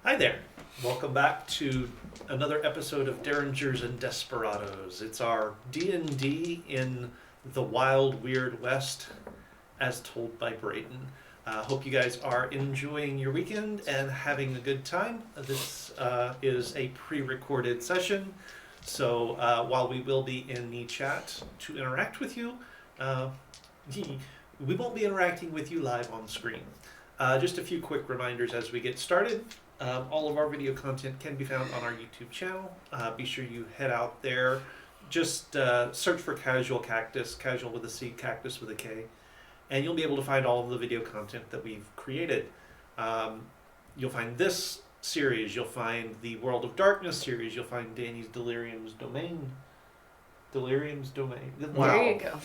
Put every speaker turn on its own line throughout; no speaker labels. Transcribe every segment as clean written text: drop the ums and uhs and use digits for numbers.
Hi there. Welcome back to another episode of Derringers and Desperados. It's our D&D in the Wild Weird West, as told by Braden. Hope you guys are enjoying your weekend and having a good time. This is a pre-recorded session, so while we will be in the chat to interact with you, we won't be interacting with you live on screen. Just a few quick reminders as we get started. All of our video content can be found on our YouTube channel. Be sure you head out there. Just search for Casual Cactus, casual with a C, cactus with a K, and you'll be able to find all of the video content that we've created. You'll find this series, you'll find the World of Darkness series, you'll find Danny's Delirium's Domain. Wow.
There you go.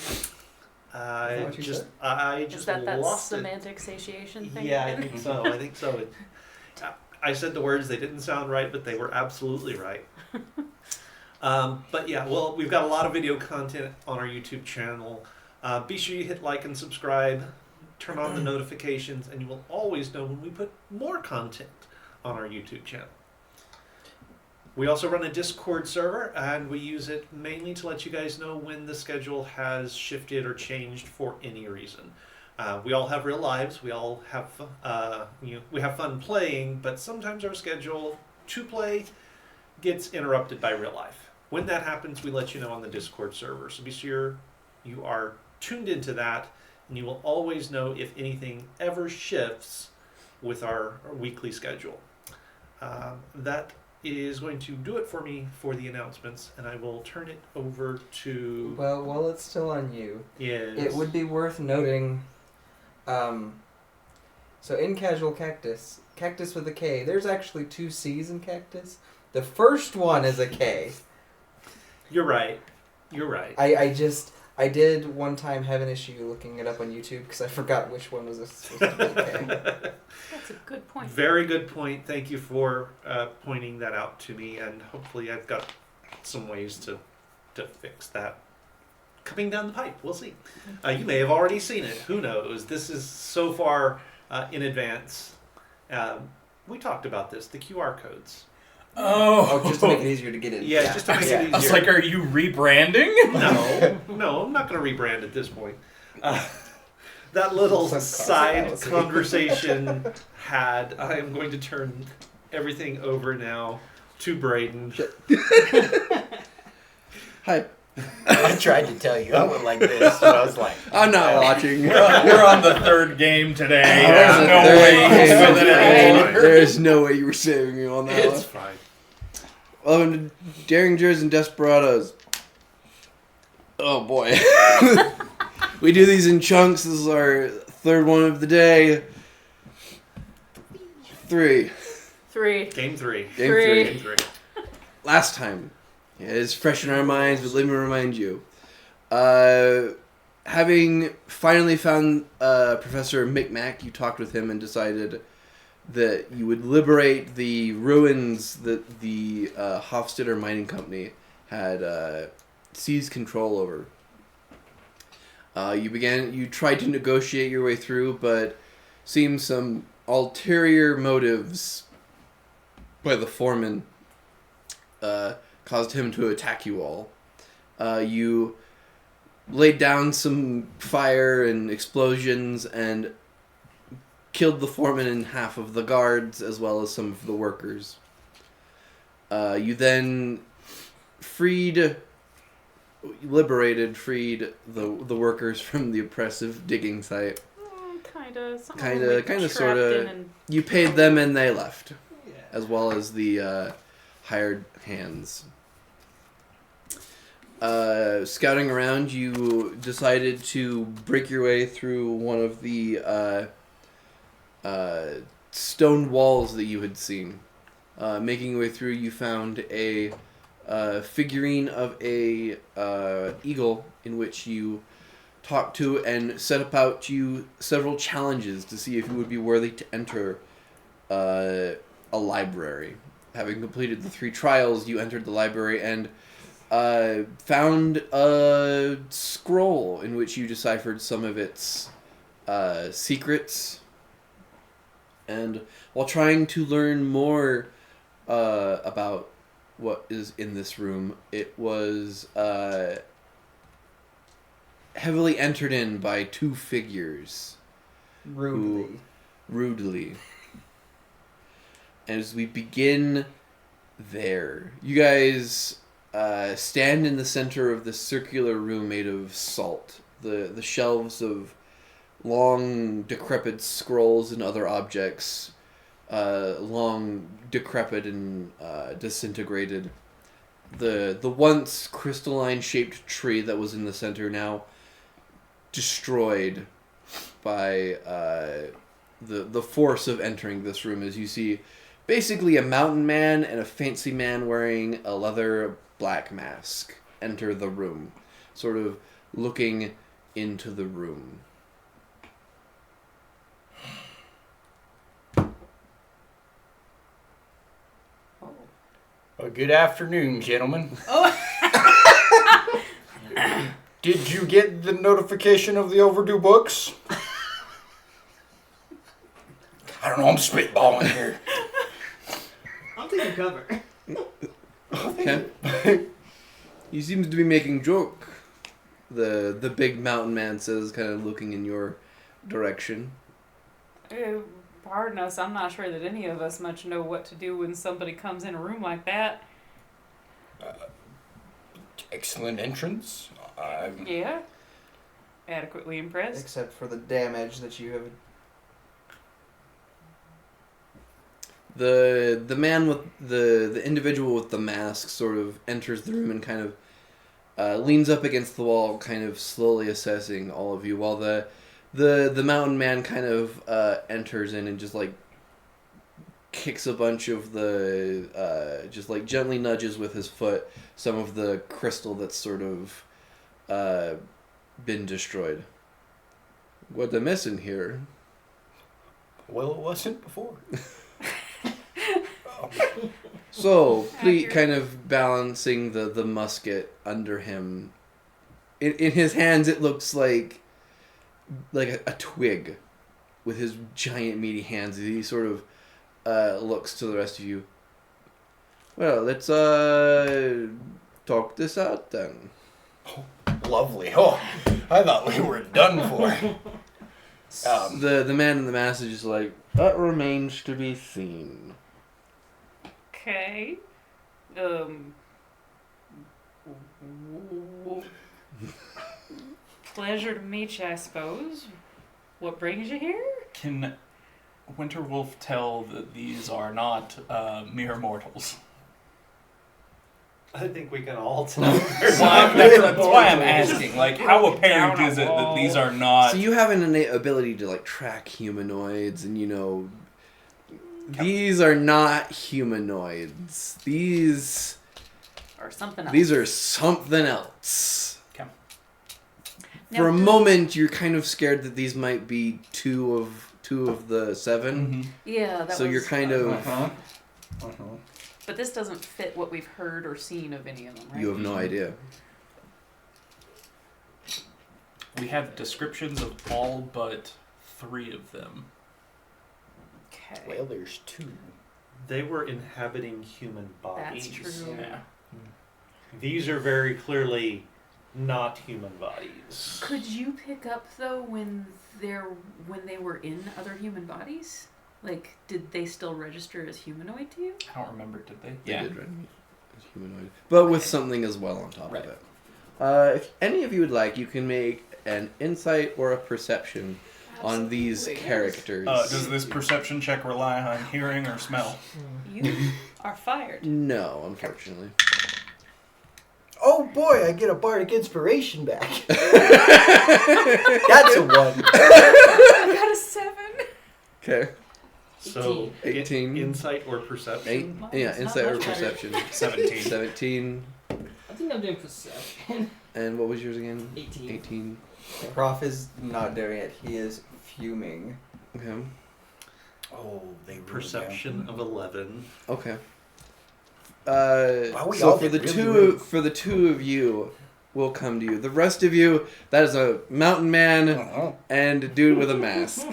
I just
Is that
lost
semantic satiation thing?
Yeah, I think so. I said the words, they didn't sound right, but they were absolutely right. But yeah, well, we've got a lot of video content on our YouTube channel. Be sure you hit like and subscribe, turn on the notifications, and you will always know when we put more content on our YouTube channel. We also run a Discord server, and we use it mainly to let you guys know when the schedule has shifted or changed for any reason. We all have real lives. We all have we have fun playing, but sometimes our schedule to play gets interrupted by real life. When that happens, we let you know on the Discord server. So be sure you are tuned into that, and you will always know if anything ever shifts with our weekly schedule. That is going to do it for me for the announcements, and I will turn it over to...
Well, while it's still on you,
yes.
It would be worth noting... So in Casual Cactus, Cactus with a K, there's actually 2 C's in Cactus. The first one is a K.
You're right.
I did one time have an issue looking it up on YouTube because I forgot which one was supposed to be a K.
That's a good point.
Very good point. Thank you for pointing that out to me, and hopefully I've got some ways to fix that coming down the pipe. We'll see. You may have already seen it. Who knows? This is so far in advance. We talked about this, the QR codes.
Oh,
just to make it easier to get in.
Yeah, just to make it easier.
I was like, are you rebranding?
No, I'm not going to rebrand at this point. That little side conversation had, I am going to turn everything over now to Braden.
Hi.
I tried to tell you I went like this, so I was like...
I'm not watching.
We're on the 3rd game today.
There's no way you were saving me on that
It's
one.
fine.
Welcome to Derringers and Desperados. Oh boy. We do these in chunks. This is our 3rd one of the day. 3.
Game 3.
Game 3. Last time. Yeah, it's fresh in our minds, but let me remind you. Having finally found Professor Micmac, you talked with him and decided that you would liberate the ruins that the Hofstadter Mining Company had seized control over. You tried to negotiate your way through, but seemed some ulterior motives by the foreman caused him to attack you all. You laid down some fire and explosions and killed the foreman and half of the guards as well as some of the workers. You then freed the workers from the oppressive digging site. Kind of, sort of. You paid them and they left, as well as the hired hands. Scouting around, you decided to break your way through one of the stone walls that you had seen. Making your way through, you found a figurine of a eagle in which you talked to and set about you several challenges to see if you would be worthy to enter a library. Having completed the 3 trials, you entered the library and found a scroll in which you deciphered some of its secrets And while trying to learn more about what is in this room, it was heavily entered in by two figures. Rudely. As we begin there, you guys stand in the center of this circular room made of salt. The shelves of long, decrepit scrolls and other objects, long, decrepit and disintegrated. The once crystalline-shaped tree that was in the center now destroyed by the force of entering this room, as you see basically a mountain man and a fancy man wearing a leather black mask enter the room, sort of looking into the room.
Well, good afternoon, gentlemen.
Oh.
Did you get the notification of the overdue books? I don't know, I'm spitballing here.
I'll take a cover.
Okay. He seems to be making joke. The big mountain man says, kind of looking in your direction.
Pardon us, I'm not sure that any of us much know what to do when somebody comes in a room like that.
Excellent entrance.
Yeah. Adequately impressed.
Except for the damage that you have.
The man with the individual with the mask sort of enters the room and kind of leans up against the wall, kind of slowly assessing all of you, while the mountain man kind of enters in and just like kicks a bunch of the just like gently nudges with his foot some of the crystal that's sort of been destroyed. What they missing here?
Well, it wasn't before.
So, please, kind of balancing the musket under him. In his hands, it looks like a twig with his giant meaty hands. He sort of looks to the rest of you. Well, let's talk this out then.
Oh, lovely. Oh, I thought we were done for.
The man in the mask is just like, that remains to be seen.
Okay. Pleasure to meet you, I suppose. What brings you here?
Can Winterwolf tell that these are not mere mortals?
I think we can all tell.
That's why I'm asking. Like, how apparent is it that these are not...
So you have an innate ability to like track humanoids, and these are not humanoids. These
Or something else.
These are something else.
Okay.
For a moment, you're kind of scared that these might be two of the seven.
Mm-hmm.
Yeah, that
So
was...
you're kind of...
But this doesn't fit what we've heard or seen of any of them, right?
You have no idea.
We have descriptions of all but 3 of them.
Okay.
Well, there's 2.
They were inhabiting human bodies.
That's true.
Yeah.
These are very clearly not human bodies.
Could you pick up though when they were in other human bodies? Like, did they still register as humanoid to you?
I don't remember, did they?
They did, right? It's humanoid. But with something as well on top of it. If any of you would like, you can make an insight or a perception on these characters.
Does this perception check rely on hearing or smell?
You are fired.
No, unfortunately.
Oh boy, I get a bardic inspiration back. That's a 1.
I got a 7.
Okay.
So
18.
Insight or perception?
It's
Insight
not
or
much better.
perception.
17.
17.
I think I'm doing perception.
And what was yours again?
18.
18.
Prof is not there yet. He is fuming.
Okay.
Oh, they
Perception of 11.
Okay.
Wow, we
So
all
for
did
the
really
two of you, we'll come to you. The rest of you, that is a mountain man and a dude with a mask.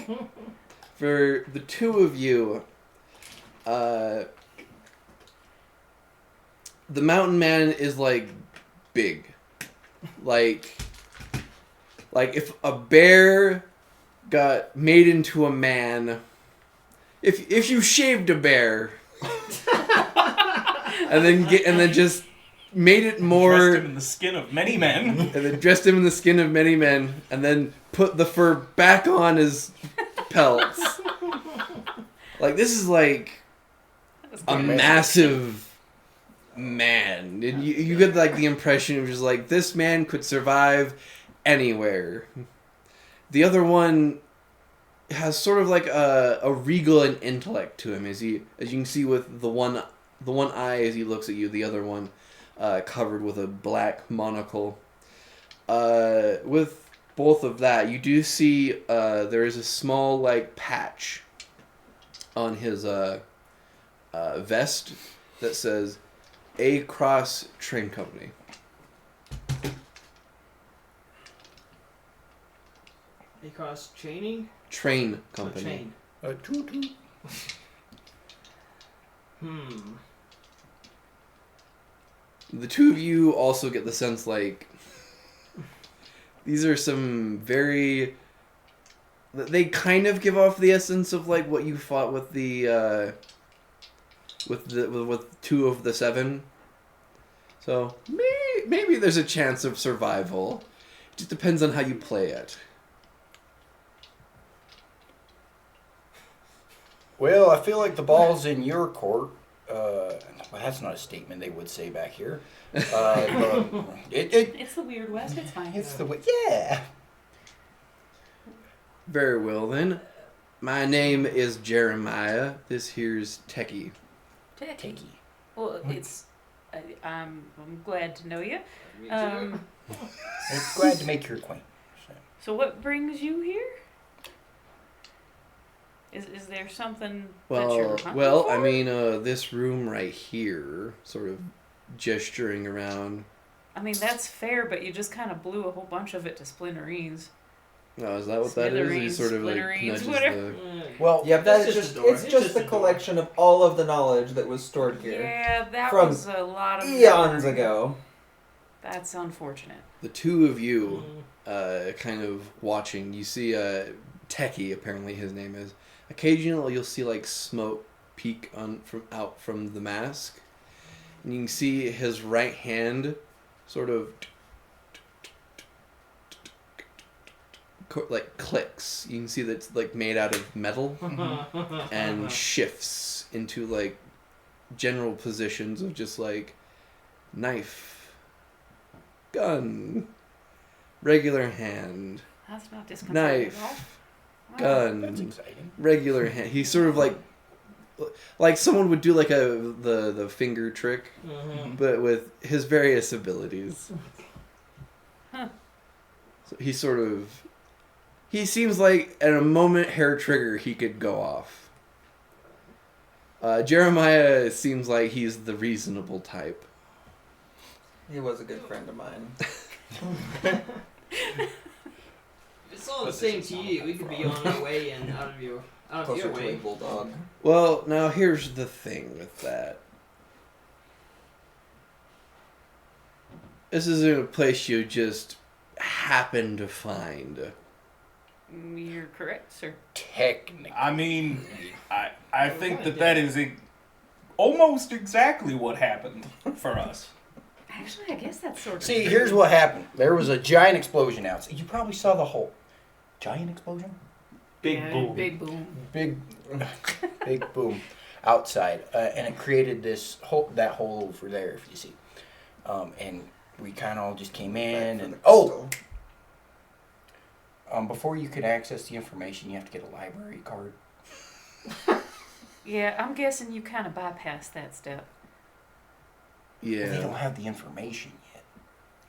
For the two of you, the mountain man is like big. Like if a bear got made into a man, if you shaved a bear and then just made it more
Dressed him in the skin of many men.
and then dressed him in the skin of many men and then put the fur back on his pelts. Like this is like a massive man. And you get like the impression of just like this man could survive anywhere. The other one has sort of like a regal and intellect to him as you can see with the one eye as he looks at you, the other one covered with a black monocle. With both of that, you do see there is a small like patch on his vest that says A Cross Train Company.
Across training?
Train
Oh,
Company.
train.
Toot toot.
The two of you also get the sense like these are some very. They kind of give off the essence of like what you fought with the with two of the seven. So maybe there's a chance of survival. It just depends on how you play it.
Well, I feel like the ball's in your court. Well, that's not a statement they would say back here.
It's the Weird West. It's fine.
It's the way. Yeah.
Very well then. My name is Jeremiah. This here's Techie.
Takey.
Well, it's. I'm glad to know you.
Me too.
I'm glad to make your acquaintance.
So what brings you here? Is there something that you're hunting
Well,
for?
I mean, this room right here, sort of gesturing around.
I mean, that's fair, but you just kind of blew a whole bunch of it to smithereens.
Oh, is that what that is? He
Smithereens,
sort of like
splinterings,
nudges
whatever.
the.
Well,
Yeah, but that
It's
is
just
just
a door.
it's
It's
just
just
the
a door.
collection of all of the knowledge that was stored here
Yeah, that
From
was a lot of
eons ago.
That's unfortunate.
The two of you, kind of watching. You see, Techie. Apparently, his name is. Occasionally, you'll see like smoke peek out from the mask, and you can see his right hand, sort of. Like clicks. You can see that it's like made out of metal and shifts into like general positions of just like knife, gun, regular hand,
That's not disconcerting
knife,
at all. Wow.
gun,
that's exciting.
regular hand. He's sort of like someone would do like the finger trick, but with his various abilities.
Huh.
So he seems like at a moment hair trigger he could go off. Jeremiah seems like he's the reasonable type.
He was a good friend of mine.
It's all the same to you. We could be on our way and out of
Closer
your
to a
way.
bulldog.
Well, now here's the thing with that. This isn't a place you just happen to find.
You're correct, sir.
Technically.
I mean, I think that is almost exactly what happened for us.
Actually, I guess that's sort of
See,
true.
here's what happened. There was a giant explosion outside. You probably saw the whole giant explosion.
Big
Yeah,
boom.
Big boom.
Big boom outside, and it created that hole over there, if you see. And we kind of all just came in, and before you can access the information, you have to get a library card.
Yeah, I'm guessing you kind of bypassed that step.
They don't
Yeah.
have the information yet.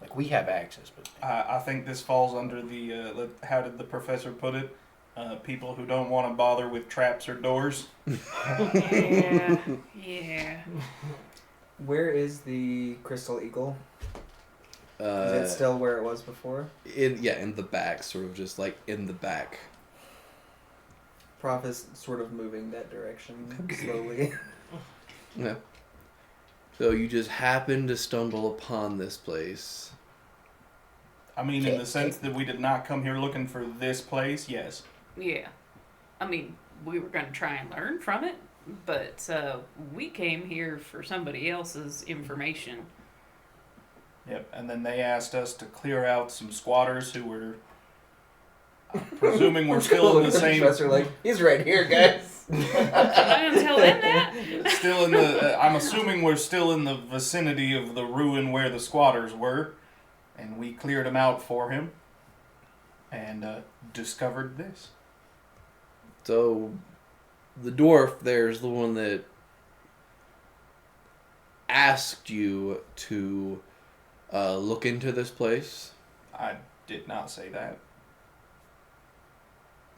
Like we have access, but
I think this falls under the how did the professor put it? People who don't want to bother with traps or doors.
Yeah, yeah.
Where is the crystal eagle? Is
Uh,
it still where it was before?
in the back, sort of just like in the back.
Prof is sort of moving that direction slowly.
Yeah. So you just happen to stumble upon this place.
I mean, in the sense that we did not come here looking for this place, yes.
Yeah. I mean, we were going to try and learn from it, but we came here for somebody else's information.
Yep, and then they asked us to clear out some squatters who were, presuming we're still in the same...
Professor, like, he's right here, guys.
Am I going to tell them that?
Still in the... I'm assuming we're still in the vicinity of the ruin where the squatters were, and we cleared them out for him, and discovered this.
So the dwarf there's the one that asked you to look into this place.
I did not say that.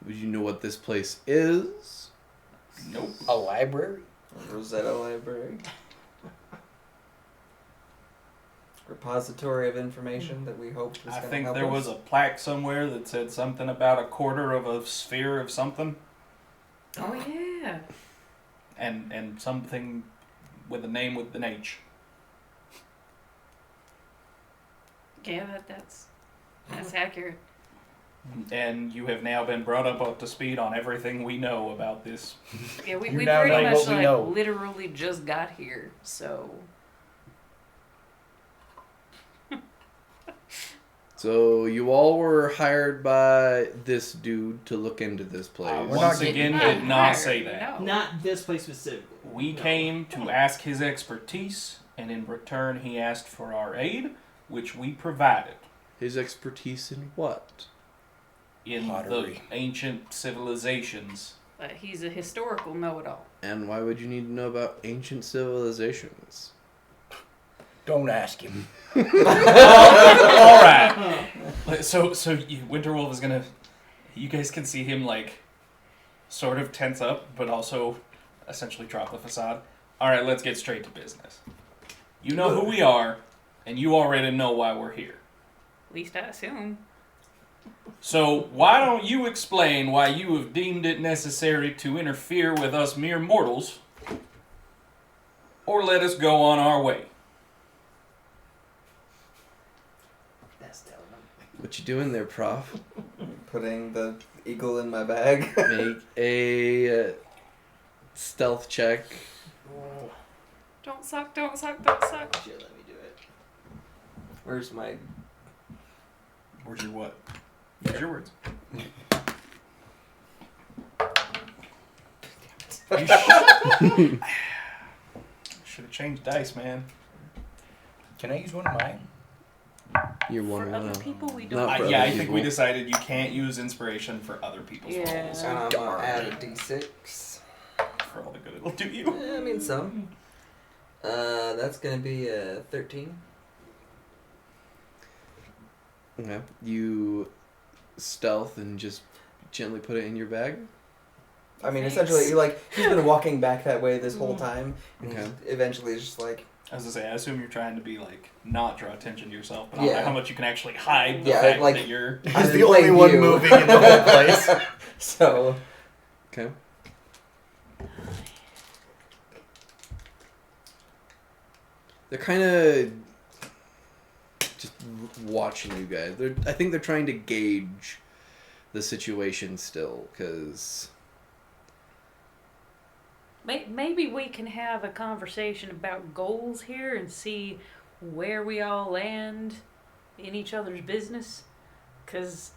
Would you know what this place is?
Nope.
A library?
Rosetta Library. Repository of information that we hoped was
I
going to
think
help
there
us.
was a plaque somewhere that said something about a quarter of a sphere of something,
Oh, yeah.
and something with a name with an H.
Yeah, that's accurate.
And you have now been brought up to speed on everything we know about this.
Yeah, we
You
pretty
now know
much
what we know.
literally just got here, so...
So you all were hired by this dude to look into this place.
We're
Once
not
again,
Not
did not
hired,
say that.
no.
Not this place specifically.
We
No.
came to ask his expertise, and in return he asked for our aid, which we provided.
His expertise in what?
In
Pottery.
the ancient civilizations.
He's a historical know-it-all.
And why would you need to know about ancient civilizations?
Don't ask him.
All right. So Winterwolf is gonna. You guys can see him like, sort of tense up, but also, essentially drop the facade. All right, let's get straight to business. You know who we are, and you already know why we're here.
At least I assume.
So why don't you explain why you have deemed it necessary to interfere with us mere mortals, or let us go on our way?
That's telling them.
What you doing there, Prof?
Putting the eagle in my bag.
Make a stealth check.
Oh,
Don't suck, don't suck, don't suck.
shit, let me do it.
Where's my...
Where's your what? Where's your words? Should have changed dice, man.
Can I use one of mine?
You're
For
one
other
of
people, we
Not
don't.
for
Yeah,
other
I think we
people.
decided you can't use inspiration for other people's
Yeah.
roles.
And I'm
Darn.
gonna add a d6.
For all the good it'll do you.
I mean, some. That's gonna be a 13.
Okay. You stealth and just gently put it in your bag.
I mean,
Thanks.
essentially, he's been walking back that way this whole time. And
Okay.
eventually, it's just like,
As I say, I assume you're trying to be like not draw attention to yourself, but I don't
Yeah.
know how much you can actually hide the
Yeah,
fact
like-
that you're.
I'm
He's
in
the only
plain
one
view.
moving in the whole place.
So,
Okay. They're kind of just watching you guys. I think they're trying to gauge the situation still, because
Maybe we can have a conversation about goals here and see where we all land in each other's business. Because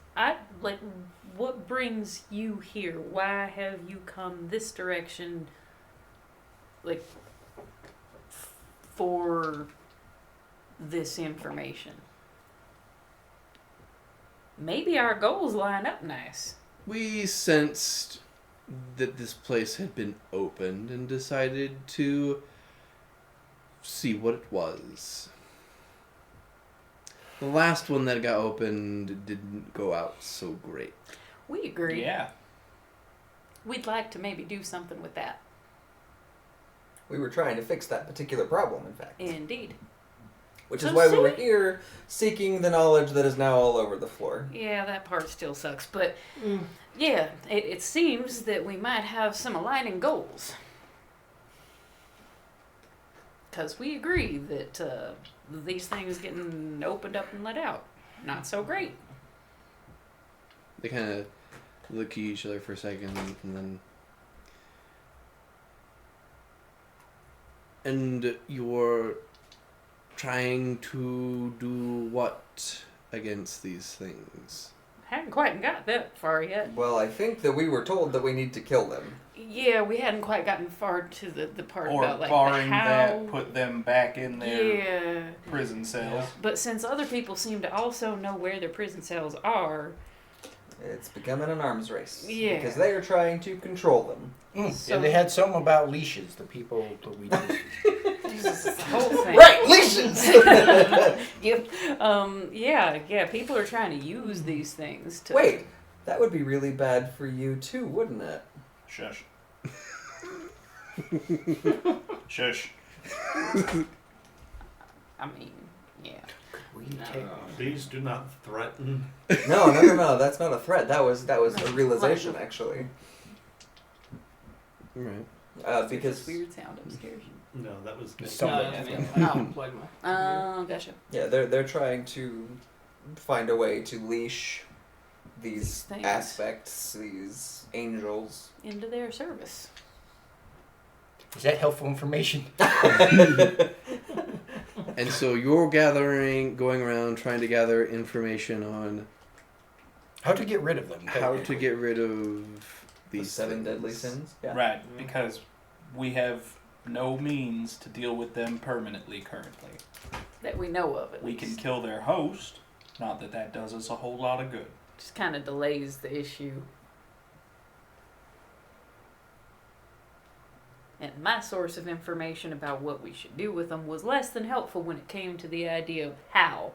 what brings you here? Why have you come this direction, for this information? Maybe our goals line up nice.
we sensed that this place had been opened and decided to see what it was. The last one that got opened didn't go out so great.
We agree.
Yeah.
We'd like to maybe do something with that.
we were trying to fix that particular problem, in fact.
Indeed.
which is
So
why we were
see?
here, seeking the knowledge that is now all over the floor.
Yeah, that part still sucks, but yeah, it seems that we might have some aligning goals. Because we agree that these things getting opened up and let out, not so great.
They kind of look at each other for a second, and then... And you're trying to do what against these things?
Haven't quite got that far yet.
Well, I think that we were told that we need to kill them.
Yeah, we hadn't quite gotten far to the part
Or
about like
barring
the how.
that, put them back in their
Yeah.
prison cells.
But since other people seem to also know where their prison cells are,
It's becoming an arms race.
Yeah.
Because they are trying to control them.
So-
Yeah, they had something about leashes. The people that we just...
this is the whole thing.
Right, leashes!
Yep. Yeah. People are trying to use these things to.
Wait, that would be really bad for you too, wouldn't it?
Shush. Shush.
I mean, yeah.
We
No.
take...
Please do not threaten.
No, that's not a threat. That was a realization, actually.
Right.
Because
This weird sound upstairs.
No, that was
There's
No,
something.
I mean,
Oh.
unplug my.
Oh, gotcha.
yeah, they're trying to find a way to leash these
Things.
aspects, these angels.
Into their service.
Is that helpful information?
And so you're going around trying to gather information on
How to get rid of them.
how to get rid of
The
these
7
things.
deadly sins. Yeah.
Right, because we have no means to deal with them permanently currently.
That we know of, at
We
least.
can kill their host, not that that does us a whole lot of good.
Just kind of delays the issue. And my source of information about what we should do with them was less than helpful when it came to the idea of how.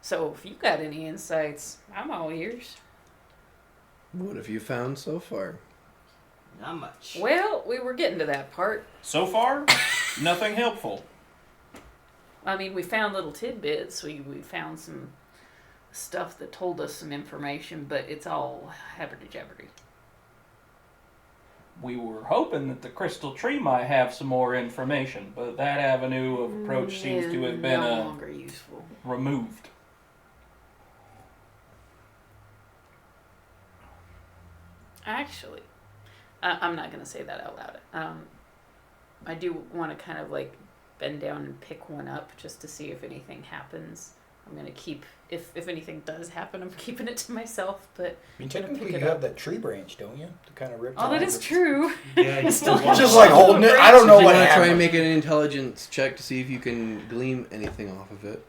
So if you got any insights, I'm all ears.
What have you found so far?
Not much.
Well, we were getting to that part.
So far, nothing helpful.
I mean, we found little tidbits. We found some stuff that told us some information, but it's all habberty-jabberty.
We were hoping that the crystal tree might have some more information, but that avenue of approach seems to have been
no longer useful.
removed.
Actually, I'm not going to say that out loud. I do want to kind of like bend down and pick one up just to see if anything happens. I'm going to keep, if anything does happen, I'm keeping it to myself, but
I mean,
Gonna
technically,
pick it
you
up.
have that tree branch, don't you? To kind of rip.
oh, that is true.
Yeah, you still
Just
Just like holding it. I don't know
You
what
want to try
happened.
and make an intelligence check to see if you can glean anything off of it.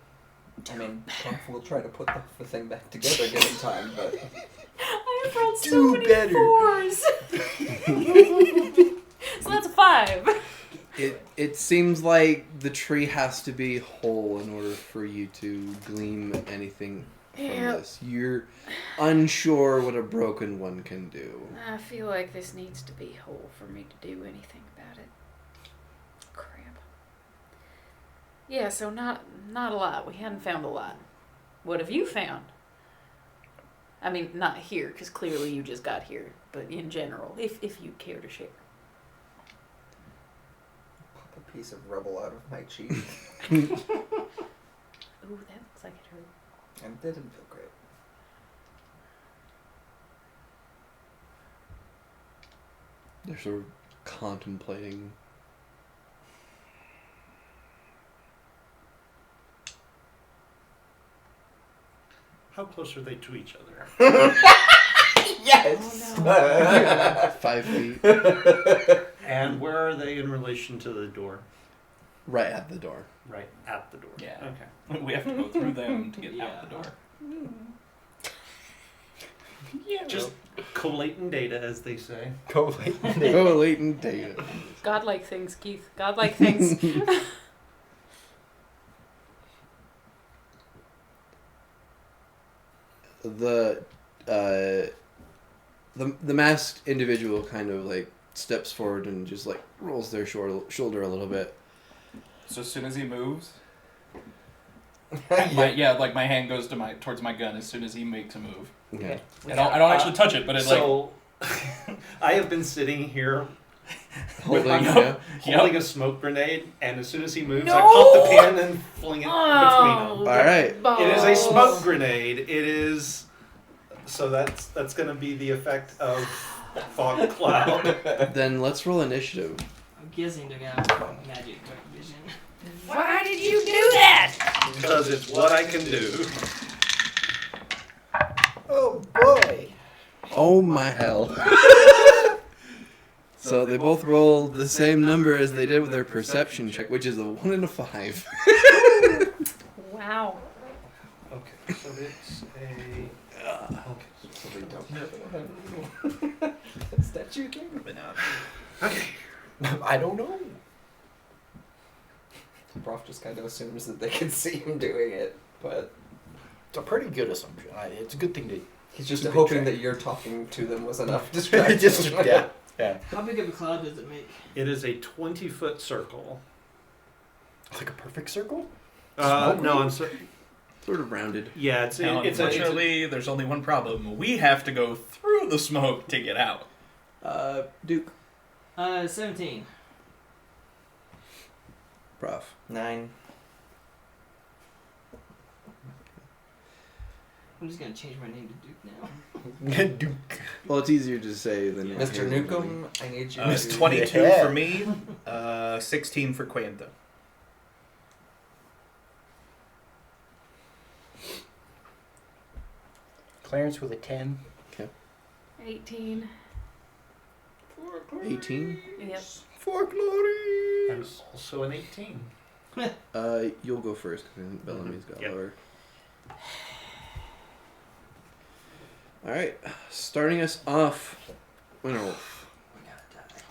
I mean, we'll try to put the thing back together given time, but...
I have rolled so
Do
many
better.
4s. So that's a 5.
It seems like the tree has to be whole in order for you to glean anything from
Yeah.
this. You're unsure what a broken one can do.
I feel like this needs to be whole for me to do anything about it. Crap. Yeah, so not a lot. We hadn't found a lot. What have you found? I mean, not here, because clearly you just got here, but in general, if you care to share.
Pop a piece of rubble out of my cheek.
Ooh, that looks like it hurt.
And it didn't feel great.
They're sort of contemplating.
How close are they to each other?
Yes!
Oh, no.
5 feet.
And where are they in relation to the door?
Right at the door.
Right at the door.
Yeah.
Okay.
We have to go through them to get
Yeah.
out the door.
Yeah.
Just collating data, as they say.
Go late.
Oh, latent data.
Godlike things, Keith. Godlike things.
The masked individual kind of like steps forward and just like rolls their shoulder a little bit.
So as soon as he moves, Like my hand goes to towards my gun as soon as he makes a move.
Okay.
I don't actually touch it, but it's
So, I have been sitting here
Holding,
holding a smoke grenade, and as soon as he moves, I pop the pin and fling it between them.
All right.
It is a smoke grenade. It is. So that's going to be the effect of fog cloud.
Then let's roll initiative.
I'm guessing they got magic dark vision.
Why did you do that?
Because it's what I can do.
Oh boy.
Oh my hell. So they both rolled the same number as they did with their perception check, which is a 1 and a 5.
Wow.
Okay, so it's a. Okay.
So they don't have a statue thing?
Okay.
I don't know.
Prof just kind of assumes that they can see him doing it, but
It's a pretty good assumption. It's a good thing to.
he's just
Keep it
hoping
track.
that you're talking to them was enough distraction.
Just yeah. Yeah.
How big of a cloud does it make?
It is a 20-foot circle.
Like a perfect circle.
No, I'm sorry.
Sort of rounded.
Yeah, it's a.
Unfortunately, there's only one problem. We have to go through the smoke to get out.
Duke.
17.
Prof.
9.
I'm just gonna change my name to Duke now.
Duke.
Well, it's easier to say than
Mr. Newcomb, I need you
It's
to...
22
Yeah.
for me, 16 for Quanta.
Clarence with a 10.
18.
18.
Yep.
For glory.
I'm also an 18.
You'll go first because I think Bellamy's got
Yep.
lower. All right, starting us off. Winterwolf.
We gotta die.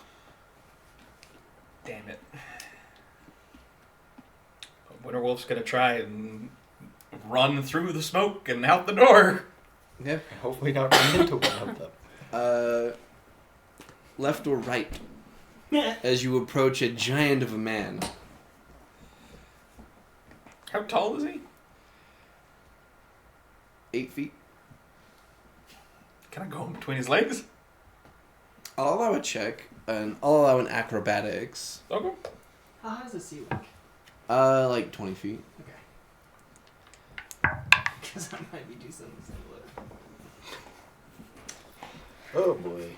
Damn it. Winterwolf's gonna try and run through the smoke and out the door.
Okay.
Hopefully not run into one of them.
Left or right as you approach a giant of a man.
How tall is he?
8 feet.
Can I go in between his legs?
I'll allow a check, and I'll allow an acrobatics.
Okay.
How high is the ceiling?
Like 20 feet.
Because I might be doing something similar.
Oh boy.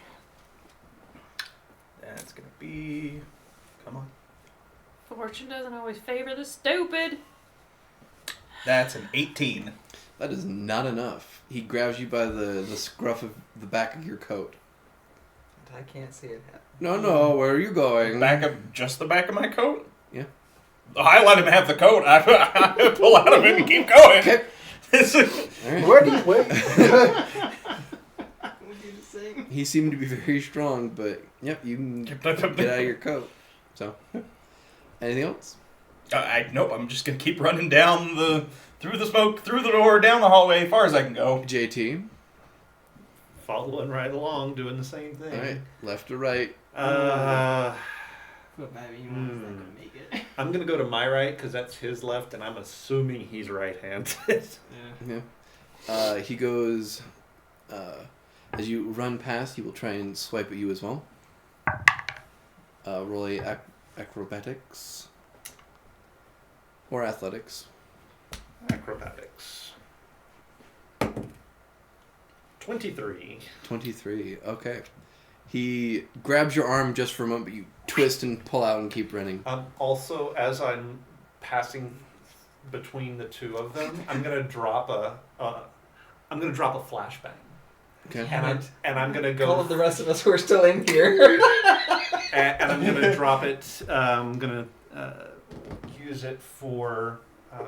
That's gonna be. Come on.
Fortune doesn't always favor the stupid.
That's an 18.
That is not enough. He grabs you by the scruff of the back of your coat.
I can't see it happen.
No, where are you going?
Just the back of my coat?
Yeah.
I let him have the coat. I pull out of it and keep going.
Okay. All right.
Where do you wait?
We'll do the same.
He seemed to be very strong, but yep, you can get out of your coat. So, anything else?
Nope, I'm just going to keep running down through the smoke, through the door, down the hallway, as far as I can go.
JT.
Following right along, doing the same thing.
All right, left or right?
But I mean, one's not gonna make it.
I'm gonna go to my right because that's his left, and I'm assuming he's right-handed.
Yeah.
Yeah. He goes. As you run past, he will try and swipe at you as well. Roll a acrobatics or athletics.
Acrobatics. 23.
23. Okay. He grabs your arm just for a moment, but you twist and pull out and keep running.
Also, as I'm passing between the two of them, I'm gonna drop a flashbang,
Okay.
and I'm gonna go.
All of the rest of us who are still in here.
and I'm gonna drop it. I'm gonna use it for. I'm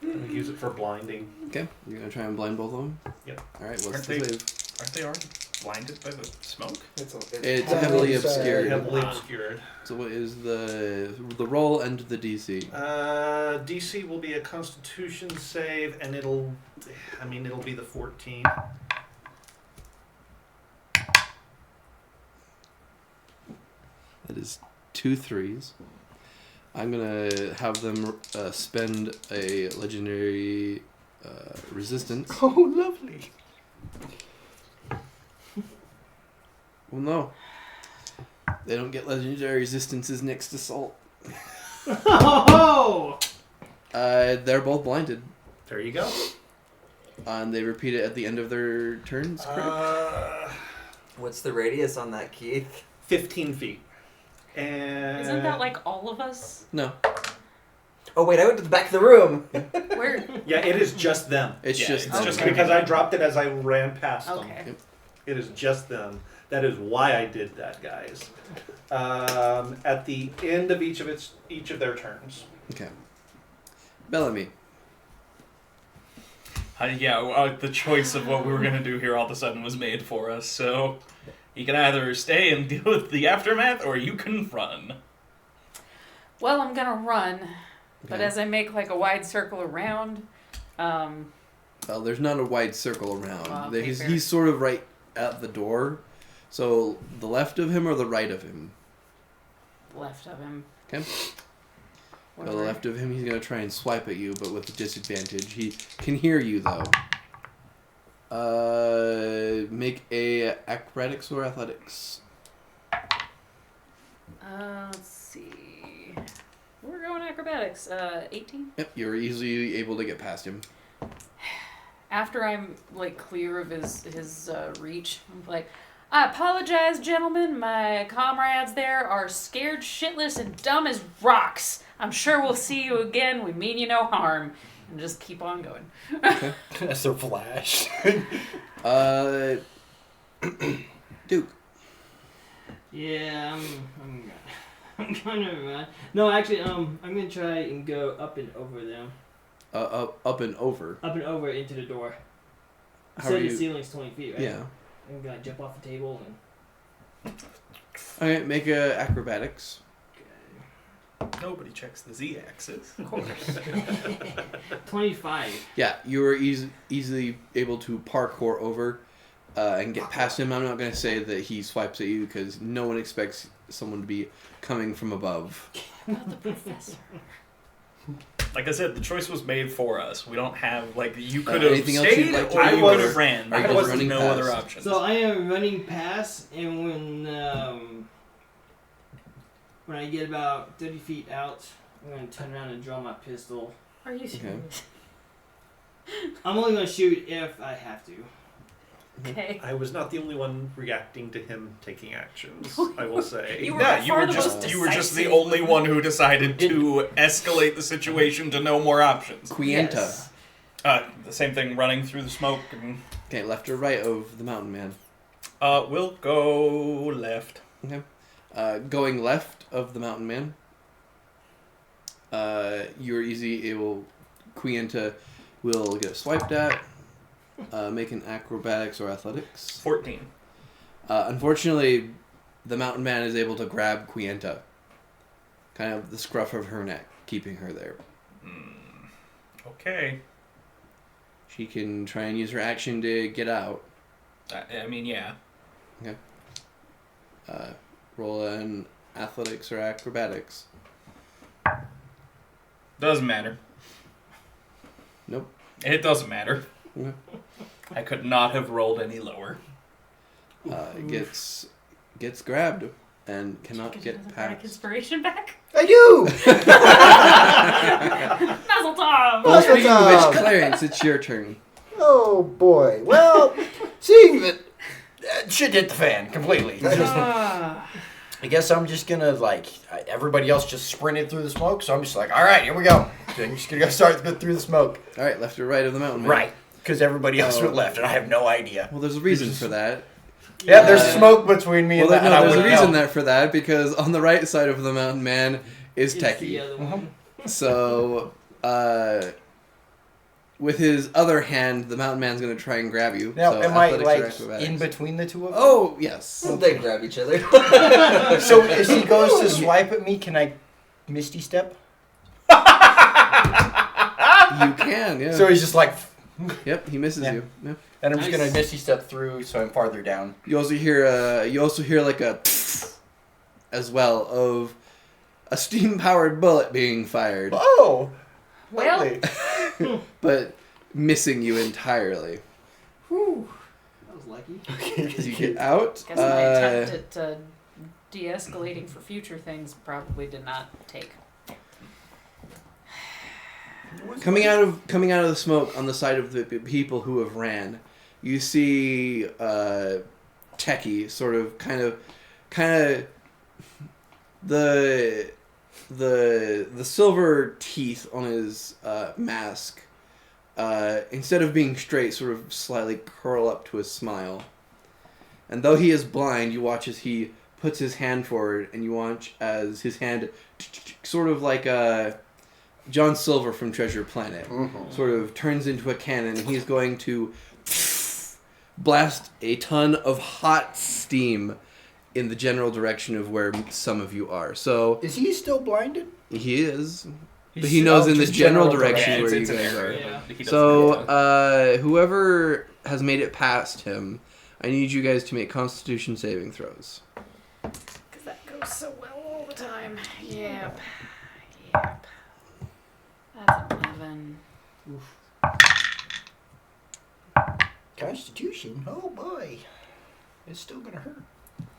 gonna use it for blinding.
Okay. You're gonna try and blind both of them.
Yep.
All right. What's
Aren't
the
they-
save?
Aren't they already blinded by the smoke?
It's heavily obscured.
Heavily obscured.
So what is the roll and the DC?
DC will be a Constitution save, and it'll be the 14.
That is 2 3s. I'm gonna have them spend a legendary resistance.
Oh, lovely.
Well, no. They don't get legendary resistances next assault.
Oh!
They're both blinded.
There you go.
And they repeat it at the end of their turns, correct?
What's the radius on that, Keith?
15 feet. And
Isn't that like all of us?
No.
Oh wait, I went to the back of the room.
Where?
Yeah, it is just them.
It's
Yeah,
just
it's
them.
just
Okay.
Because I dropped it as I ran past them.
Okay.
It is just them. That is why I did that, guys. At the end of each of their turns.
Okay. Bellamy.
The choice of what we were going to do here all of a sudden was made for us, so you can either stay and deal with the aftermath, or you can run.
Well, I'm gonna run, but
Okay.
as I make like a wide circle around,
Well, there's not a wide circle around.
Oh, okay, fair.
He's sort of right at the door. So the left of him or the right of him?
left of him.
Okay. To the
Whatever.
left of him, he's going to try and swipe at you, but with a disadvantage. He can hear you, though. Make a acrobatics or athletics.
Let's see. We're going acrobatics. 18.
Yep, you're easily able to get past him.
After I'm like clear of his reach, I'm like, I apologize, gentlemen. My comrades there are scared shitless and dumb as rocks. I'm sure we'll see you again. We mean you no harm. And just keep on going.
That's their flash.
Duke.
Yeah, I'm gonna run. No, actually, I'm gonna try and go up and over them.
Up and over.
Up and over into the door. You
How
said
are
the
you?
ceiling's 20 feet, right?
Yeah.
I'm gonna jump off the table and.
Okay, make a acrobatics.
Nobody checks the z-axis.
Of course.
25.
Yeah, you were easily able to parkour over and get past him. I'm not going to say that he swipes at you because no one expects someone to be coming from above.
Not the professor.
Like I said, the choice was made for us. We don't have, like, you could have
anything else
stayed
you'd like to
or
do?
you
I
could
was-
have ran.
Are you
There
just
was
running
no
past?
other options.
So I am running past, and when I get about 30 feet out, I'm gonna turn around and draw my pistol.
Are you serious?
I'm only gonna shoot if I have to.
Okay.
I was not the only one reacting to him taking actions, I will say.
You were
Yeah,
by
you
far
were
the
just
most
you were just the
decisive.
only one who decided to escalate the situation to no more options.
Quienta.
Yes.
The same thing, running through the smoke. And,
Okay, left or right of the mountain man?
we'll go left.
Okay. Going left of the mountain man, you're easy able. Quienta will get swiped at. Make an acrobatics or athletics.
14.
Unfortunately, the mountain man is able to grab Quienta. Kind of the scruff of her neck, keeping her there.
Okay.
She can try and use her action to get out.
I mean, yeah.
Roll an athletics or acrobatics.
Doesn't matter.
Nope.
It doesn't matter.
Okay.
I could not have rolled any lower.
Gets grabbed and cannot
Get
get
another bardic
past.
inspiration back.
I do!
Mazel tov!
Well, speaking of
Awesome.
which, Clarence, it's your turn.
Oh boy. Well, seeing that shit hit the fan completely.
Ah.
I guess I'm just gonna everybody else just sprinted through the smoke, so I'm just like, all right, here we go. I'm just gonna start to go through the smoke.
All right, left or right of the mountain man?
Right, because everybody else
Oh.
went left, and I have no idea.
Well, there's a reason for that.
Yeah, there's smoke between me
Well,
and that. and I
there's a
wouldn't
reason
know.
for that because on the right side of the mountain man is
It's the
Techie.
other one.
So, with his other hand, the mountain man's gonna try and grab you.
Now,
so
am I
athletics or acrobatics.
in between the two of them?
Oh yes.
They grab each other.
So if he goes to swipe at me, can I Misty Step?
You can, yeah.
So he's just like,
Yep, he misses
Yeah.
you. Yeah.
and I'm just
Nice.
gonna Misty Step through, so I'm farther down.
You also hear like a as well of a steam-powered bullet being fired,
Oh!
Well,
Lovely.
but missing you entirely.
Whew. That was lucky.
As you get out,
guess my attempt at de-escalating for future things probably did not take.
coming out of the smoke on the side of the people who have ran, you see Techie sort of kind of the silver teeth on his mask, instead of being straight, sort of slightly curl up to a smile. And though he is blind, you watch as he puts his hand forward, and you watch as his hand, sort of like John Silver from Treasure Planet, sort of turns into a cannon, and he's going to blast a ton of hot steam in the general direction of where some of you are. So
Is he still blinded?
he is, but he knows in the
just
general
general
direction where you
it's an
guys are.
area. He doesn't
So
know.
whoever has made it past him, I need you guys to make Constitution saving throws.
Because that goes so well all the time. Yep. That's 11.
Constitution? Oh boy. It's still gonna hurt.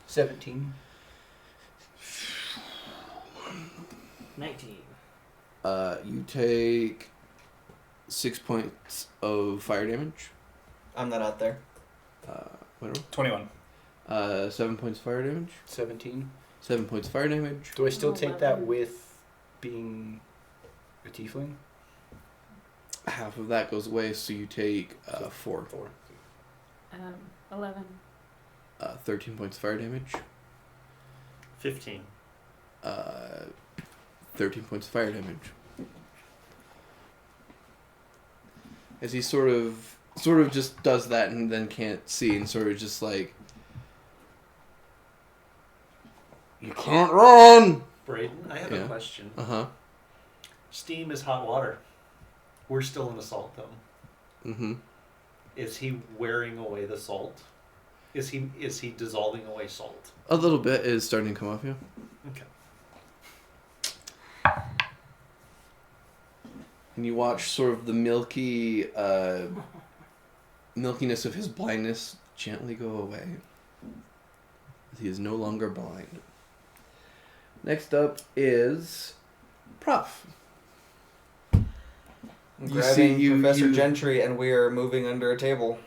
17.
19.
You take 6 points of fire damage.
I'm not out there.
Whatever.
21.
7 points of fire damage.
17.
7 points of fire damage.
Do I still take that
11.
with being a tiefling?
Half of that goes away, so you take 4.
11.
13 points of fire damage.
15.
13 points of fire damage. As he sort of just does that and then can't see and sort of just like, you can't run!
Braden, I have
Yeah.
a question.
Uh-huh.
Steam is hot water. We're still in the salt dome.
Mm-hmm.
Is he wearing away the salt? Is he dissolving away salt?
A little bit is starting to come off you.
Okay.
And you watch sort of the milky milkiness of his blindness gently go away. He is no longer blind. Next up is Prof.
I'm
You
grabbing
see-
Professor
you-
Gentry, and we are moving under a table.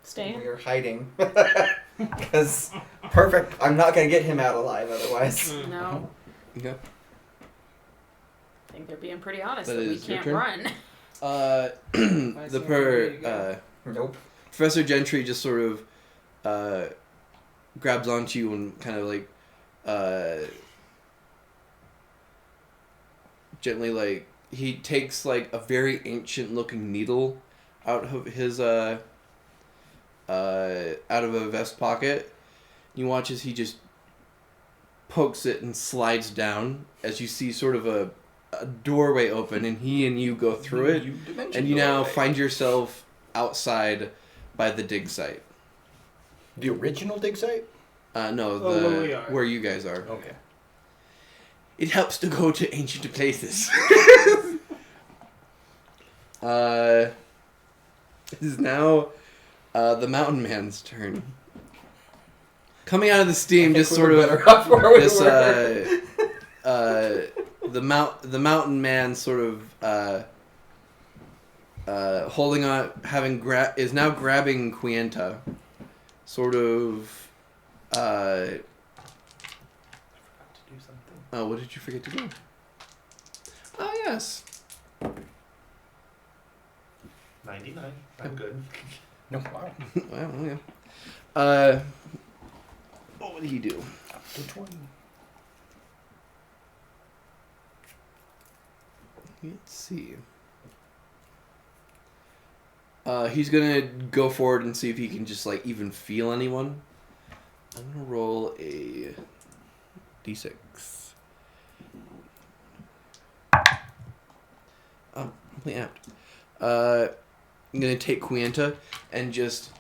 Staying?
We are hiding. Because perfect. I'm not gonna get him out alive otherwise.
No.
Okay.
I think they're being pretty honest
That
that we
is your
can't
turn?
run.
Nope.
Professor Gentry just sort of grabs onto you and kind of like gently, like, he takes like a very ancient looking needle out of his out of a vest pocket. You watch as he just pokes it and slides down as you see sort of a doorway open, and he and you go through it, and you now find yourself outside by the dig site.
The original dig site?
No,
where we are.
where you guys are.
Okay.
It helps to go to ancient places. It is now the mountain man's turn. Coming out of the steam, just sort of
better off where we
this
were.
the mountain man sort of holding on, is now grabbing Quienta, sort of.
I forgot to do something.
Oh, what did you forget to do? Oh yes.
99. I'm good.
No, wow.
Well, yeah. What did he do?
Up to 20.
Let's see. He's gonna go forward and see if he can just like even feel anyone. I'm gonna roll a d6. Oh, complete apt. I'm gonna take Quienta and just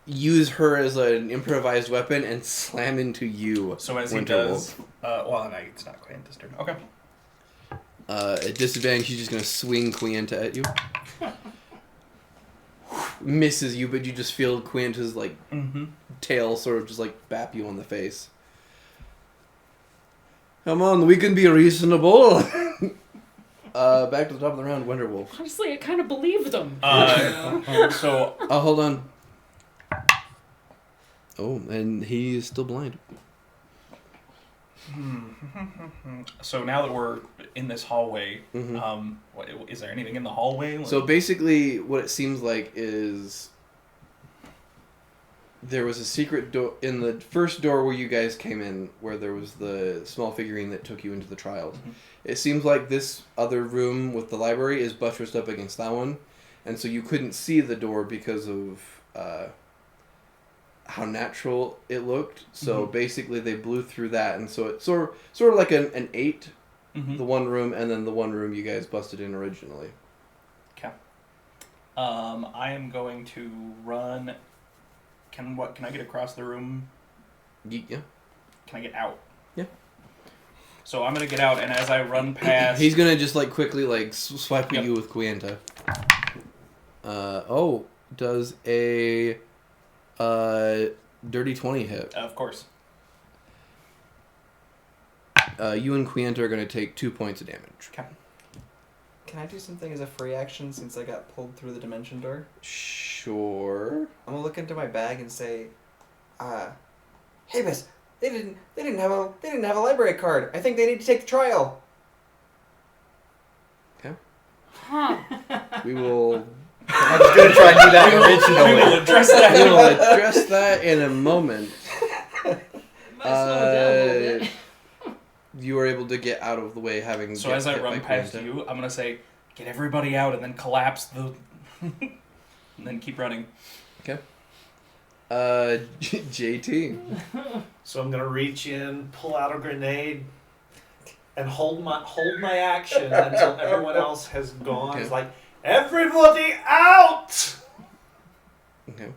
use her as an improvised weapon and slam into you.
So as he
Winterwolf.
does, well, no, it's not Quintus' turn. Okay.
At disadvantage, she's just gonna swing Quienta at you. Misses you, but you just feel Quienta's like tail sort of just like bap you on the face. Come on, we can be reasonable. Back to the top of the round, Winterwolf.
Honestly, I kind of believe them.
So
Oh, hold on. Oh, and he is still blind.
So now that we're in this hallway, what, is there anything in the hallway?
So basically, what it seems like is there was a secret door in the first door where you guys came in, where there was the small figurine that took you into the trials. It seems like this other room with the library is buttressed up against that one, and so you couldn't see the door because of how natural it looked. So basically, they blew through that, and so it's sort of like an 8, the one room, and then the one room you guys busted in originally.
Okay. I am going to run. Can I get across the room?
Yeah.
Can I get out?
Yeah.
So I'm gonna get out, and as I run past,
He's gonna just like quickly like swipe at you with Quienta. Does a dirty 20 hit?
Of course.
You and Quienta are gonna take 2 points of damage.
Okay.
Can I do something as a free action since I got pulled through the dimension door?
Sure.
I'm gonna look into my bag and say, hey miss, they didn't have a library card. I think they need to take the trial.
Okay.
Huh.
We will.
I was gonna try and do that
We
originally.
will address that.
We will address that in a moment.
Might slow it down a little bit.
You were able to get out of the way, having.
So
get
as I
hit
run
by
past
Quienta.
you, I'm gonna say, "Get everybody out," and then collapse the, and then keep running.
JT.
So I'm gonna reach in, pull out a grenade, and hold my action until everyone else has gone.
Okay.
It's like, everybody out!
Okay.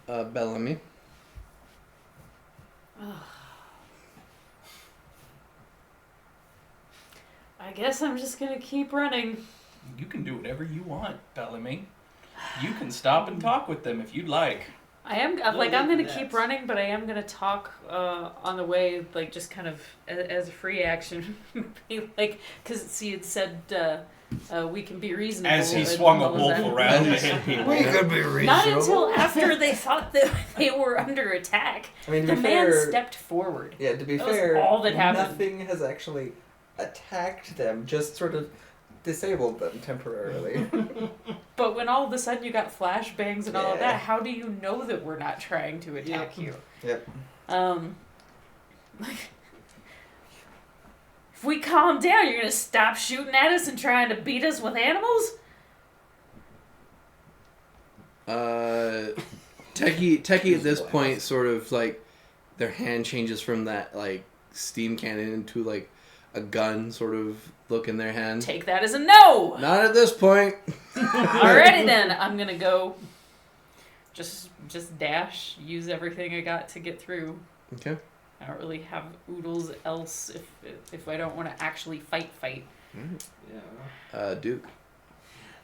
Bellamy.
I guess I'm just gonna keep running.
You can do whatever you want, Bellamy. You can stop and talk with them if you'd like.
I am
No
like
need
I'm gonna
for
keep
that.
running, but I am gonna talk on the way, like just kind of as a free action, Be like because see it said we can be reasonable.
As he
and
swung a
all of
wolf
that.
around to hit people.
We could be reasonable.
Not until after they thought that they were under attack.
I mean, to
The
be
man
fair,
stepped forward.
yeah, to be
That was
fair,
all that happened.
nothing has actually attacked them, just sort of disabled them temporarily.
But when all of a sudden you got flashbangs and all of
Yeah.
that, how do you know that we're not trying to attack you?
Yep.
Like, if we calm down, you're gonna stop shooting at us and trying to beat us with animals?
Techie at this point sort of like their hand changes from that like steam cannon into like a gun sort of look in their hand.
Take that as a no!
Not at this point.
Alrighty then, I'm gonna go just dash, use everything I got to get through.
Okay.
I don't really have oodles else if I don't want to actually fight.
Yeah.
Duke.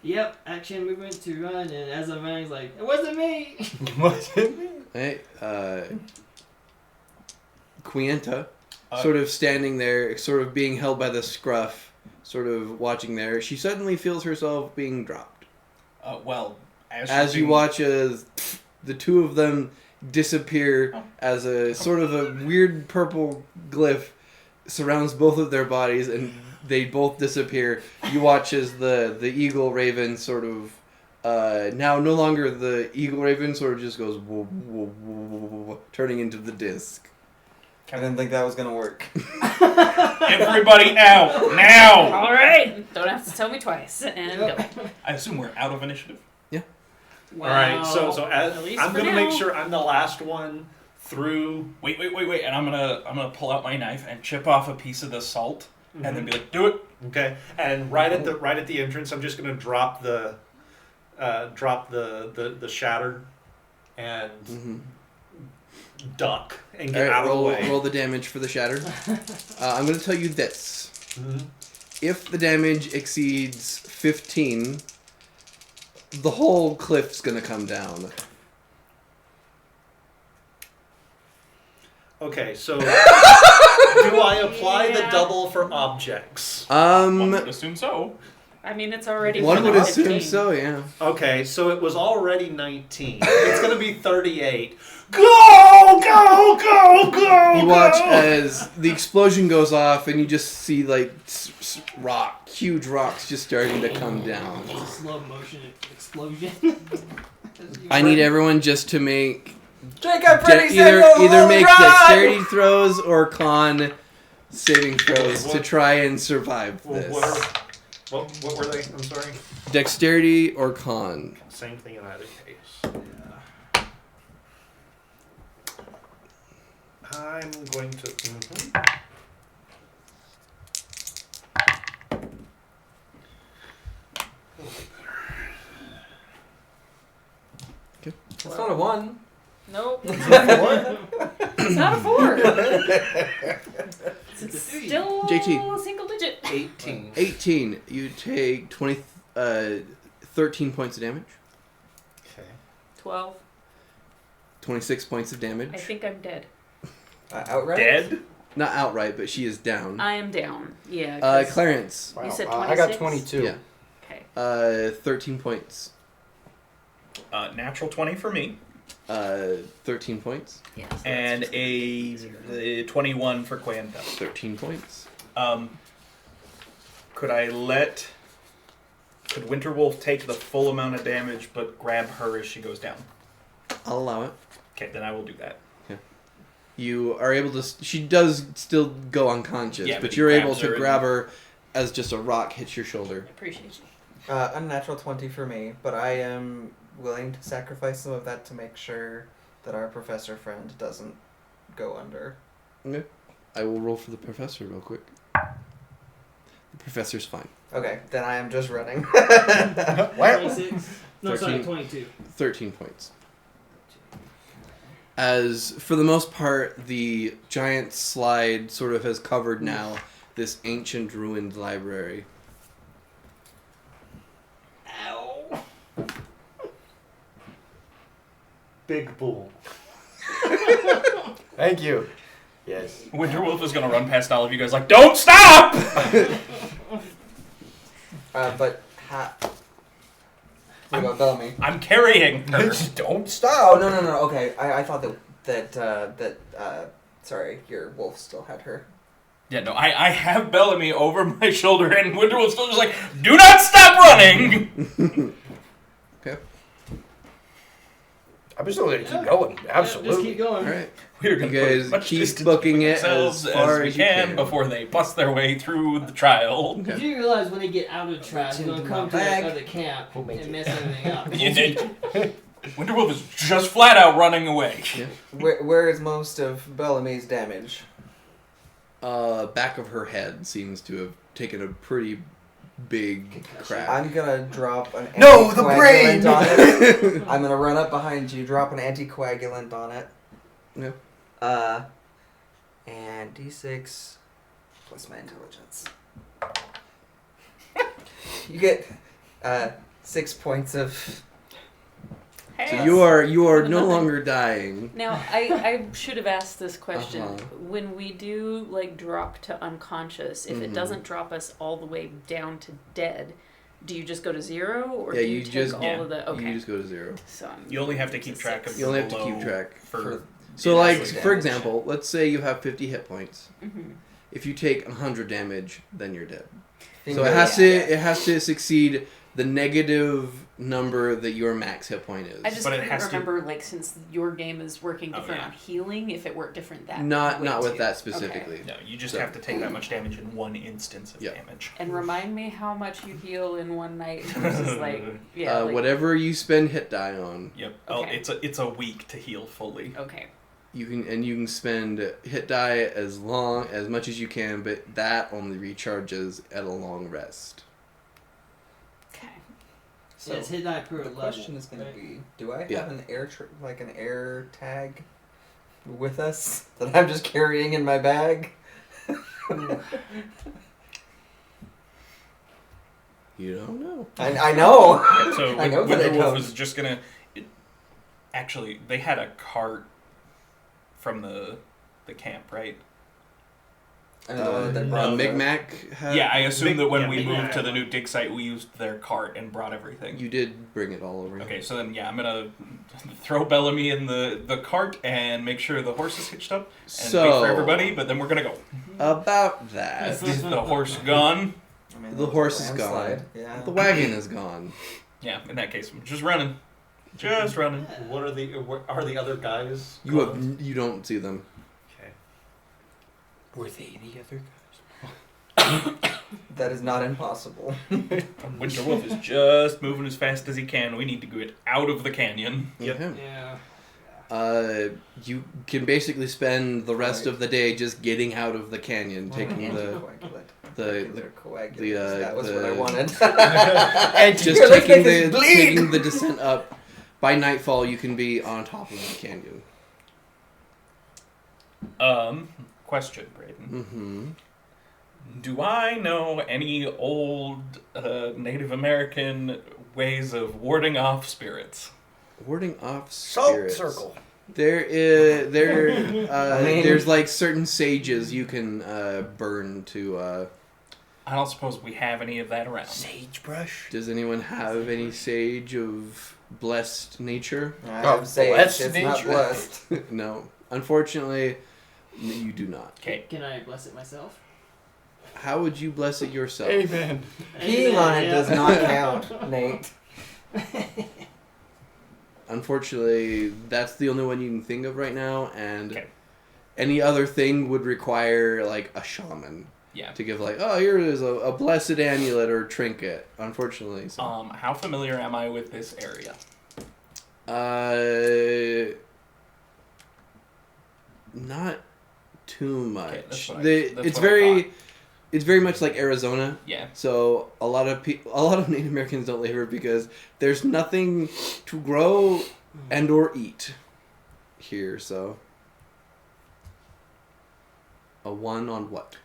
Yep, action movement to run, and as I'm running, it's like, it wasn't me!
Hey, Quienta, sort of standing there, sort of being held by the scruff, sort of watching there. She suddenly feels herself being dropped.
Well,
As you watch as the two of them disappear as a sort of a weird purple glyph surrounds both of their bodies and they both disappear. You watch as the eagle raven sort of now no longer the eagle raven sort of just goes whoa, whoa, whoa, whoa, turning into the disc.
I didn't think that was gonna work.
Everybody out now!
Alright, don't have to tell me twice. And go.
I assume we're out of initiative.
All right, so as,
at least
I'm
for
gonna
now.
make sure I'm the last one through.
Wait, and I'm gonna pull out my knife and chip off a piece of the salt, and then be like, "Do it."
Okay, and right at the entrance, I'm just gonna drop the drop the shatter and
Mm-hmm.
duck and
All
get
right,
out of the
roll,
way.
roll the damage for the shatter. I'm going to tell you this.
Mhm.
If the damage exceeds 15, the whole cliff's going to come down.
Okay, so do I apply the
Yeah.
double for objects?
One would assume so.
I mean, it's already.
One would
15.
assume so, yeah.
Okay, so it was already 19. It's going to be 38. Go, go, go, go!
You watch
go!
as the explosion goes off, and you just see like huge rocks just starting to come down.
It's a slow motion explosion.
I need everyone just to make
Jacob, ready,
either make dexterity throws or con saving throws to try and survive
Well,
this.
what were they? I'm sorry.
Dexterity or con.
Same thing in either case. I'm going to.
It's not a 1.
Nope.
What?
It's not a 4.
It's a three.
Still
JT.
single digit.
18.
18. You take 13 points of damage.
Okay.
12.
26 points of
I
damage.
think I'm dead.
Outright?
Dead?
Not outright, but she is down.
I am down. Yeah. 'cause
Clarence.
You said
I got
26?
22.
Yeah.
Okay.
13 points.
Natural 20 for me.
13 points.
Yeah. So
And
that's
a 21 for Quanta.
13 points.
Could Winterwolf take the full amount of damage but grab her as she goes down?
I'll allow it.
Okay, then I will do that.
You are able to. She does still go unconscious,
Yeah,
but
but he
you're able
grabs
to
her
grab her as just a rock hits your shoulder.
I appreciate you.
Unnatural 20 for me, but I am willing to sacrifice some of that to make sure that our professor friend doesn't go under.
Okay. I will roll for the professor real quick. The professor's fine.
Okay, then I am just running.
26. No, sorry,
13.
22.
13 points. As, for the most part, the giant slide sort of has covered now this ancient ruined library.
Ow.
Big bull.
Thank you. Yes.
Winterwolf is gonna run past all of you guys like, don't stop!
But what about Bellamy?
I'm carrying her.
Don't
Oh,
stop.
no, okay. I thought that sorry, your wolf still had her.
Yeah, no, I have Bellamy over my shoulder, and Winterwolf's still just like, do not stop running!
Okay.
I'm still gonna keep going.
Just
Absolutely.
keep going.
Alright.
We're gonna
You
put
guys
as much
keep
distance
booking
between
it as
ourselves
far
we
as you
can
can.
before they bust their way through the trial.
Did you realize when they get out of the trap, they're gonna come to
Bag.
that other camp
We'll make
and
it.
mess everything up?
You did. Winterwolf is just flat out running away.
Yeah.
Where is most of Bellamy's damage?
Back of her head seems to have taken a pretty big crack.
I'm gonna drop an
No, the
anticoagulant
brain!
on it. I'm gonna run up behind you, drop an anticoagulant on it.
Yeah.
And D6 plus my intelligence. You get 6 points of.
Hey.
So you are no
Nothing.
longer dying.
Now, I should have asked this question.
Uh-huh.
When we do, like, drop to unconscious, if it
Mhm.
doesn't drop us all the way down to dead, do you just go to 0? Or
Yeah,
do you,
you
take
just-
all
yeah.
of the... Okay.
You just go to 0.
So I'm
You only have to
going
keep
to
track of
6.
You only have to keep
below
track.
for
So, like,
Actually
for
damage.
example, let's say you have 50 hit points.
Mhm.
If you take 100 damage, then you're dead. So
Finger-
it has to succeed the negative number that your max hit point is.
I just
But it
couldn't
has to-
remember, like, since your game is working
Oh,
different
yeah.
on healing, if it worked different that
not
way
with
too.
that
Okay.
specifically.
No, you just
So-
have to take that much damage in one instance of
Yeah.
damage.
And remind me how much you heal in one night versus, like, yeah, like,
Whatever you spend hit die on,
Yep.
Okay.
Oh, it's a week to heal fully.
okay.
you can spend hit die as much as you can, but that only recharges at a long rest.
Okay.
So
Yeah, it's hit that per
the
level.
question is going
right?
to be: do I have
Yeah.
an air tag with us that I'm just carrying in my bag?
You don't know.
I know.
So
I know that I
Winterwolf
don't.
was just gonna. Actually, they had a cart from the camp, right?
I know the one that they brought.
Micmac had,
Yeah, I assume that when
yeah,
we
Micmac
moved to
had
the
one.
new dig site, we used their cart and brought everything.
You did bring it all over.
Okay, so then I'm gonna throw Bellamy in the cart and make sure the horse is hitched up and wait for everybody. But then we're gonna go.
About that,
Is the horse gone?
I mean,
the horse is
landslide,
gone.
Yeah.
The wagon is gone.
Yeah, in that case, I'm just running. Just running.
What are the other guys?
You don't see them.
Okay.
Were they the other guys?
That is not impossible.
Winterwolf is just moving as fast as he can. We need to get out of the canyon.
Yep.
Okay.
Yeah.
You can basically spend the rest of the day just getting out of the canyon, taking
Anticoagulant.
the
Coagulant. That was what I
the-
wanted.
just
Here, let's
taking
make this
the
bleed!
taking the descent up. By nightfall, you can be on top of the canyon.
Question, Braden.
Mm-hmm.
Do I know any old Native American ways of warding off spirits?
Warding off
Salt
spirits.
circle.
There's
mean-
like certain sages you can burn to.
I don't suppose we have any of that around.
Sagebrush.
Does anyone have any sage of blessed nature?
I have sage.
blessed
It's not
nature.
blessed.
No, unfortunately, you do not.
Okay.
Can I bless it myself?
How would you bless it yourself?
Amen.
Peeing on it does not count, Nate.
Unfortunately, that's the only one you can think of right now, and
Okay.
any other thing would require like a shaman
Yeah.
to give like, oh, here is a blessed amulet or trinket. Unfortunately, so.
How familiar am I with this area?
Not too much.
Okay, that's what I- that's
it's
what I
very,
thought.
it's very much like Arizona.
Yeah.
So a lot of Native Americans don't live here because there's nothing to grow and or eat here. So a 1 on what?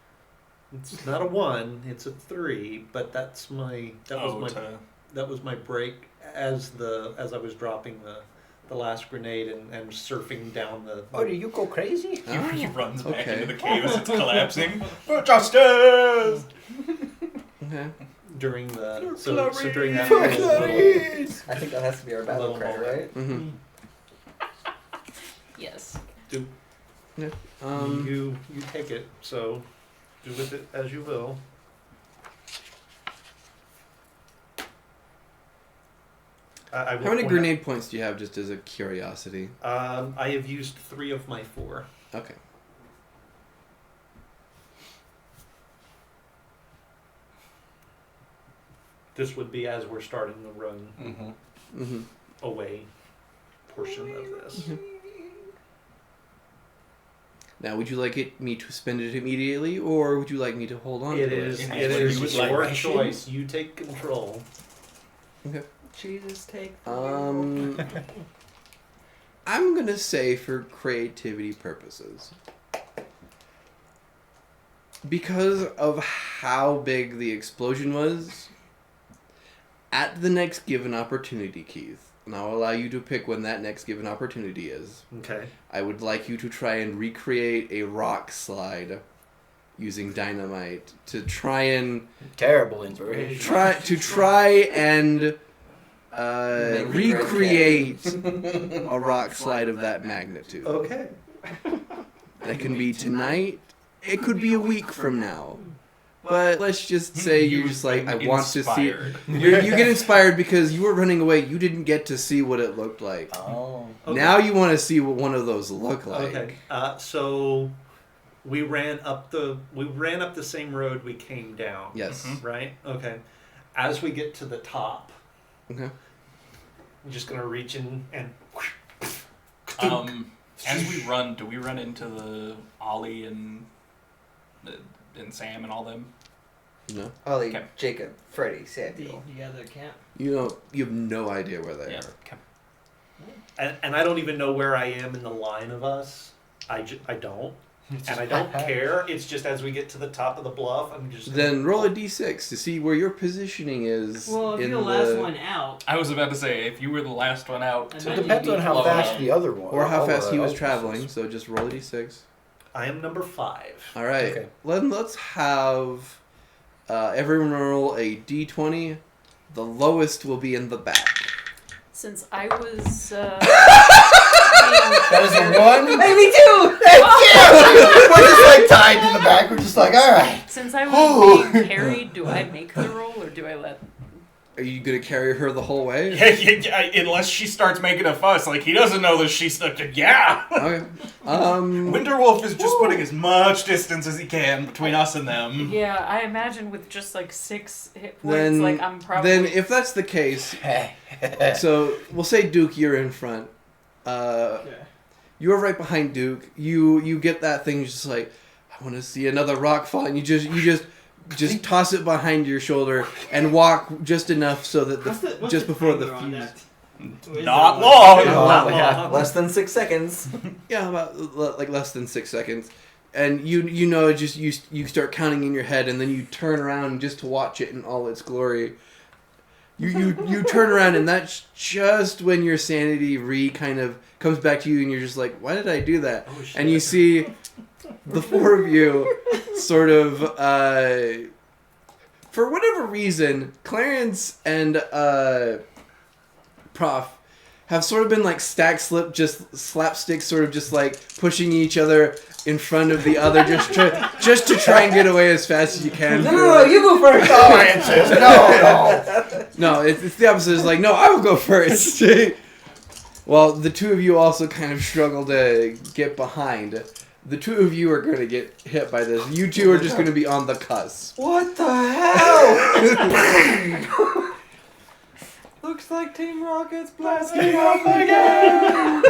It's not a 1, it's a 3, but that was my break as I was dropping the last grenade and surfing down the.
Oh, do you go crazy?
He runs back
okay.
into the cave as it's collapsing. For justice!
Okay.
during the
For
during that
Clarice!
little-
I think that has to be our battle
Little
cry,
moment.
right?
Mm-hmm.
Yes.
you take it, so do with it as you will. I will
How many
point
grenade points do you have, just as a curiosity?
out- I have used 3 of my 4.
Okay.
This would be as we're starting the run
Mm-hmm.
Mm-hmm.
away portion of this.
Now, would you like me to spend it immediately, or would you like me to hold on
It
to
is.
If
It
that's what
is
you would
your
like.
choice. You take control.
Jesus, take the
I'm gonna say for creativity purposes, because of how big the explosion was, at the next given opportunity, Keith, and I'll allow you to pick when that next given opportunity is,
Okay.
I would like you to try and recreate a rock slide using dynamite to try and
Terrible inspiration.
try and
Make the
recreate a rock slide of that magnitude.
Okay.
That can be tonight. It could be a week from now. But let's just say you're just like, I want to see.
Inspired.
You get inspired because you were running away. You didn't get to see what it looked like.
Oh.
Okay.
Now you want to see what one of those look like.
Okay. So we ran up the same road we came down.
Yes.
Mhm.
Right. Okay. As we get to the top,
Okay.
I'm just gonna reach in and.
As we run, do we run into the Ollie and Sam and all them?
No.
Ollie,
Okay.
Jacob, Freddie,
Do
Samuel.
you gather a camp?
You have no idea where they
Yeah.
are.
Okay.
And I don't even know where I am in the line of us. I don't. And I don't care. It's just as we get to the top of the bluff, I'm just...
Then roll a d6 to see where your positioning is.
Well, if
in
you're the last one out,
I was about to say, if you were the last one out,
I
So it
bet
depends
you'd
on
be
how
low
fast
down.
the other one,
Or how
all
fast
the
he was
other
traveling,
pieces.
so just roll a d6.
I am number 5.
All right.
Okay.
Let's have everyone roll a d20. The lowest will be in the back.
Since I was
That was a 1.
Hey, me too!
We're just like tied to the back. We're just like, all right.
since I was being carried, do I make the roll or do I let?
Are you gonna carry her the whole way?
yeah, unless she starts making a fuss, like he doesn't know that she's stuck. Yeah.
Okay.
Winterwolf is just putting as much distance as he can between us and them.
Yeah, I imagine with just like 6 hit points,
Then,
like I'm probably.
then if that's the case, so we'll say Duke, you're in front. You're right behind Duke. You get that thing, just like, I want to see another rock fall, and you just toss it behind your shoulder and walk just enough so that
what's
just before the
timer on
fuse.
that? Or is
Not
it
long.
Not
Yeah,
long.
less than 6 seconds.
Yeah, about like less than 6 seconds, and you know just you start counting in your head, and then you turn around just to watch it in all its glory. You turn around, and that's just when your sanity kind of comes back to you, and you're just like, why did I do that?
Oh, shit.
And you see the 4 of you sort of, for whatever reason, Clarence and Prof have sort of been like just slapstick, sort of just like pushing each other in front of the other, just to try and get away as fast as you can.
No, you go first.
No, I insist. No.
No, it's the opposite. It's like, no, I will go first. Well, the 2 of you also kind of struggle to get behind. The 2 of you are going to get hit by this. You 2 are just going to be on the cusp.
What the hell? Looks like Team Rocket's blasting off again.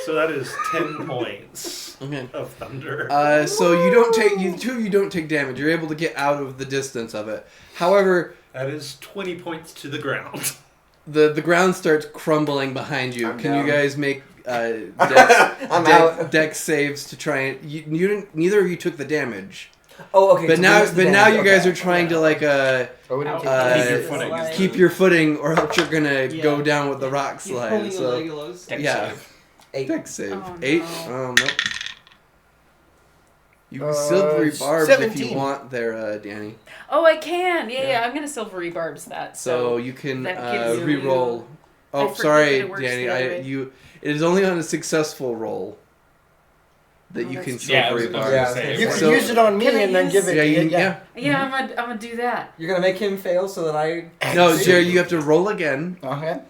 So that is 10 points
Okay.
of thunder.
So you 2 of you don't take damage. You're able to get out of the distance of it. However,
That is 20 points to the ground.
the ground starts crumbling behind you.
I'm
Can
down.
you guys make
I'm out.
dex saves to try and you didn't, neither of you took the damage.
Oh, okay.
But
so
now
there's the
you
damage.
guys
Okay.
are trying to like
Oh, we didn't take
keep your
footing.
keep your footing, or else you're gonna
Yeah.
go down with the rock
You're
slide.
pulling a
So
Legolas.
Dex
yeah,
save.
8.
dex save.
Oh,
8.
no.
Nope. You can silvery barbs if
17.
you want there, Danny.
Oh, I can. Yeah. I'm gonna silvery barbs that.
So you can
that gives you-
re-roll.
I
Oh,
forget
sorry,
that it works
Danny.
the other way.
It is only on a successful roll that
Oh,
you can
that's
Yeah, I
silvery
was
barb.
gonna
Yeah.
say.
You can
So-
use it on me
Can I
and then
use-
give it.
Yeah,
Yeah, I'm gonna do that.
You're gonna make him fail so that I.
No, Jerry, you have to roll again.
Okay.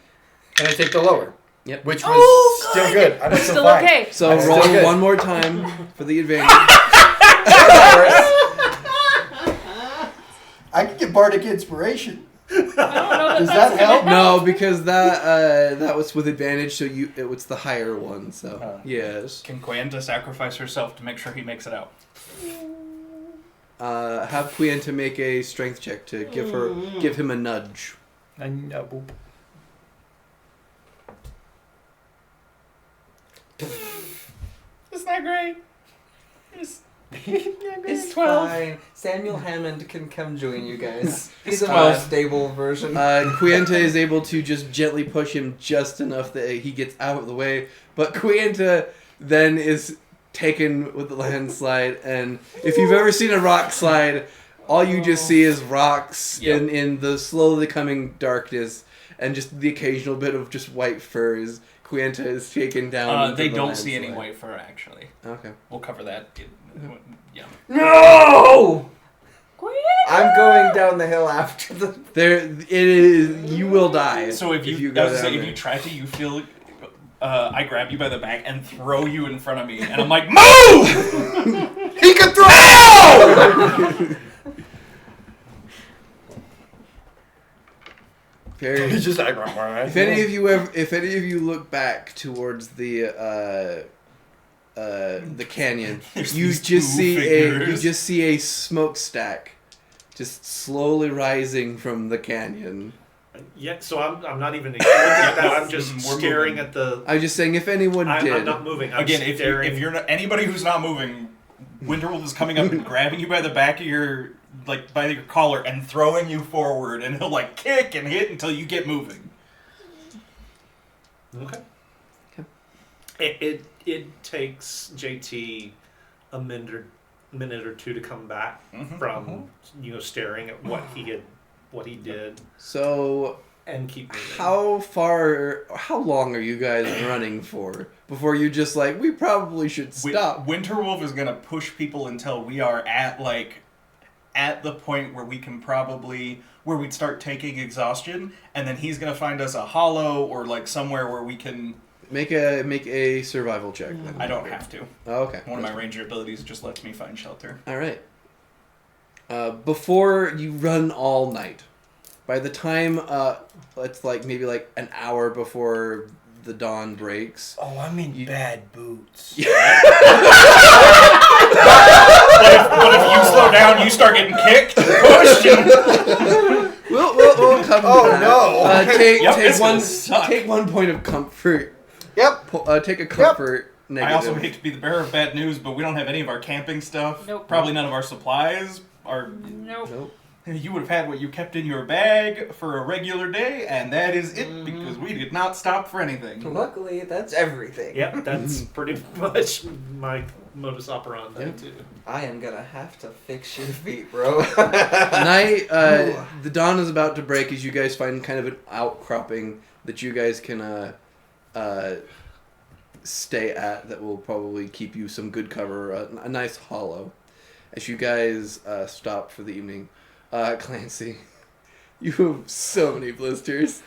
And I take the lower.
Yep.
Which was
Oh,
still
good.
good. I'm
Still
fine.
okay.
So
That's
roll
still good.
one more time for the advantage.
I can get bardic inspiration.
I don't know
Does
that's
that
gonna
help?
No, because that was with advantage, so it was the higher one. So
Oh.
yes,
Can Quanta sacrifice herself to make sure he makes it out?
have Quienta make a strength check to give him a nudge.
Boop.
It's not great.
It's 12. Fine. Samuel Hammond can come join you guys. He's a
Uh,
more stable version.
Quienta is able to just gently push him just enough that he gets out of the way, but Quienta then is taken with the landslide, and if you've ever seen a rock slide, all you just see is rocks
Yep.
in the slowly coming darkness, and just the occasional bit of just white fur as Quienta is taken down. into
They
the
don't see any
landslide.
white fur, actually.
Okay.
We'll cover that. Yeah.
No! I'm going down the hill after the.
There, it is. You will die.
So if you
go
I was gonna say,
down
if
there.
you try to, you feel. I grab you by the back and throw you in front of me, and I'm like, move!
He can throw!
Very-
He's just like.
If any of you look back towards the the canyon,
There's
you
these
just
two figures.
see a smokestack just slowly rising from the canyon.
Yeah, so I'm not even looking at that. I'm just
We're
staring
moving.
at the.
I'm just saying, if anyone did,
I'm not moving. I'm
Again, if you're not, anybody who's not moving, Winterwolf is coming up and grabbing you by the back of your by your collar and throwing you forward, and he'll like kick and hit until you get moving.
Okay.
Okay.
It takes JT a minute or two to come back
Mhm.
from staring at what he did
so
and keep moving.
how long are you guys running for before you just like, we probably should stop?
Winterwolf is gonna push people until we are at the point where we can where we'd start taking exhaustion, and then he's gonna find us a hollow or like somewhere where we can.
Make a survival check then.
I don't have to.
Oh, okay.
One of my ranger abilities just lets me find shelter.
All right. Before you run all night, by the time it's like maybe like an hour before the dawn breaks.
Oh, I'm in bad boots.
But if you slow down, you start getting kicked, pushed.
We'll come.
Oh,
to that.
no.
Take one point of comfort.
Yep.
Take a comfort
I
negative.
also hate to be the bearer of bad news, but we don't have any of our camping stuff.
Nope.
Probably none of our supplies.
Nope.
Nope.
You would have had what you kept in your bag for a regular day, and that is it, because we did not stop for anything.
Luckily, that's everything.
Yep, that's pretty much my modus operandi
Yep.
too.
I am gonna have to fix your feet, bro.
Night. The dawn is about to break as you guys find kind of an outcropping that you guys can stay at that will probably keep you some good cover, a nice hollow. As you guys stop for the evening, Clancy, you have so many blisters.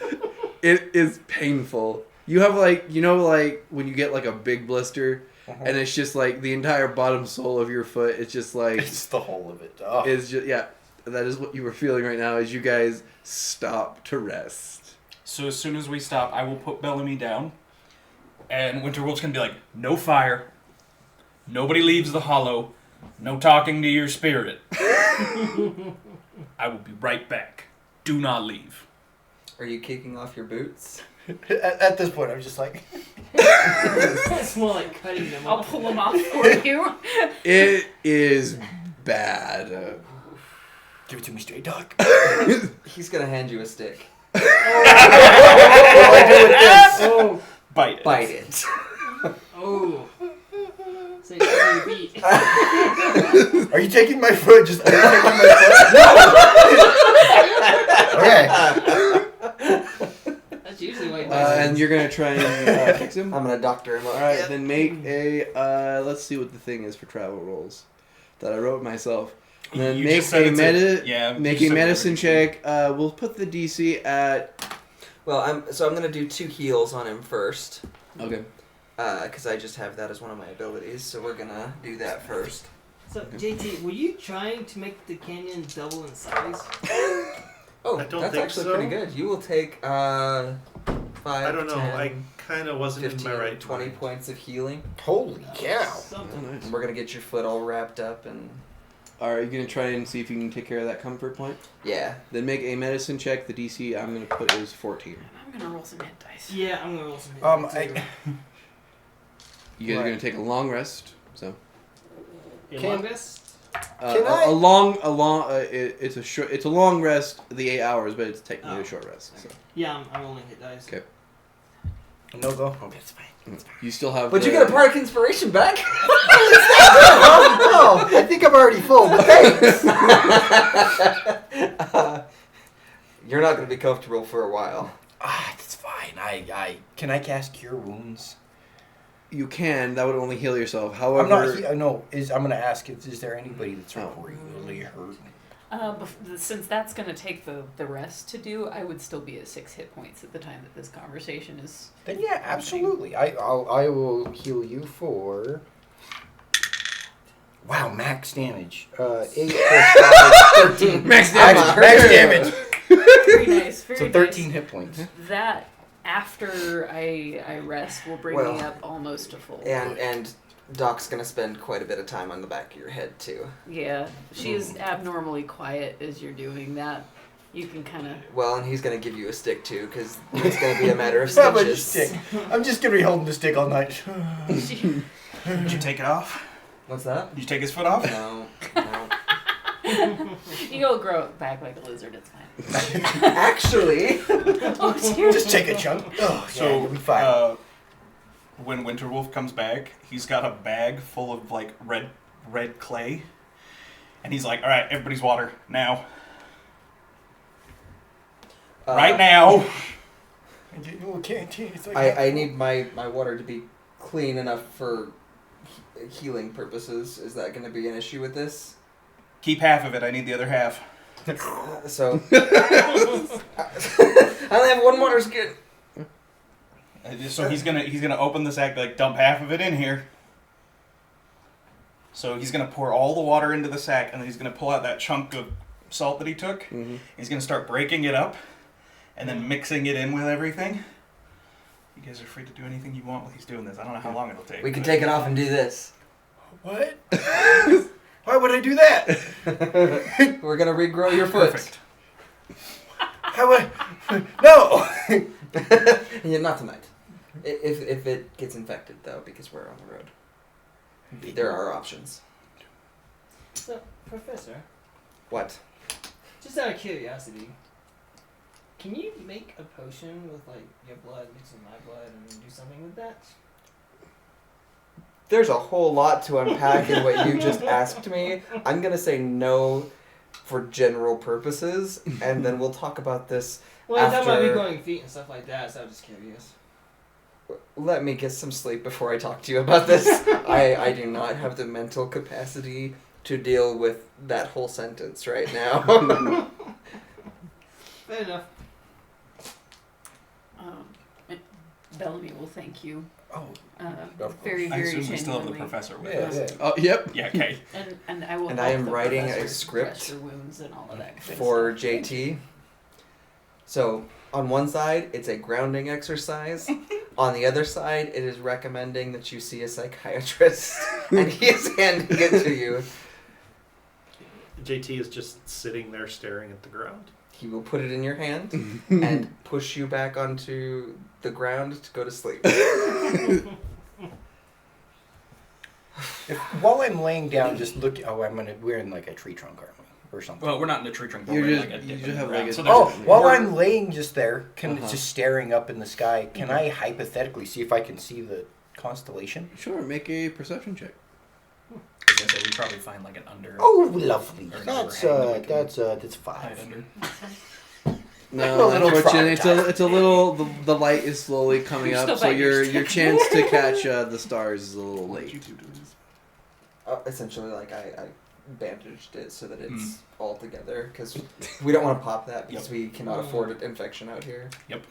It is painful. You have like when you get like a big blister, and it's just like the entire bottom sole of your foot. It's just like
It's the whole of it. Oh.
is just That is what you were feeling right now as you guys stop to rest.
So as soon as we stop, I will put Bellamy down, and Winterwolf's gonna be like, no fire, nobody leaves the hollow, no talking to your spirit. I will be right back. Do not leave.
Are you kicking off your boots?
At this point, I'm just like...
It's more like cutting them
I'll
off.
pull them off for you.
It is bad.
Give it to me straight, dog.
He's gonna hand you a stick.
What do I do with this?
Oh,
Bite it.
Bite it.
oh. Say your feet.
Are you taking my foot? Are you taking my foot? Okay.
That's usually what he
And you're gonna try and fix him.
I'm gonna doctor him up.
All right, then make a. Let's see what the thing is for travel rolls that I wrote myself. And then
You
make
just said
a
it's
make
you
a
said
medicine
everything.
check. We'll put the DC at.
Well, I'm gonna do 2 heals on him first.
Okay.
Because I just have that as one of my abilities, so we're gonna do that first.
So, JT, were you trying to make the canyon double in size?
Oh,
I don't
that's
think
actually
so.
pretty good. You will take 5,
I don't know.
10,
I kind of wasn't
15,
in my right
20
mind.
points of healing.
Holy cow.
Oh,
Something.
nice.
And we're gonna get your foot all wrapped up and
Are you gonna try and see if you can take care of that comfort point?
yeah.
Then make a medicine check. The DC I'm gonna put is 14.
I'm gonna roll some hit dice.
Yeah, I'm gonna roll some hit too.
You guys are
Right.
gonna take a long rest. So.
Long rest?
Can I-
a long it's a long rest, the 8 hours, but it's technically
Oh.
a short rest. So.
Yeah, I'm rolling hit dice.
Okay.
No go? Okay, it's fine.
You still have.
But you
the-
get a bardic inspiration back.
Oh, I think I'm already full, but thanks.
You're not gonna be comfortable for a while.
It's fine. Can I cast Cure Wounds?
You can. That would only heal yourself.
I'm
However,
not. No. I'm gonna ask. Is there anybody that's
Oh.
really hurt?
Since that's going to take the rest to do, I would still be at 6 hit points at the time that this conversation is.
Then yeah, absolutely. I will heal you for. Wow, max damage. 8 plus 5, 13.
Max damage.
Max damage.
Very nice. Very
So 13 hit points.
nice. That after I rest will bring me
Well,
up almost to full.
And Doc's gonna spend quite a bit of time on the back of your head too.
Yeah, she's abnormally quiet as you're doing that. You can kind of.
Well, and he's gonna give you a stick too, because it's gonna be a matter of
How much
stitches.
stick? I'm just gonna be holding the stick all night.
Did you take it off?
What's that?
Did you take his foot off?
No, no.
You go grow it back like a lizard. It's fine.
Actually,
Oh, seriously?
Just take a chunk. Oh,
So,
yeah, you'll be fine.
When Winterwolf comes back, he's got a bag full of like red clay, and he's like, "All right, everybody's water now, right now."
I need my water to be clean enough for healing purposes. Is that going to be an issue with this?
Keep half of it. I need the other half.
So I only have one water skin.
So he's gonna open the sack, like dump half of it in here. So he's gonna pour all the water into the sack, and then he's gonna pull out that chunk of salt that he took.
Mm-hmm.
He's gonna start breaking it up, and then mixing it in with everything. You guys are free to do anything you want while he's doing this. I don't know how long it'll take.
We can
but-
take it off and do this.
What? Why would I do that?
We're gonna regrow your foot.
Perfect.
How would? No.
Yeah, not tonight. If it gets infected though, because we're on the road, there are options.
So, Professor,
What?
just out of curiosity, can you make a potion with like your blood mixed with my blood and do something with that?
There's a whole lot to unpack in what you just asked me. I'm gonna say no for general purposes, and then we'll talk about this.
Well, you're talking about
After-
regrowing feet and stuff like that, so I'm just curious.
Let me get some sleep before I talk to you about this. I do not have the mental capacity to deal with that whole sentence right now.
Fair enough.
Bellamy will thank you.
Oh, course.
Very,
I
very
assume we still have the
genuinely.
professor with
yeah,
us.
yeah.
Oh, yep.
Yeah. Okay.
And I will.
And
help
I am
the
writing a
professor
script
dress your wounds and all of that good
for
stuff.
JT. So on one side, it's a grounding exercise. On the other side, it is recommending that you see a psychiatrist, and he is handing it to you.
JT is just sitting there staring at the ground.
He will put it in your hand and push you back onto the ground to go to sleep.
If, while I'm laying down, just look. Oh, we're in like a tree trunk, aren't we, or something?
Well, we're not in the tree trunk. But
You're
we're in
just-
like a
you
dip
just
in the
have
ground.
like a-
So there's-
Oh, while
We're-
I'm laying just there,
Uh-huh.
just staring up in the sky, can I hypothetically see if I can see the constellation?
Sure, make a perception check.
I was gonna say we probably find like an under.
Oh, lovely.
Or an
That's
overhang that we can
that's
hide
5.
under.
No,
A little
unfortunately,
traumatized.
it's a little. The light is slowly coming
You're
up,
still
so
back, you're
your
still-
chance to catch the stars is a little
What did you
late.
do to his-
Essentially, like I bandaged it so that it's
Mm.
all together because we don't want to pop that because
Yep.
we cannot afford an infection out here.
Yep.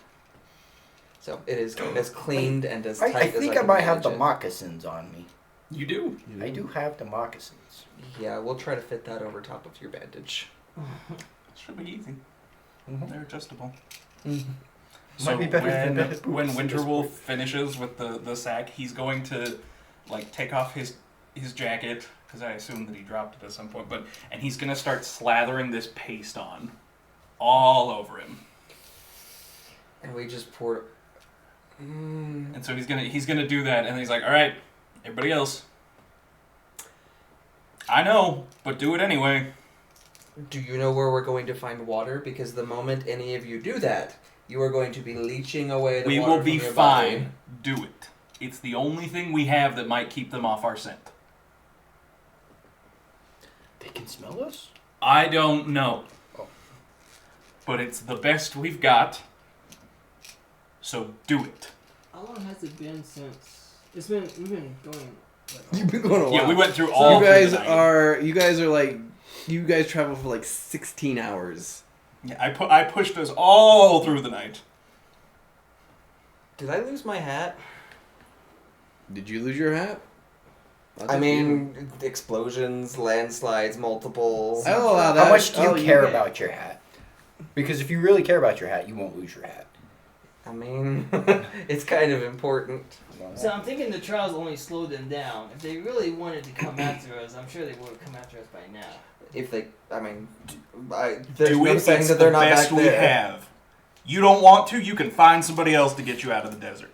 So it is as cleaned and as
I
tight as
think
I
I
can
might have the
manage it.
moccasins on me.
You do.
I do have the moccasins.
Yeah, we'll try to fit that over top of your bandage.
Should be easy.
Mhm.
They're adjustable.
Mm-hmm.
So
Might be better than that.
when Winterwolf finishes with the sack, he's going to like take off his jacket because I assume that he dropped it at some point. And he's gonna start slathering this paste on all over him.
And we just poured.
And so he's gonna do that, and then he's like, "All right, everybody else. I know, but do it anyway."
Do you know where we're going to find water? Because the moment any of you do that, you are going to be leaching away the
We
water
will
from
be
your
fine.
body.
Do it. It's the only thing we have that might keep them off our scent.
They can smell us?
I don't know.
Oh.
But it's the best we've got. So do it.
How long has it been since? We've been going.
You've been going a while.
Yeah, we went through all.
You
through
guys
the night.
are. You guys travel for like 16 hours.
Yeah, I pushed us all through the night.
Did I lose my hat?
Did you lose your hat? That's
I
up to
mean, explosions, landslides, multiple.
you. I'll allow that.
How much do you
Oh,
care
get-
about your hat? Because if you really care about your hat, you won't lose your hat.
I mean, it's kind of important.
So I'm thinking the trials only slowed them down. If they really wanted to come after us, I'm sure they would have come after us by now.
If they, I mean, there's
Do
no
it.
saying
It's
that they're
the
not
best
back
we
there.
have. You don't want to, you can find somebody else to get you out of the desert.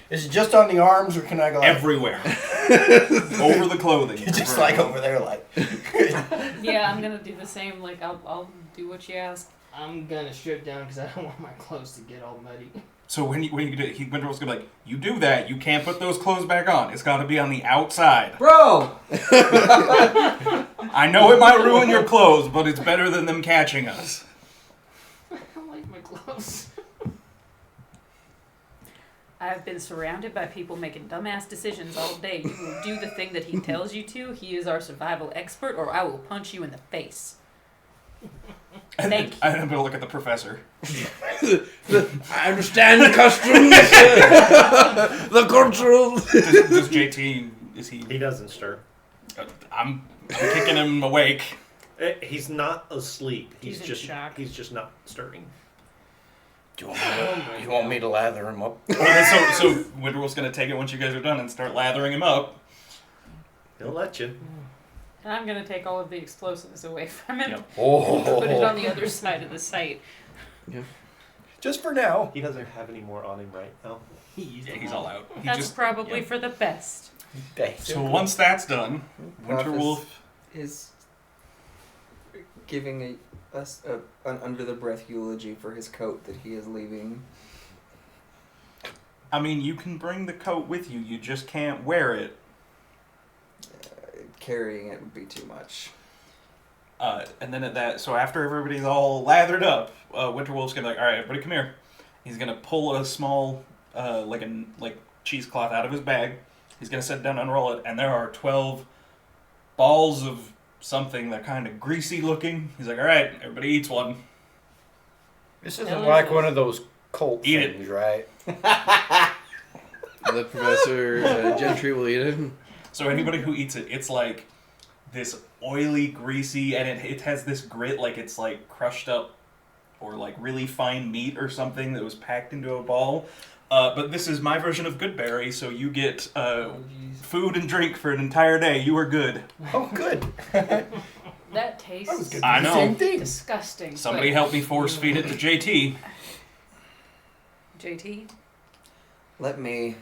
Is it just on the arms, or can I go
Everywhere. Over the clothing.
just like over there, like?
Yeah, I'm gonna do the same. Like, I'll do what you ask.
I'm gonna strip down because I don't want my clothes to get all muddy.
So when you do, Winterwolf's gonna be like, you do that, you can't put those clothes back on. It's gotta be on the outside.
Bro!
I know it might ruin your clothes, but it's better than them catching us.
I don't like my clothes.
I've been surrounded by people making dumbass decisions all day. You will do the thing that he tells you to. He is our survival expert, or I will punch you in the face. Thank you.
I'm gonna look at the professor.
I understand the customs. The cultural.
Does JT, is he...
He doesn't stir.
I'm kicking him awake.
He's not asleep.
He's in
just
shock.
He's just not stirring.
Do you want me to lather him up?
Well, so Winterwolf's gonna take it once you guys are done and start lathering him up.
He'll let you.
And I'm gonna take all of the explosives away from him.
Yep.
Oh,
Put it on the other side of the site.
just for now.
He doesn't have any more on him right now.
Yeah, he's all out. He
That's
just,
probably
yeah.
for the best.
So once that's done,
Prophet
Winterwolf...
is giving an under the breath eulogy for his coat that he is leaving.
I mean, you can bring the coat with you, you just can't wear it.
Carrying it would be too much.
And then so after everybody's all lathered up, Winterwolf's gonna be like, all right, everybody come here. He's gonna pull a small, like cheesecloth out of his bag. He's gonna sit down and unroll it, and there are 12 balls of something. They're kind of greasy looking. He's like, all right, everybody eats one.
This isn't like one of those cult
Eat it.
things, right?
The Professor Gentry will eat it.
So anybody who eats it, it's like this oily, greasy, and it has this grit, like it's like crushed up or like really fine meat or something that was packed into a ball. But this is my version of Goodberry, so you get food and drink for an entire day. You are good.
Oh, good.
That tastes
good.
I know.
Same thing.
disgusting.
Somebody
but-
help me force feed it to JT.
JT?
Let me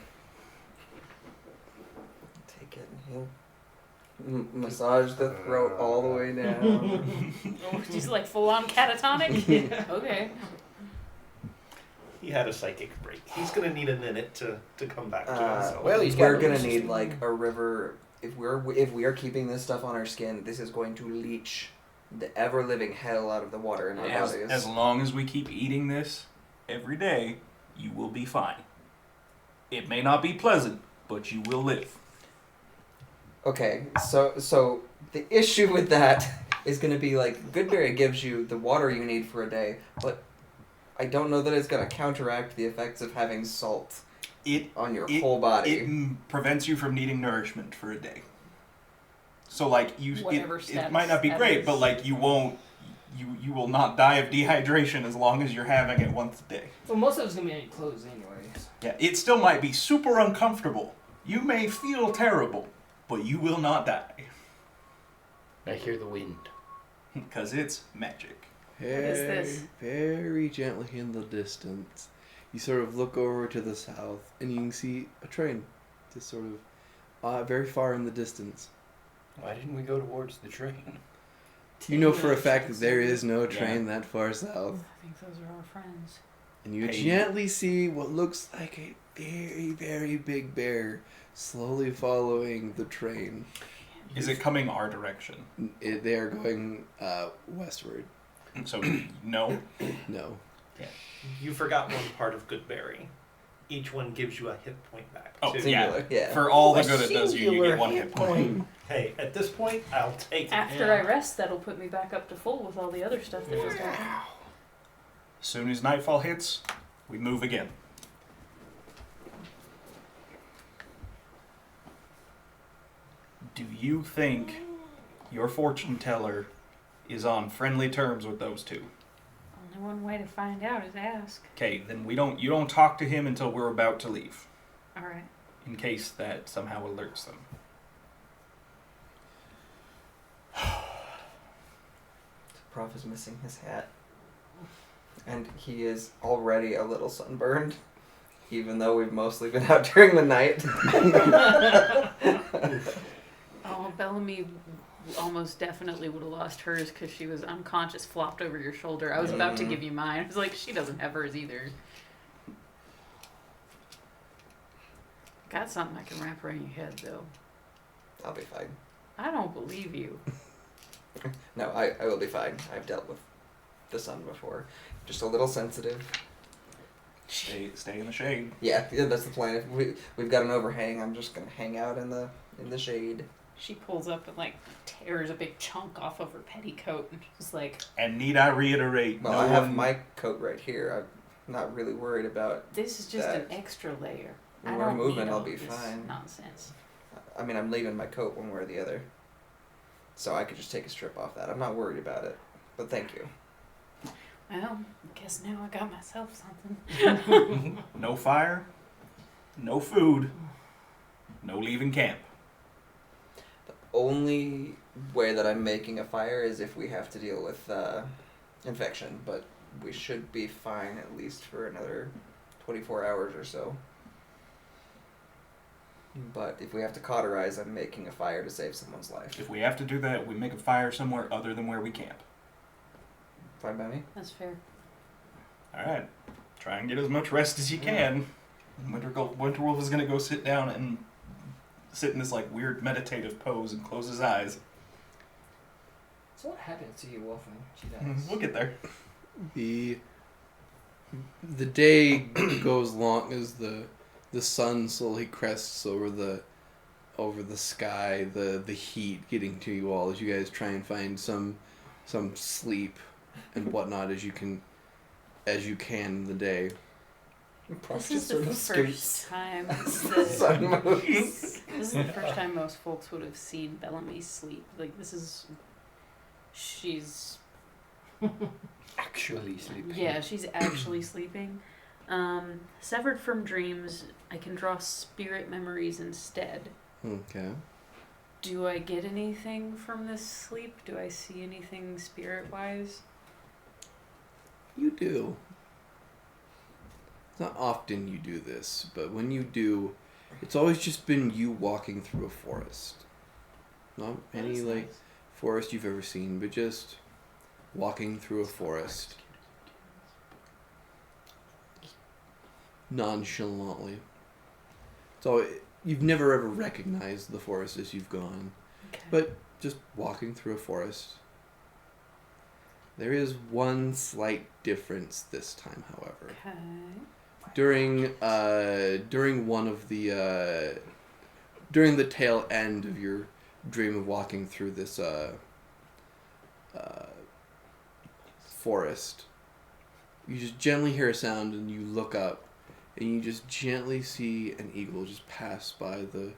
take it and he'll massage the throat all the way down.
Oh, he's like full on catatonic? Okay.
He had a psychic break. He's gonna need a minute to come back to himself.
well, he's got
We're
a
gonna
resistant-
need like a river. If we are keeping this stuff on our skin, this is going to leach the ever living hell out of the water in our bodies.
As long as we keep eating this every day, you will be fine. It may not be pleasant, but you will live.
Okay, so the issue with that is going to be like Goodberry gives you the water you need for a day, but I don't know that it's going to counteract the effects of having salt on your whole body.
It prevents you from needing nourishment for a day. So like
Whatever
it might not be
that
great,
is.
but like you will not die of dehydration as long as you're having it once a day.
Well, most of it's gonna be any clothes anyways.
Yeah, it still might be super uncomfortable. You may feel terrible, but you will not die.
I hear the wind.
Because it's magic.
Very,
is this?
very gently in the distance, you sort of look over to the south, and you can see a train, just sort of very far in the distance.
Why didn't we go towards the train?
You know for a fact that there is no train that far south,
I think those are our friends.
and you
Hey.
gently see what looks like a very, very big bear slowly following the train.
Is it coming our direction?
They are going westward.
So, no.
No.
You forgot one part of Goodberry. Each one gives you a hit point back.
Oh,
too.
Singular, yeah.
For all the
A
good it does you, you
singular
get one
hit
hit point.
Hey, at this point, I'll take it.
After I rest, that'll put me back up to full with all the other stuff that just happened.
As soon as nightfall hits, we move again. Do you think your fortune teller is on friendly terms with those two?
I'll only one way to find out is ask.
Okay, then you don't talk to him until we're about to leave,
All right.
in case that somehow alerts them.
The prof is missing his hat. And he is already a little sunburned, even though we've mostly been out during the night.
Oh, Bellamy almost definitely would have lost hers because she was unconscious, flopped over your shoulder. I was about to give you mine. I was like, she doesn't have hers either. Got something I can wrap around your head, though.
I'll be fine.
I don't believe you.
No, I will be fine. I've dealt with the sun before. Just a little sensitive.
Stay in the shade.
Yeah, that's the plan. If we've got an overhang, I'm just gonna hang out in the shade.
She pulls up and, like, tears a big chunk off of her petticoat and she's like,
And need I reiterate,
Well,
no
I have
one...
my coat right here. I'm not really worried about.
this is just
That-
an extra layer.
When
I
we're
don't
moving,
need
I'll
all
be
this
fine.
Nonsense.
I mean, I'm leaving my coat one way or the other, so I could just take a strip off that. I'm not worried about it. But thank you.
Well, I guess now I got myself something.
No fire, no food, no leaving camp.
The only way that I'm making a fire is if we have to deal with infection, but we should be fine at least for another 24 hours or so. But if we have to cauterize, I'm making a fire to save someone's life.
If we have to do that, we make a fire somewhere other than where we camp.
Fine by me?
That's fair.
Alright, try and get as much rest as you can. Winterwolf is gonna go sit down and sit in this like weird meditative pose and close his eyes.
So what happens to you, Wolf, when she dies?
We'll get there.
The day goes long as the sun slowly crests over the sky, the heat getting to you all as you guys try and find some sleep and whatnot as you can in the day.
This is the first time
Sun moves.
this is the first time most folks would have seen Bellamy sleep. Like, she's
Actually sleeping.
yeah, she's actually sleeping. Severed from dreams, I can draw spirit memories instead.
Okay.
Do I get anything from this sleep? Do I see anything spirit-wise?
You do. It's not often you do this, but when you do, it's always just been you walking through a forest. Not any like forest you've ever seen, but just walking through a forest nonchalantly. So you've never ever recognized the forest as you've gone,
Okay.
but just walking through a forest. There is one slight difference this time, however.
Okay.
During one of the during the tail end of your dream of walking through this forest, you just gently hear a sound and you look up and you just gently see an eagle just pass by the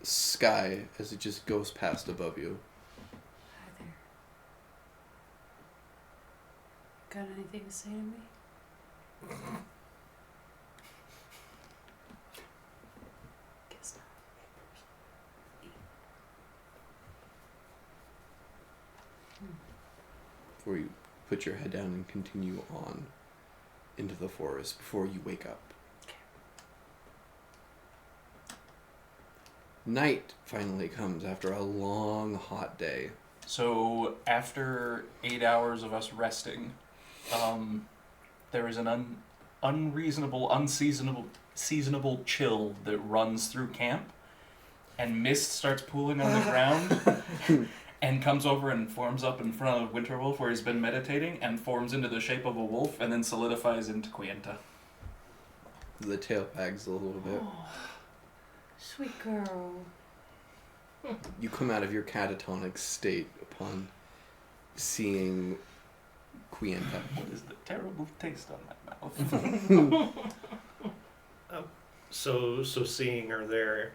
sky as it just goes past above you.
Hi there. Got anything to say to me? Guess not.
Before you put your head down and continue on into the forest before you wake up.
Okay.
Night finally comes after a long, hot day.
So after 8 hours of us resting, there is an unseasonable chill that runs through camp, and mist starts pooling on the ground and comes over and forms up in front of Winterwolf where he's been meditating and forms into the shape of a wolf and then solidifies into Quienta.
The tail wags a little bit.
Oh, sweet girl.
You come out of your catatonic state upon seeing Quienta.
What is the terrible taste on my mouth?
So seeing her there,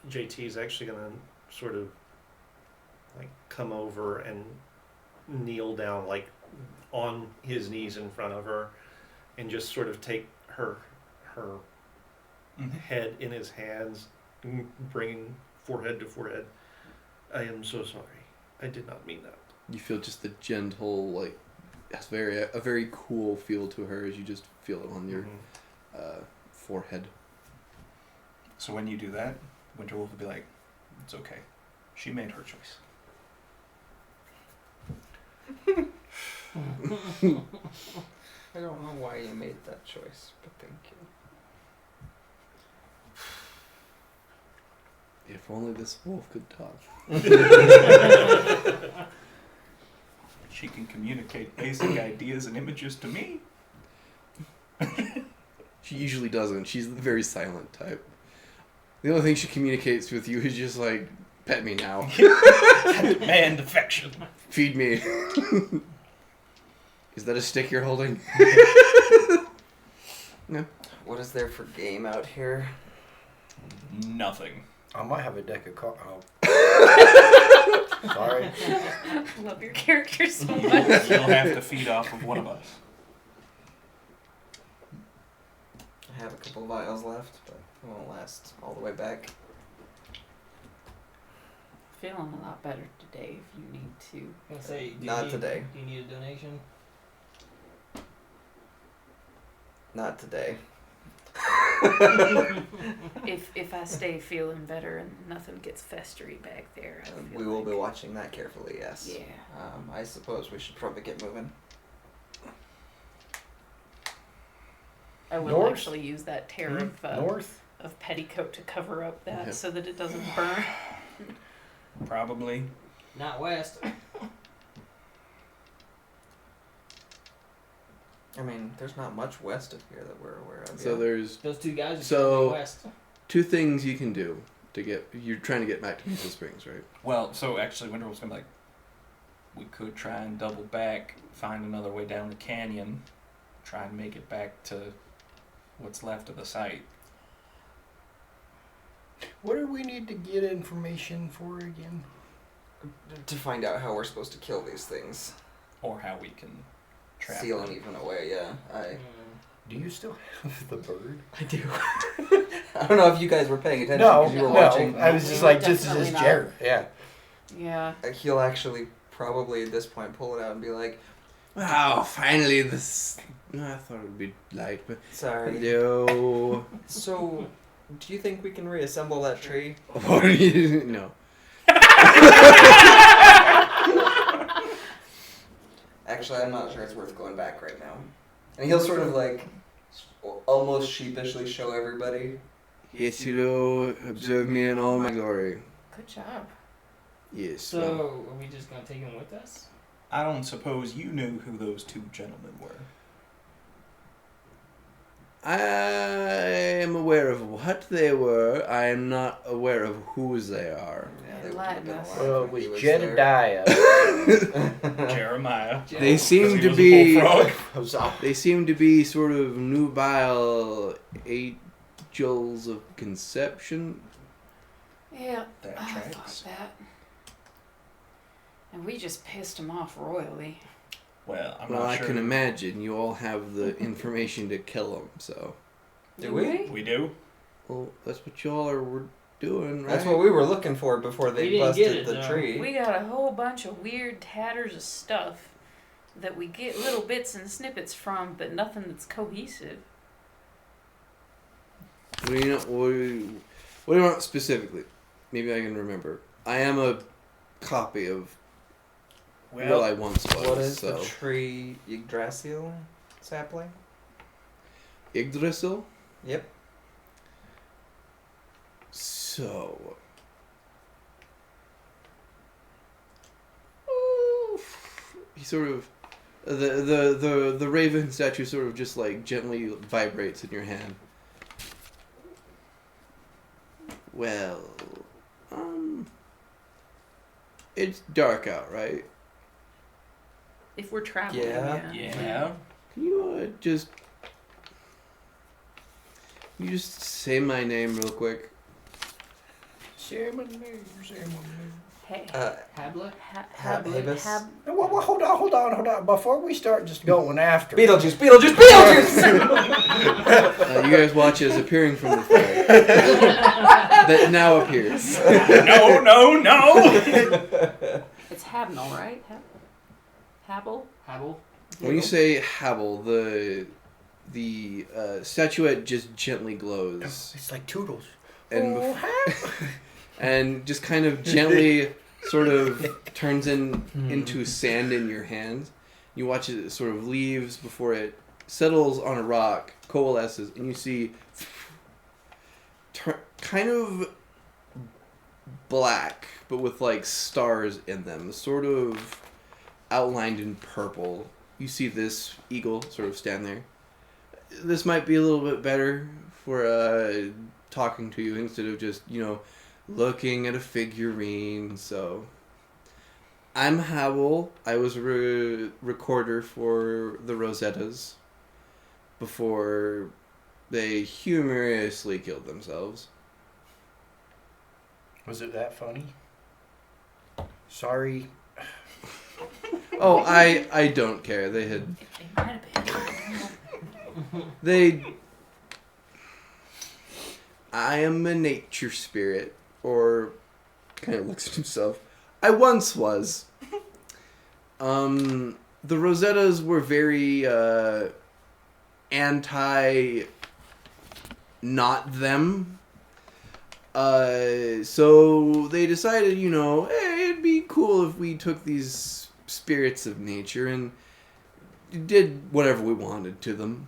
JT's actually gonna sort of like come over and kneel down, like on his knees in front of her, and just sort of take her head in his hands, bringing forehead to forehead. I am so sorry. I did not mean that.
You feel just the gentle, like, it's a very cool feel to her as you just feel it on your forehead.
So when you do that, Winterwolf will be like, "It's okay. She made her choice."
I don't know why you made that choice, but thank you.
If only this wolf could talk.
She can communicate basic ideas and images to me.
She usually doesn't. She's the very silent type. The only thing she communicates with you is just like, pet me now.
Man affection.
Feed me. Is that a stick you're holding? No.
What is there for game out here?
Nothing.
I might have a deck of cards. Oh. Sorry.
Love your character so much.
You'll have to feed off of one of us.
I have a couple of vials left, but it won't last all the way back.
Feeling a lot better today if you need to.
I'll say, do
Not
you need,
today.
Do you need a donation?
Not today.
If I stay feeling better and nothing gets festery back there, I feel
We will
like,
be watching that carefully, yes.
Yeah.
I suppose we should probably get moving.
I will
North?
actually use that tear
North?
of petticoat to cover up that
Yep.
so that it doesn't burn.
Probably.
Not west.
I mean, there's not much west of here that we're aware of.
So
yeah.
there's
Those two guys are
So-
going west.
two things you can do to get. You're trying to get back to Maple Springs, right?
Well, so actually, Winterwolf's gonna be like, we could try and double back, find another way down the canyon, try and make it back to what's left of the site.
What do we need to get information for again?
To find out how we're supposed to kill these things.
Or how we can trap
Seal
them.
them even away, yeah.
Do you still have the bird?
I do. I don't know if you guys were paying attention
No,
because you were
no.
watching.
I was just like, this is
Definitely
just
not.
Jared. Yeah.
Yeah.
He'll actually probably at this point pull it out and be like,
Wow, finally this. I thought it would be light, but
sorry.
no.
So, do you think we can reassemble that tree?
What are you? No.
Actually, I'm not sure it's worth going back right now. And he'll sort of like almost sheepishly show everybody.
Yes, hello. Observe me in all my glory.
Good job.
Yes.
So,
well,
are we just gonna take him with us?
I don't suppose you knew who those two gentlemen were.
I am aware of what they were. I am not aware of whose they are.
Yeah, they wouldn't have been
Enlighten us.
alive
Well,
when
it was
he was
Jedediah.
Jeremiah.
They seem
Because he
to
was a
be.
bullfrog.
Huzzah.
They seem to be sort of nubile angels of conception.
Yeah,
That
I
tracks.
thought that. And we just pissed him off royally.
Well, I'm
Well,
not
I
sure.
can imagine you all have the information to kill them. So,
Do we?
We do?
well, that's what y'all were doing, right?
That's what we were looking for before they
We didn't get
busted
it,
the
though.
tree.
We got a whole bunch of weird tatters of stuff that we get little bits and snippets from, but nothing that's cohesive.
What do you know? What do you want specifically? Maybe I can remember. I am a copy of what I once was.
What is
so
the tree Yggdrasil sapling?
Yggdrasil.
Yep.
So. He sort of. The raven statue sort of just like gently vibrates in your hand. Well, it's dark out, right?
If we're traveling,
Yeah.
Yeah.
Can you just say my name real quick?
Hey,
Habla?
Habus?
Well, hold on. Before we start just going after
Beetlejuice!
You guys watch as appearing from the fire that now appears.
No.
it's Habnal, right? Habel?
Habble?
When you say Habel, the statuette just gently glows
It's like Toodles.
and and just kind of gently sort of turns into sand in your hand. You watch it sort of leaves before it settles on a rock, coalesces, and you see kind of black, but with like stars in them, sort of outlined in purple. You see this eagle sort of stand there. This might be a little bit better for talking to you instead of just, looking at a figurine. So, I'm Howell. I was a recorder for the Rosettas before they humorously killed themselves.
Was it that funny? Sorry.
Oh, I don't care. They had...
It might have been.
I am a nature spirit, or kind of looks at himself. I once was. The Rosettas were very anti not them. So they decided, hey, it'd be cool if we took these spirits of nature and did whatever we wanted to them.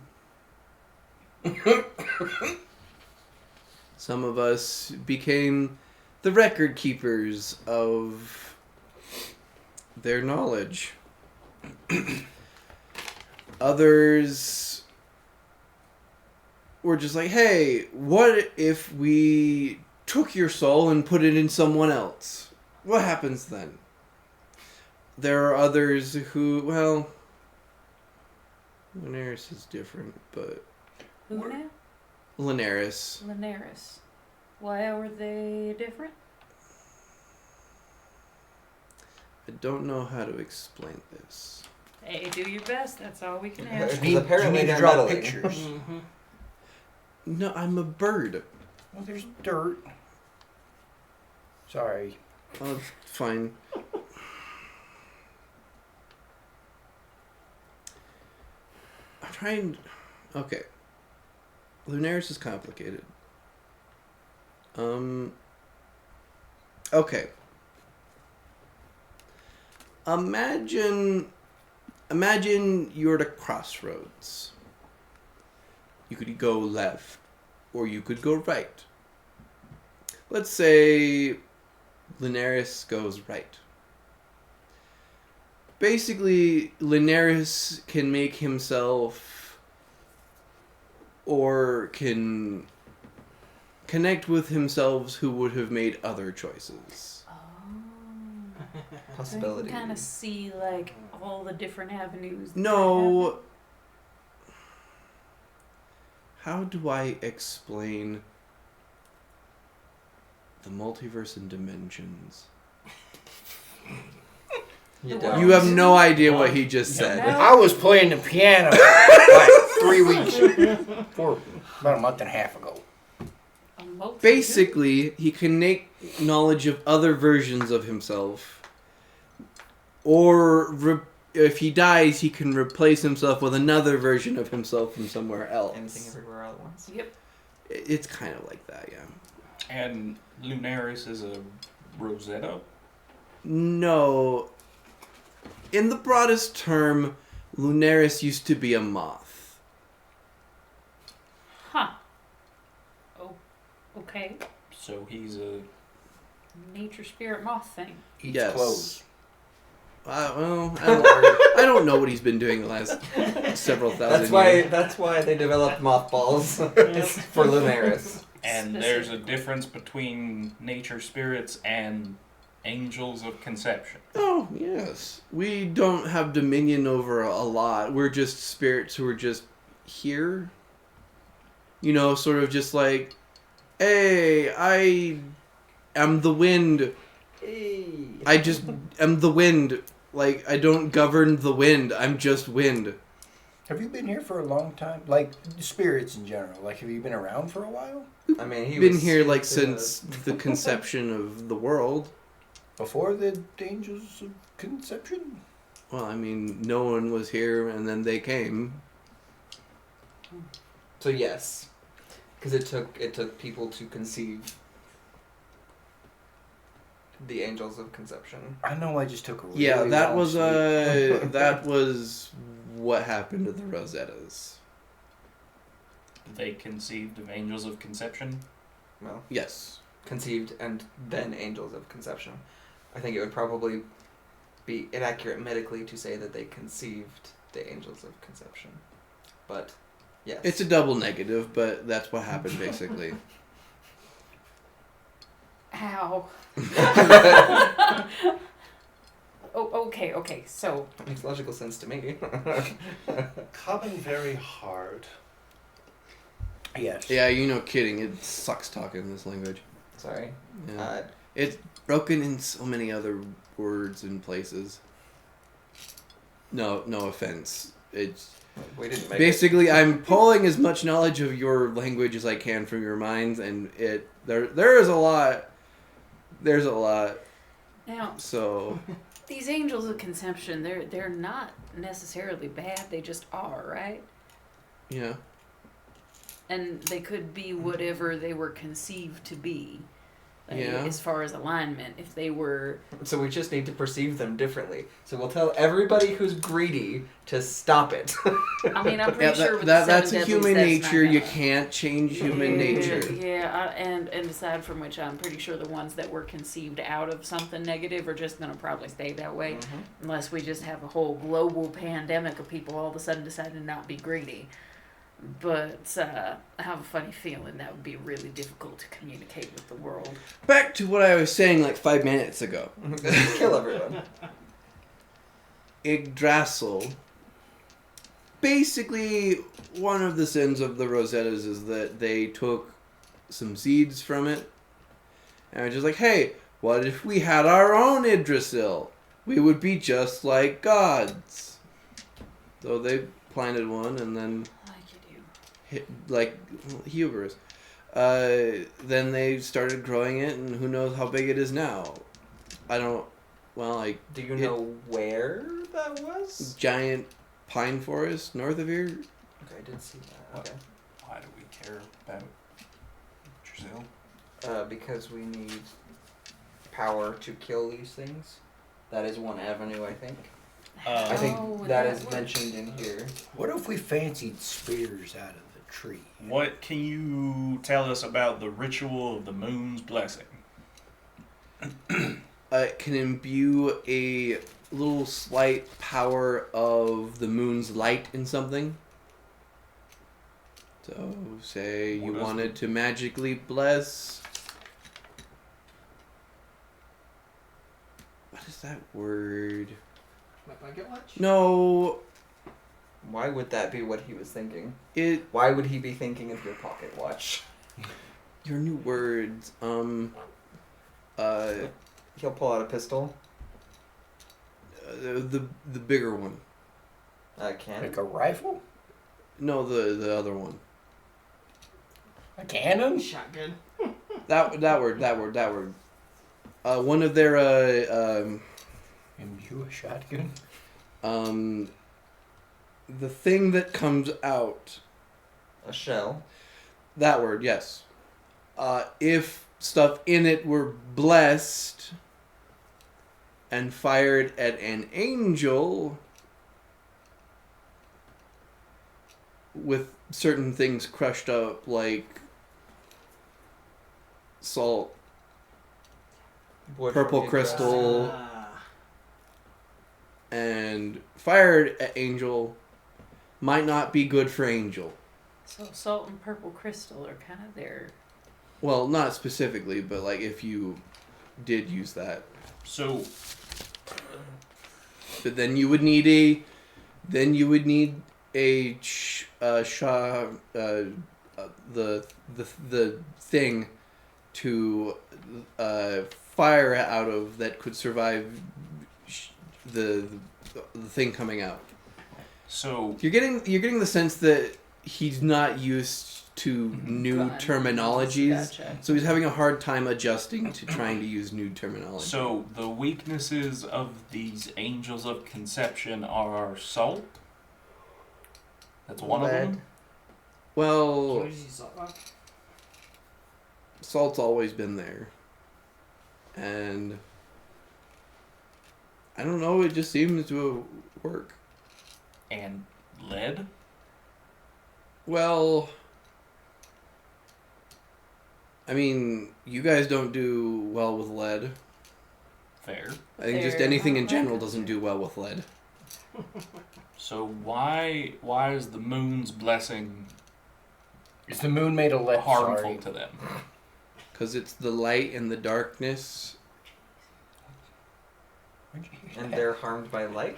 Some of us became the record keepers of their knowledge. Others were just like, hey, what if we took your soul and put it in someone else? What happens then? There are others who, well, Linares is different, but...
Who now?
Linares.
Linares. Why were they different?
I don't know how to explain this.
Hey, do your best. That's all we can ask.
Because apparently
you need to
they're
draw
meddling.
pictures.
Mm-hmm.
No, I'm a bird.
Well, there's dirt. Sorry.
Oh, it's fine. I'm trying... Okay. Lunaris is complicated. Okay. Imagine you're at a crossroads. You could go left, or you could go right. Let's say Linares goes right. Basically, Linares can make himself, or can connect with himself who would have made other choices.
Oh.
Possibility.
You can kind of see, like, all the different avenues. that
No. How do I explain the multiverse and dimensions?
You
don't.
You have no idea what he just said.
No.
I was playing the piano like 3 weeks, about a month and a half ago.
happen.
Basically, he can make knowledge of other versions of himself. Or if he dies, he can replace himself with another version of himself from somewhere else.
Anything everywhere all at once.
Yep.
It's kind of like that, yeah.
And Lunaris is a Rosetta?
No. In the broadest term, Lunaris used to be a moth.
Huh. Oh, okay.
So he's a...
Nature spirit moth thing.
Eats
Yes.
clothes.
Well, I don't know what he's been doing the last several thousand years.
That's why they developed mothballs for Lunaris.
And there's a difference between nature spirits and angels of conception.
Oh, yes. We don't have dominion over a lot. We're just spirits who are just here. You know, sort of just like, hey, I am the wind. I just am the wind. Like, I don't govern the wind. I'm just wind.
Have you been here for a long time? Like, spirits in general. Like, have you been around for a while?
I mean, he
Been
was
here, like,
the-
since the conception of the world.
Before the dangers of conception?
Well, I mean, no one was here, and then they came.
So yes, because it took people to conceive the angels of conception.
I know I just took a really
Yeah, that
long
was
sleep.
that was what happened to the Rosettas.
They conceived of angels of conception.
Well,
Yes.
conceived and then angels of conception. I think it would probably be inaccurate medically to say that they conceived the angels of conception, but yes,
It's a double negative, but that's what happened basically.
Ow. Oh, okay. So
That makes logical sense to me.
Common very hard.
Yes.
Yeah, kidding. It sucks talking this language.
Sorry.
Yeah. It's broken in so many other words and places. No offense. It's
We didn't make
basically I'm pulling as much knowledge of your language as I can from your minds, and there is a lot. There's a lot.
now
So
these angels of conception, they're not necessarily bad. They just are, right?
yeah.
And they could be whatever they were conceived to be. Like,
Yeah.
As far as alignment, if they were
So we just need to perceive them differently. So we'll tell everybody who's greedy to stop it.
I mean, I'm pretty
Yeah,
sure with
that's
the
a
seven
human
deadlies, that's
nature.
not
You
gonna-
can't change human nature.
Yeah, and aside from which, I'm pretty sure the ones that were conceived out of something negative are just gonna probably stay that way,
Mhm.
unless we just have a whole global pandemic of people all of a sudden deciding to not be greedy. But I have a funny feeling that would be really difficult to communicate with the world.
Back to what I was saying like 5 minutes ago.
Kill everyone.
Yggdrasil. Basically, one of the sins of the Rosettas is that they took some seeds from it, and are just like, hey, what if we had our own Yggdrasil? We would be just like gods. So they planted one, and then hubris. Then they started growing it, and who knows how big it is now.
Do you know where that was?
Giant pine forest north of here.
Okay, I did see that. Okay.
Why do we care about Brazil?
Because we need power to kill these things. That is one avenue, I think. I think that is mentioned in here.
What if we fancied spears out of the tree?
What can you tell us about the ritual of the moon's blessing?
It can imbue a little slight power of the moon's light in something. So, say you
What is
wanted to magically bless. What is that word?
My pocket watch?
No,
Why would that be what he was thinking?
it.
Why would he be thinking of your pocket watch?
Your new words.
He'll pull out a pistol.
The bigger one.
Cannon.
Like a rifle?
No, the other one.
A cannon?
Shotgun.
That word. One of their
Imbue a shotgun?
the thing that comes out.
A shell.
That word, yes. If stuff in it were blessed and fired at an angel with certain things crushed up like salt,
Wood
Purple
from
crystal.
Yggdrasil.
and fired at angel might not be good for angel.
So salt and purple crystal are kind of there.
Well, not specifically, but like if you did use that.
So,
But then you would need a the thing to fire out of that could survive the thing coming out.
So
You're getting the sense that he's not used to new
Gun.
terminologies,
Gotcha.
so he's having a hard time adjusting to trying to use new terminology.
So the weaknesses of these angels of conception are salt. That's one of them.
Well,
Can we just use salt rock?
salt's always been there, and I don't know. It just seems to work.
And lead.
Well, I mean, you guys don't do well with lead.
Fair.
I think just
Fair.
anything in
Oh,
general
okay.
doesn't do well with lead.
So why is the moon's blessing
Is the moon made of lead?
harmful
Sorry.
to them?
Because it's the light and the darkness.
And they're harmed by light?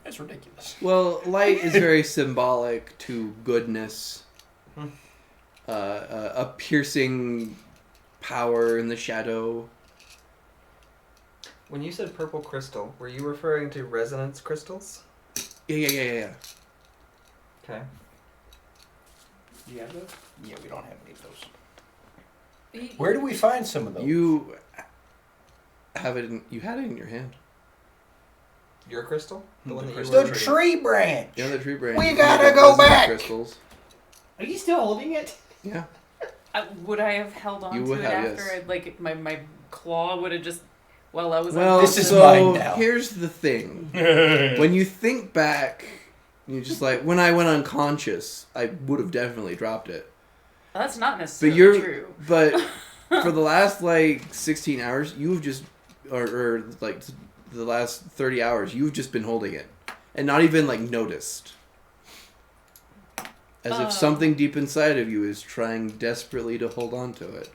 That's ridiculous.
Well, light is very symbolic to goodness. A piercing power in the shadow.
When you said purple crystal, were you referring to resonance crystals?
Yeah.
Okay.
Do you have those?
Yeah, we don't have any of those.
Y-
Where do we find some of those?
You have it. You had it in your hand.
Your crystal? The one
The
that you
crystal
were...
the tree branch.
Yeah, the tree branch.
We
is
gotta
made of
go
resonance
back!
Crystals.
Are you still holding it?
Yeah.
would I have held on
You
to
would
it
have,
after
yes.
I'd, like, my claw would have just, while I was
Well,
This is
so
mine now.
here's the thing. When you think back, you're just like, when I went unconscious, I would have definitely dropped it.
That's not
But
necessarily
you're,
true.
but for the last like 16 hours, you've just, or like the last 30 hours, you've just been holding it, and not even like noticed, as if something deep inside of you is trying desperately to hold on to it.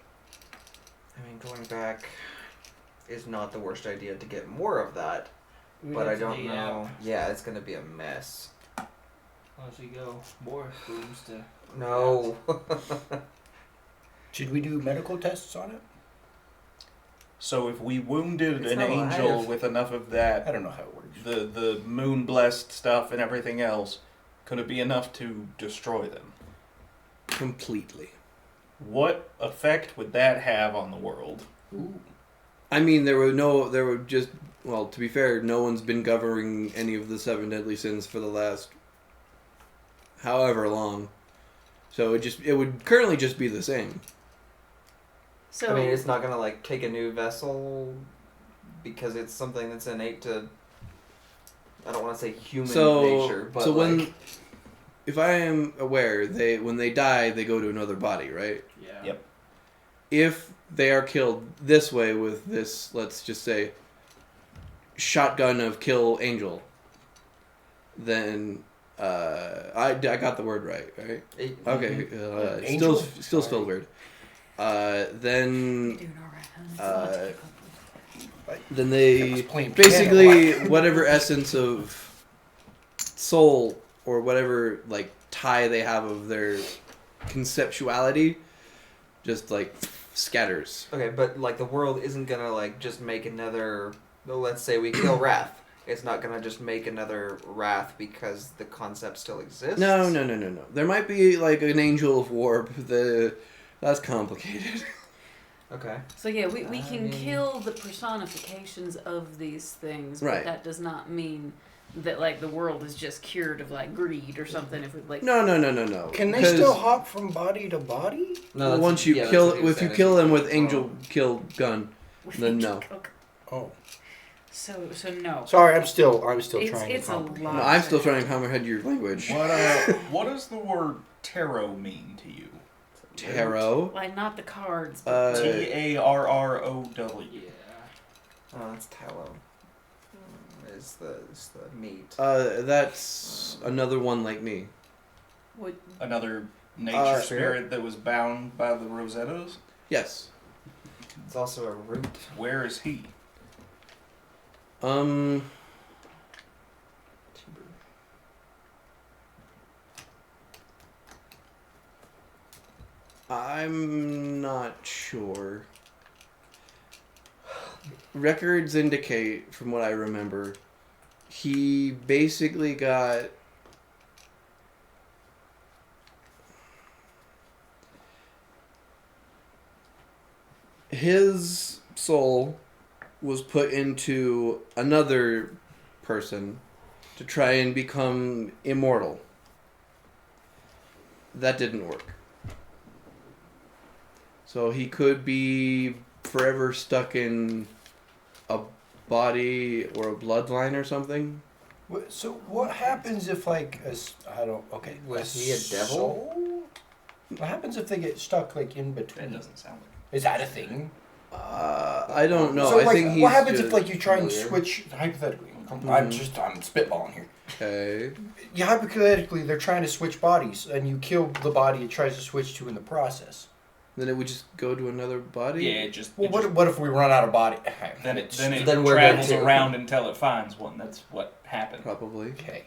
I mean, going back is not the worst idea to get more of that,
We'd
but I
have to
don't
dig it
know.
out.
Yeah, it's gonna be a mess.
Unless we go more rooms to.
No.
Should we do medical tests on it?
So if we wounded
It's
an
not
angel
alive.
with enough of
I
that,
don't know how it works.
the moon blessed stuff and everything else, could it be enough to destroy them?
Completely.
What effect would that have on the world?
Ooh.
I mean, there would just, well, to be fair, no one's been governing any of the 7 deadly sins for the last however long. So it would currently just be the same.
So,
I mean, it's not gonna like take a new vessel because it's something that's innate to. I don't want to say human nature, but like,
if I am aware, when they die, they go to another body, right?
Yeah.
Yep.
If they are killed this way with this, let's just say, shotgun of kill angel, then I got the word right? Okay,
Angel?
still spelled weird. Then
doing all right, honey.
then
I was
they
playing
basically
piano.
whatever essence of soul or whatever like tie they have of their conceptuality just like scatters.
okay, but like the world isn't gonna like just make another. Well, let's say we kill Wrath. It's not gonna just make another Wrath because the concept still exists.
No. There might be like an angel of warp. That's complicated.
Okay.
So yeah, we
I
can
mean-
kill the personifications of these things,
Right.
but that does not mean that like the world is just cured of like greed or something. If we like,
No.
Can they
'Cause
still hop from body to body?
No. That's,
once you
yeah, that's
kill,
what he was
if you
saying,
kill
is
them with
it's
angel
wrong.
kill gun, then no.
Okay.
Oh,
So no.
sorry. I'm still trying
It's
to
a
comprehend.
lot.
No, I'm still trying to comprehend your language.
What does the word tarot mean to you?
Tarot.
Like not the cards, but
Tarrow.
Yeah.
Oh, that's tallow. It's the meat.
That's another one like me.
what,
Another nature
Spirit?
spirit that was bound by the Rosettos?
Yes.
It's also a root.
Where is he?
I'm not sure. Records indicate, from what I remember, he basically got his soul was put into another person to try and become immortal. That didn't work. So he could be forever stuck in a body or a bloodline or something.
So what happens if like I don't okay
Was he a devil?
soul? What happens if they get stuck like in
That
between?
doesn't sound like.
Is that a thing?
I don't know.
So
I
like,
think he's
what happens if
just
like you try and
familiar.
switch hypothetically? I'm
Mhm.
I'm spitballing here.
okay.
Yeah, hypothetically they're trying to switch bodies and you kill the body it tries to switch to in the process.
Then it would just go to another body.
Yeah, it just.
Well,
it just-
what if we run out of body?
then it
Then we're
travels
good too.
around until it finds one. That's what happened.
Probably.
Okay.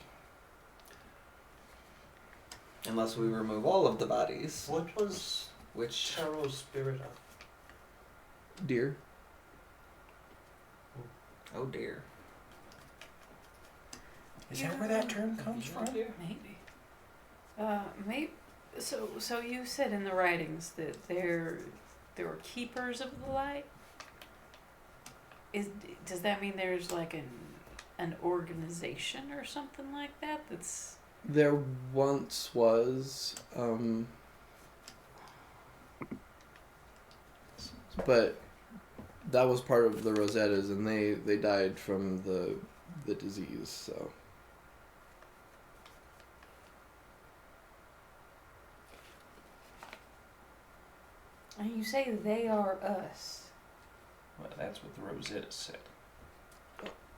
Unless we remove all of the bodies.
What was
Which
Taro's spirit of?
Deer.
oh dear.
Is that where that term comes from?
Maybe. Maybe. So you said in the writings that there were keepers of the light. Does that mean there's like an organization or something like that? That's
There once was, but that was part of the Rosettas, and they died from the disease. So
and you say they are us.
Well, that's what the Rosetta said.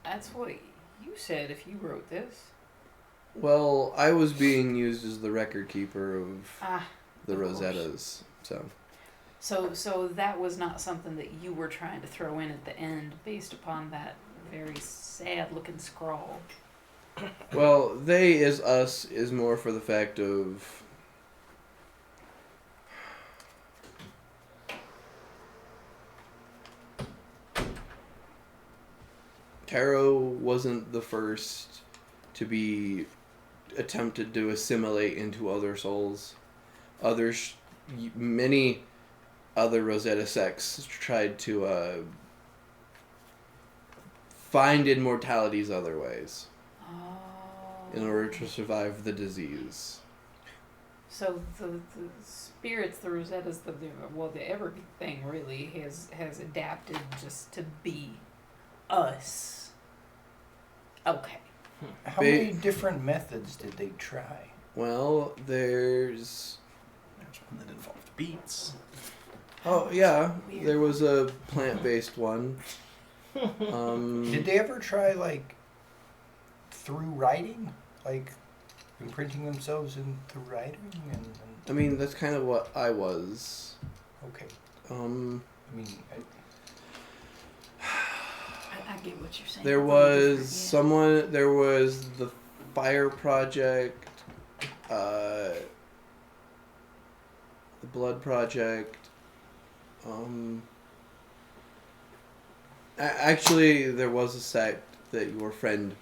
That's what you said if you wrote this.
well, I was being used as the record keeper of
Ah.
the
of course.
Rosettas. So
So that was not something that you were trying to throw in at the end based upon that very sad looking scrawl.
well, they is us is more for the fact of. Taro wasn't the first to be attempted to assimilate into other souls. Many other Rosetta sects tried to find immortalities other ways
Oh.
in order to survive the disease.
So the spirits, the Rosettas, the everything really has adapted just to be us. Okay.
How
Ba-
many different methods did they try?
Well, there's.
There's one that involved beets.
Oh, yeah.
Weird.
There was a plant based one.
Did they ever try like through writing, like imprinting themselves in through writing and
I mean, that's kind of what I was.
okay.
Um,
I mean,
I get what you're saying.
there
It's a little
was
different,
someone. There was the Fire Project, the Blood Project. Actually, there was a sect that your friend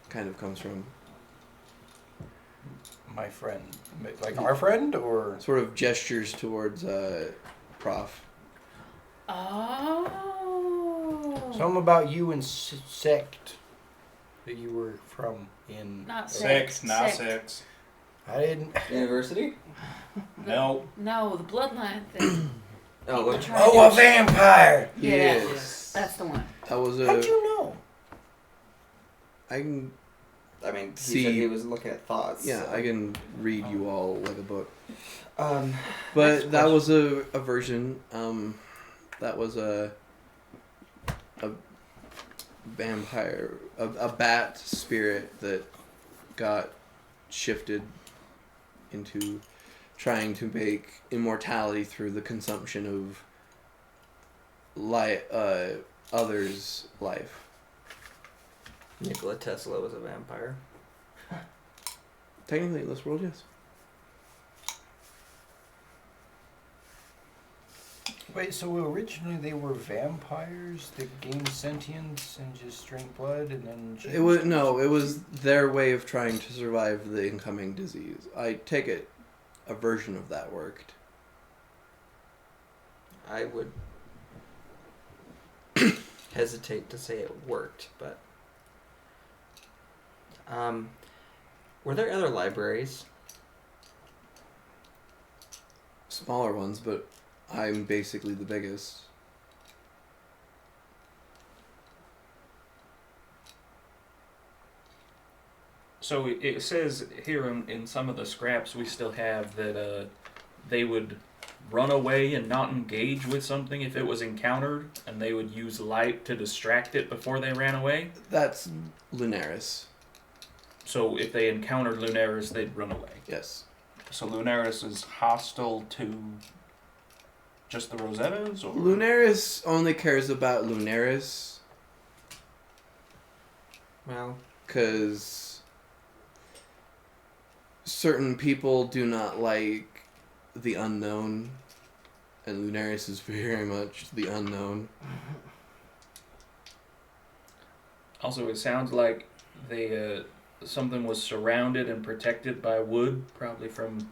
kind of comes from.
my friend, like our friend, or
Sort of gestures towards Prof.
Oh.
something about you and sect that you were from in.
Not
Six, not
Sect.
six.
I didn't.
University?
No.
No, the bloodline thing.
Oh,
People
look.
try
Oh,
to-
a vampire!
Yes.
That's the one.
That was
How'd
a.
you know?
I can.
I mean, he
See-
said he was looking at thoughts.
Yeah,
so.
I can read you all like a book.
Next
But that
question.
was a version. That was a vampire, a bat spirit that got shifted into trying to make immortality through the consumption of others' life.
Nikola Tesla was a vampire.
Technically, in this world, yes.
Wait, so originally they were vampires that gained sentience and just drank blood and then changed?
It was their way of trying to survive the incoming disease. I take it a version of that worked.
I would hesitate to say it worked, but were there other libraries?
Smaller ones, but I'm basically the biggest.
So it says here in some of the scraps we still have that they would run away and not engage with something if it was encountered, and they would use light to distract it before they ran away.
That's Lunaris.
So if they encountered Lunaris, they'd run away.
Yes.
So Lunaris is hostile to just the Rosettas, or
Lunaris only cares about Lunaris
Well,
because certain people do not like the unknown, and Lunaris is very much the unknown.
Also, it sounds like they something was surrounded and protected by wood, probably from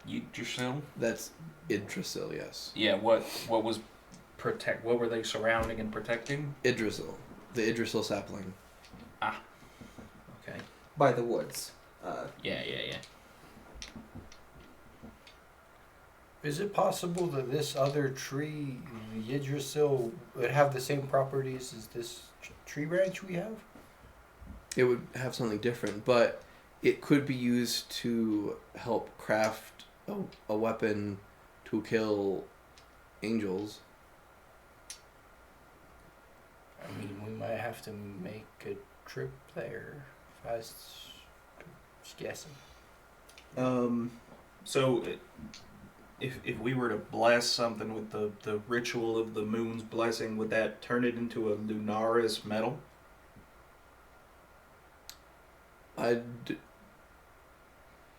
Yggdrasil.
That's Yggdrasil, yes.
Yeah. What was What were they surrounding and protecting?
Yggdrasil. The Yggdrasil sapling.
Okay.
by the woods.
Yeah.
Is it possible that this other tree, the Yggdrasil, would have the same properties as this tree branch we have?
It would have something different, but it could be used to help craft a weapon to kill angels.
I mean, we might have to make a trip there. If I was just guessing.
So, if we were to bless something with the ritual of the moon's blessing, would that turn it into a Lunaris metal?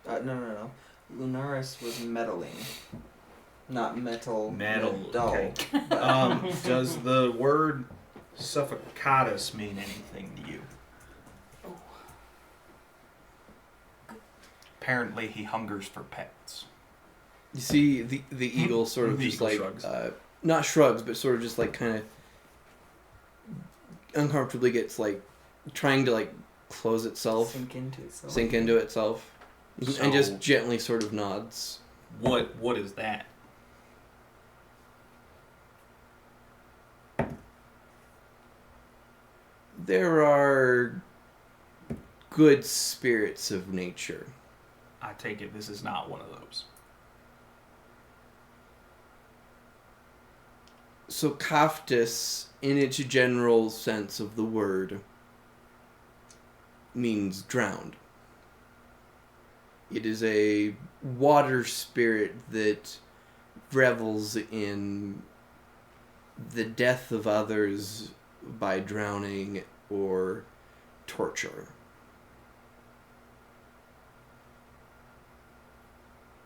No. Lunaris was meddling, not metal. Dull.
Okay. Does the word suffocatus mean anything to you? Apparently, he hungers for pets.
You see, the eagle sort of
The
just
eagle
like
shrugs.
not shrugs, but sort of just like kind of uncomfortably gets like trying to like close itself,
Sink into itself.
sink into itself,
So-
and just gently sort of nods.
What is that?
There are good spirits of nature.
I take it this is not one of those.
So Kaftis, in its general sense of the word, means drowned. It is a water spirit that revels in the death of others by drowning or torture.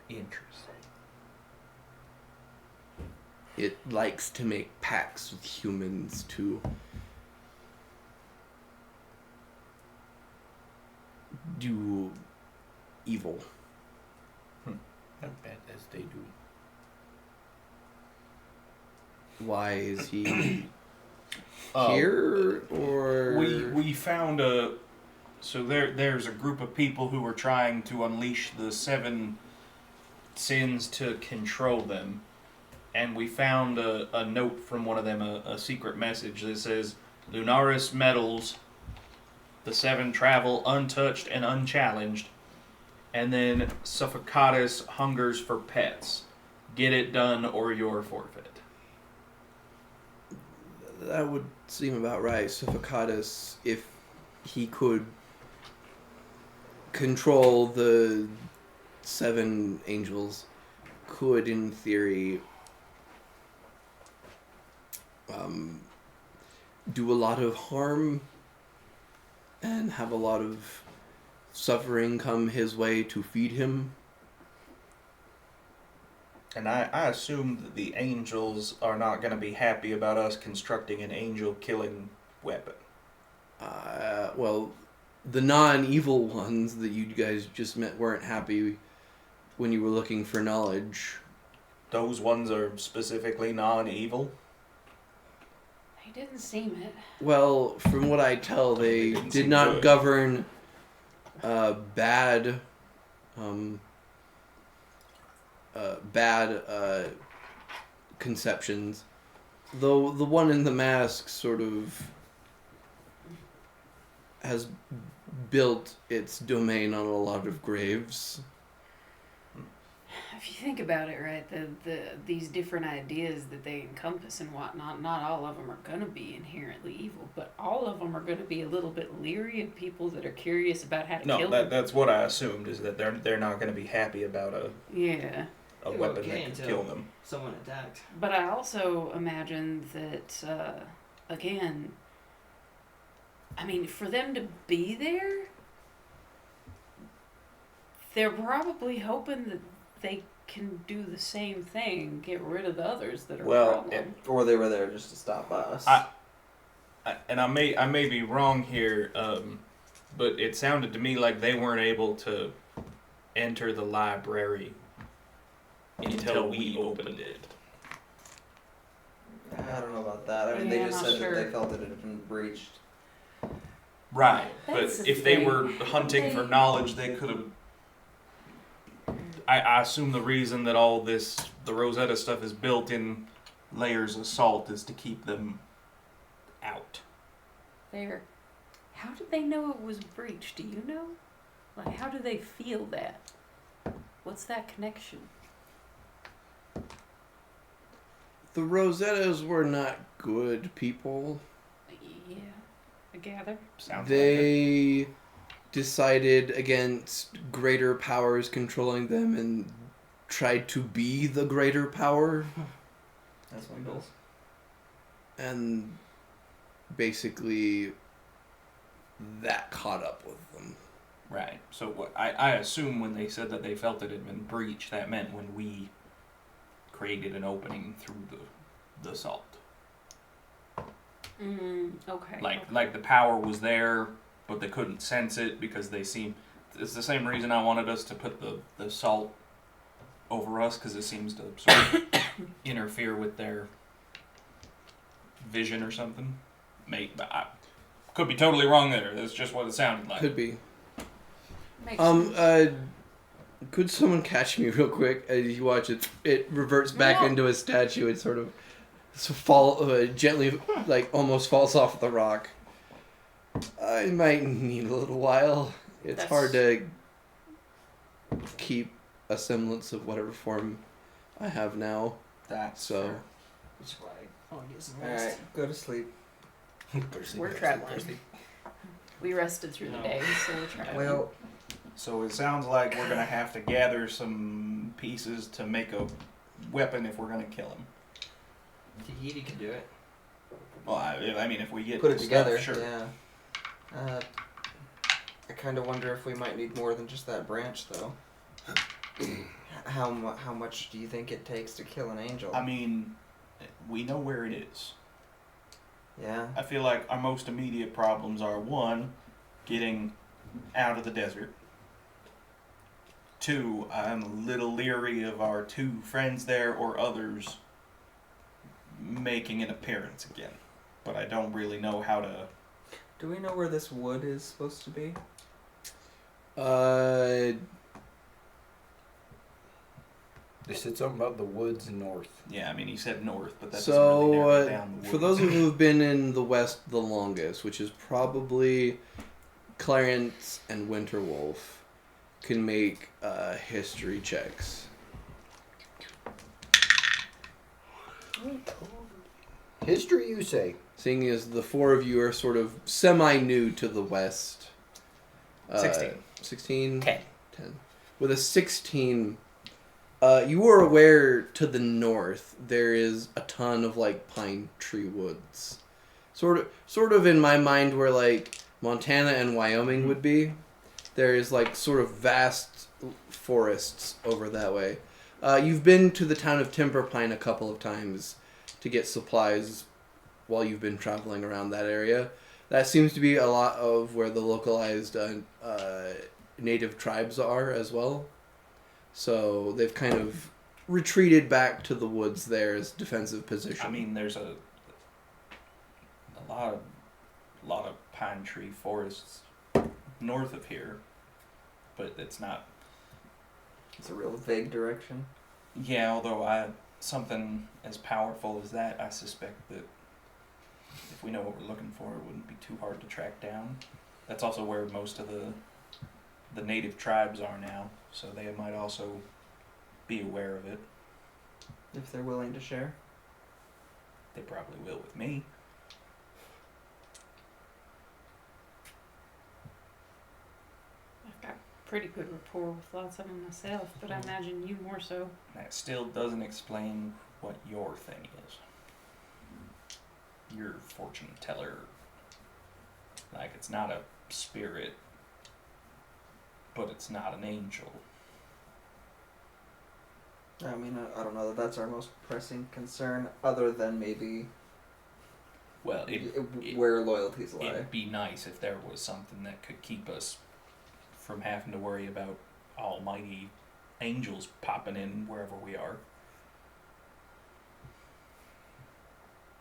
Interesting.
It likes to make pacts with humans to do evil.
Not bad as they do.
Why is he
Oh,
here, or
We found there's a group of people who were trying to unleash the 7 sins to control them, and we found a note from one of them, a secret message that says, Lunaris meddles, the 7 travel untouched and unchallenged, and then Suffocatus hungers for pets. Get it done or you're forfeit.
that would seem about right. Suffocatus, if he could control the 7 angels, could in theory do a lot of harm and have a lot of suffering come his way to feed him.
And I assume that the angels are not going to be happy about us constructing an angel-killing weapon.
Well, the non-evil ones that you guys just met weren't happy when you were looking for knowledge.
Those ones are specifically non-evil.
He didn't seem it.
Well, from what I tell, they
didn't
did
seem
not
good.
govern bad conceptions. Though the one in the mask sort of has built its domain on a lot of graves.
If you think about it, right, these different ideas that they encompass and whatnot, not all of them are going to be inherently evil, but all of them are going to be a little bit leery of people that are curious about how to kill
No,
them.
that's what I assumed, is that they're not going to be happy about
Yeah.
a
They were
weapon
okay
that could
until-
kill them.
Someone attacked.
But I also imagine that, again, I mean, for them to be there, they're probably hoping that they can do the same thing, get rid of the others that are
Well,
a problem.
Or they were there just to stop us.
I may be wrong here, but it sounded to me like they weren't able to enter the library until we opened it.
I don't know about that. I mean,
Yeah,
they just
I'm
said
not sure.
that they felt it had been breached.
Right,
That's
but
the
if they
thing.
were hunting for knowledge, they could have. I assume the reason that all the Rosetta stuff is built in layers of salt is to keep them out.
There. How did they know it was breached? Do you know? Like, how do they feel that? What's that connection?
The Rosettas were not good people.
Yeah, I gather.
Sounds like it.
They decided against greater powers controlling them and tried to be the greater power,
That's my goal.
and basically that caught up with them.
Right. So what I assume when they said that they felt it had been breached, that meant when we created an opening through the salt.
Okay.
Like the power was there, but they couldn't sense it because they seem. It's the same reason I wanted us to put the salt over us, because it seems to sort of interfere with their vision or something. I could be totally wrong there. That's just what it sounded like.
Could be.
Makes sense.
Could someone catch me real quick as you watch it? It reverts back
No.
into a statue. It sort of gently, like almost falls off the rock. I might need a little while. It's
That's-
hard to keep a semblance of whatever form I have now.
That's
So
fair.
Which is why I want to get some rest.
Alright, go to sleep.
We're traveling. We rested through the
No.
day, so we're traveling.
Well,
So it sounds like we're gonna have to gather some pieces to make a weapon if we're gonna kill him.
Tahiti could do it.
Well, I mean, if we get
put it
the
together.
stuff, sure.
Yeah. I kind of wonder if we might need more than just that branch, though. How much do you think it takes to kill an angel?
I mean, we know where it is.
Yeah.
I feel like our most immediate problems are, one, getting out of the desert. Two, I'm a little leery of our two friends there or others making an appearance again. But I don't really know how to.
Do we know where this wood is supposed to be?
They said something about the woods north.
Yeah, I mean, he said north, but that doesn't really narrow it down the
for those
woods.
of you who've been in the West the longest, which is probably Clarence and Winterwolf, can make history checks.
History, you say?
Seeing as the four of you are sort of semi-new to the West.
16.
16?
10.
10. With a 16, you are aware to the north there is a ton of like pine tree woods. Sort of in my mind where like Montana and Wyoming would be. There is like sort of vast forests over that way. You've been to the town of Timberpine a couple of times to get supplies while you've been traveling around that area. That seems to be a lot of where the localized native tribes are as well. So they've kind of retreated back to the woods there as defensive position.
I mean, there's a lot of pine tree forests north of here, but it's not.
It's a real vague direction.
Yeah, although something as powerful as that, I suspect that if we know what we're looking for, it wouldn't be too hard to track down. That's also where most of the native tribes are now, so they might also be aware of it.
If they're willing to share.
They probably will with me.
I've got pretty good rapport with lots of them myself, but I imagine you more so.
That still doesn't explain what your thing is. Your fortune teller. Like, it's not a spirit, but it's not an angel.
I mean, I don't know that that's our most pressing concern, other than maybe
Well,
where loyalties lie.
it'd be nice if there was something that could keep us from having to worry about almighty angels popping in wherever we are.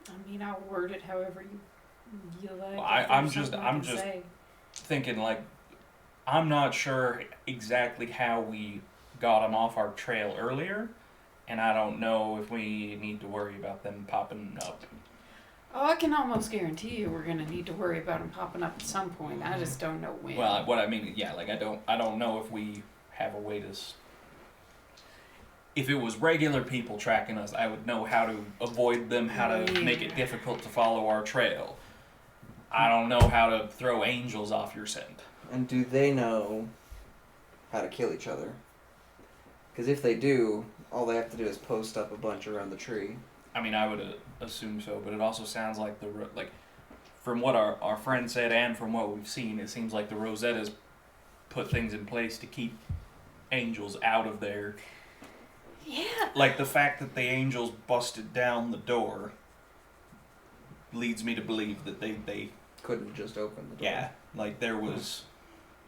I mean, I'll word it however you like.
Well,
If
I'm
there's
just-
something I
I'm
can
just-
say.
Thinking, like, I'm not sure exactly how we got them off our trail earlier, and I don't know if we need to worry about them popping up.
Oh, I can almost guarantee you we're gonna need to worry about them popping up at some point. I just don't know when.
Well, what I mean, yeah, like I don't know if we have a way to. If it was regular people tracking us, I would know how to avoid them, how to make it difficult to follow our trail. I don't know how to throw angels off your scent.
And do they know how to kill each other? Because if they do, all they have to do is post up a bunch around the tree.
I mean, I would assume so, but it also sounds like from what our friend said and from what we've seen, it seems like the Rosettas put things in place to keep angels out of there.
Yeah.
Like the fact that the angels busted down the door leads me to believe that they
Couldn't just open the door.
yeah, like there was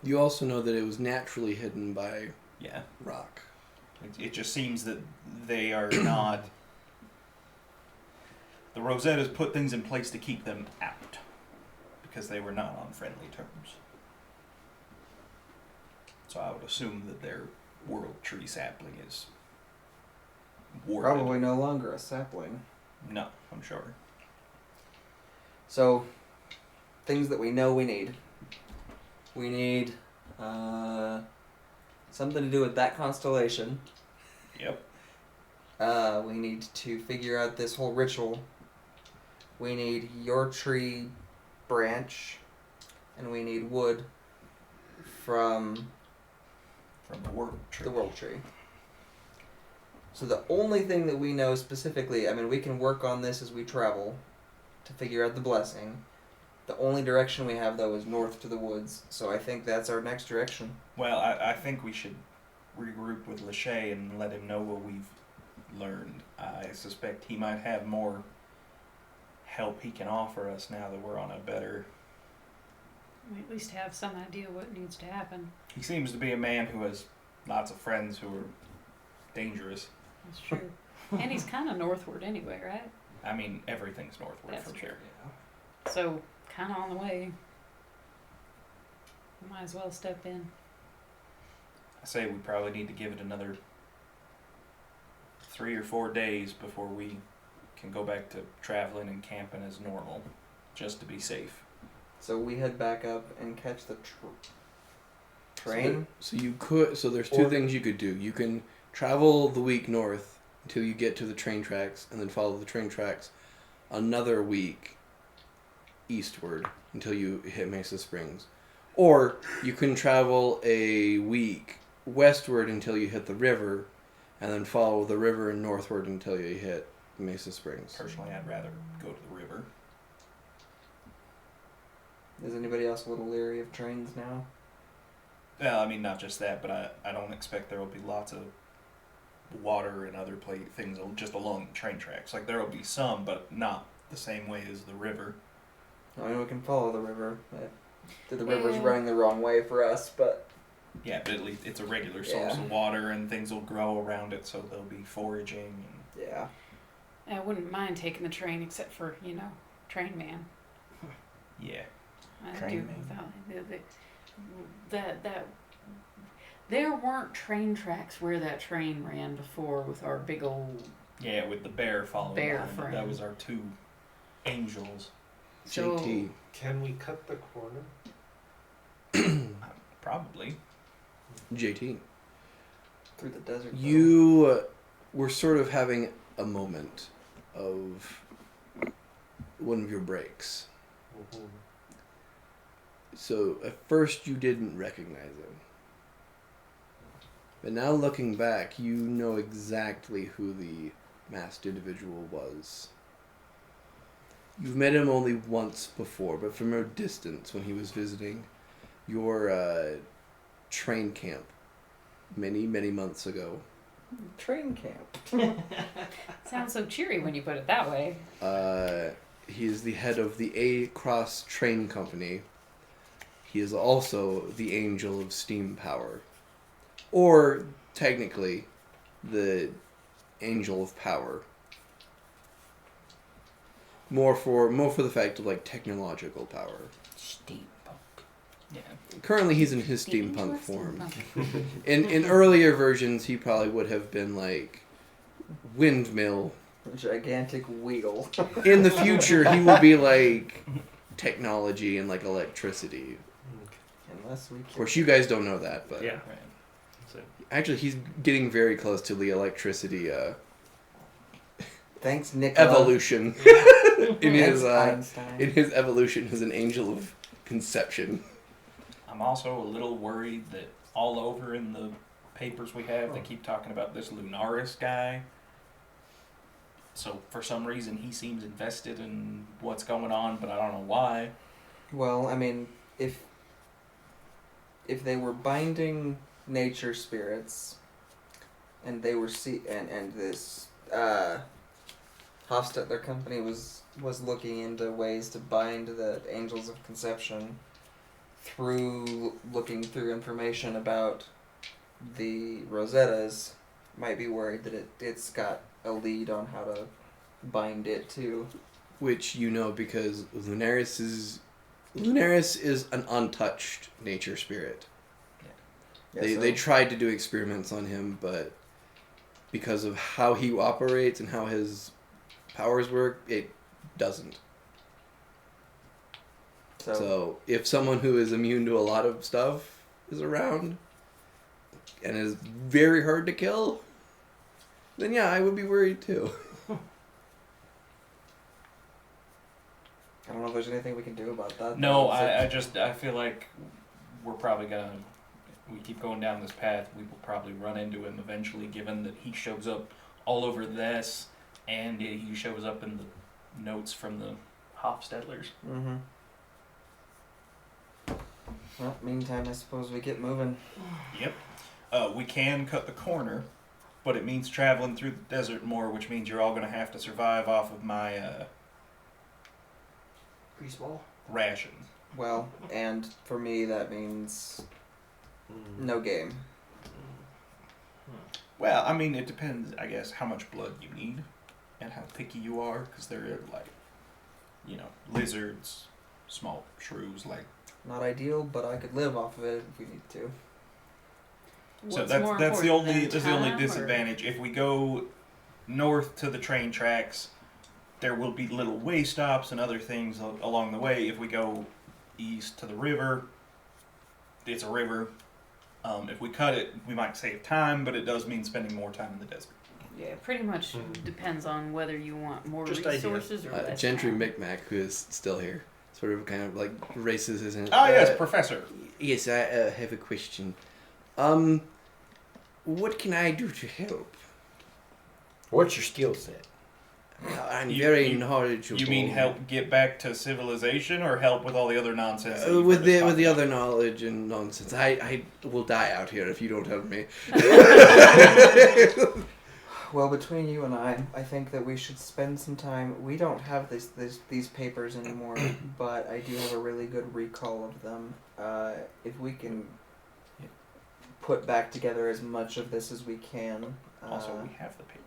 You also know that it was naturally hidden by
yeah.
rock.
It just seems that they are not. The Rosettas put things in place to keep them out because they were not on friendly terms. So I would assume that their world tree sapling is warped.
Probably no longer a sapling.
No, I'm sure.
So, things that we know we need. We need something to do with that constellation.
Yep.
We need to figure out this whole ritual. We need your tree branch, and we need wood from
From the world tree.
the world tree. So the only thing that we know specifically, I mean, we can work on this as we travel to figure out the blessing. The only direction we have, though, is north to the woods. So I think that's our next direction.
Well, I think we should regroup with Lachey and let him know what we've learned. I suspect he might have more help he can offer us now that we're on a better...
We at least have some idea what needs to happen.
He seems to be a man who has lots of friends who are dangerous.
That's true. And he's kind of northward anyway, right?
I mean, everything's northward
That's
from
true.
here.
So, kind of on the way. Might as well step in.
I say we probably need to give it another 3 or 4 days before we can go back to traveling and camping as normal, just to be safe.
So we head back up and catch the train.
So you could. So there's two
Or-
things you could do. You can travel the week north until you get to the train tracks, and then follow the train tracks another week eastward until you hit Mesa Springs. Or you can travel a week westward until you hit the river, and then follow the river northward until you hit Mesa Springs.
Personally, I'd rather go to the river.
Is anybody else a little leery of trains now?
Well, I mean, not just that, but I don't expect there will be lots of water and other things just along the train tracks. Like there will be some, but not the same way as the river.
I mean, we can follow the river. The river's
Yeah.
running the wrong way for us, but
Yeah, but at least it's a regular source
Yeah.
of water, and things will grow around it, so there'll be foraging. And
yeah.
I wouldn't mind taking the train, except for train man.
yeah,
I
Train
do
man.
without that. There weren't train tracks where that train ran before with our big old.
yeah, with the bear following
Bear
behind it. That
friend.
was our two angels.
So
JT.
Can we cut the corner?
Probably.
JT.
Through the desert. though.
You were sort of having a moment of one of your breaks.
Mhm.
So at first you didn't recognize him. But now looking back, you know exactly who the masked individual was. You've met him only once before, but from a distance when he was visiting your train camp many, many months ago.
Train camp.
sounds so cheery when you put it that way.
He is the head of the A-Cross Train Company. He is also the Angel of Steam Power. Or, technically, the Angel of Power. More for the fact of, like, technological power.
Steampunk.
Yeah.
Currently, he's in his
The Angel
steampunk
of
form.
Steampunk.
In earlier versions, he probably would have been, like, windmill.
Gigantic wheel.
In the future, he will be, like, technology and, like, electricity.
Unless we
Of course, you guys don't know that, but...
Yeah.
Right.
So,
Actually, he's getting very close to the electricity
Thanks, Nicola.
evolution. in
Thanks,
his
Einstein.
in his evolution as an angel of conception.
I'm also a little worried that all over in the papers we have, they keep talking about this Lunaris guy. So for some reason, he seems invested in what's going on, but I don't know why.
Well, I mean, if they were binding nature spirits, and they were and this Hofstetler company was looking into ways to bind the angels of conception through looking through information about the Rosettas, might be worried that it's got a lead on how to bind it too.
Which you know because Lunaris is an untouched nature spirit.
Yeah,
They tried to do experiments on him, but because of how he operates and how his powers work, it doesn't. So if someone who is immune to a lot of stuff is around and is very hard to kill, then yeah, I would be worried too.
I don't know if there's anything we can do about that.
No,
It's
I feel like we're probably gonna, we keep going down this path, we will probably run into him eventually, given that he shows up all over this, and he shows up in the notes from the Hofstettlers.
Mm-hmm. Well, meantime, I suppose we get moving.
Yep. We can cut the corner, but it means traveling through the desert more, which means you're all going to have to survive off of my
Grease ball.
ration.
Well, and for me, that means
mm.
no game.
Well, I mean, it depends, I guess, how much blood you need and how picky you are, because there are, like, lizards, small shrews, like.
Not ideal, but I could live off of it if we need to.
So
What's
that's
more
that's the
important
only
than
that's the only
time, or-
disadvantage. If we go north to the train tracks, there will be little way stops and other things along the way. If we go east to the river, it's a river. If we cut it, we might save time, but it does mean spending more time in the desert.
Yeah, pretty much depends on whether you want more
Just idea.
resources or less
Gentry
time.
Micmac, who is still here, sort of kind of like raises his hand.
Ah, yes, Professor.
Yes, I have a question. What can I do to help?
What's your skill set?
I'm
You-
very
you-
knowledgeable.
You mean help get back to civilization, or help with all the other nonsense? that you've
With
heard us talk
the
about?
other knowledge and nonsense, I will die out here if you don't help me.
Well, between you and I think that we should spend some time. We don't have these papers anymore, but I do have a really good recall of them. If we can put back together as much of this as we can.
Also, we have the papers.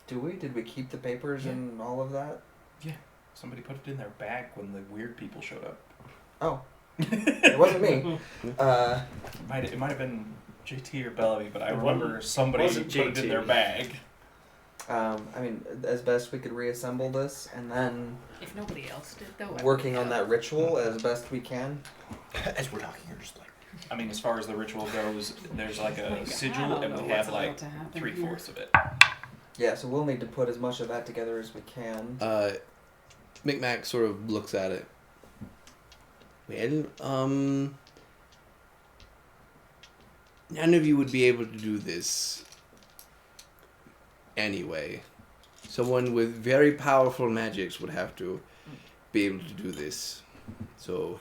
Do we? Did we keep the papers
Yeah.
and all of that?
Yeah. Somebody put it in their bag when the weird people showed up.
Oh. It wasn't me.
It might have been JT or Bellamy, but I
It
remember
wasn't-
somebody
wasn't
put it in
JT.
their bag.
I mean, as best we could reassemble this, and then
If nobody else did, though. I
working
would
on that ritual as best we can.
As we're talking, you're just like.
I mean, as far as the ritual goes, there's like a
Like, I
sigil,
don't
and
know
we
what's
have
about
like
to happen
3/4 of it.
Yeah, so we'll need to put as much of that together as we can.
Micmac sort of looks at it. Well, none of you would be able to do this anyway. Someone with very powerful magics would have to be able to do this. So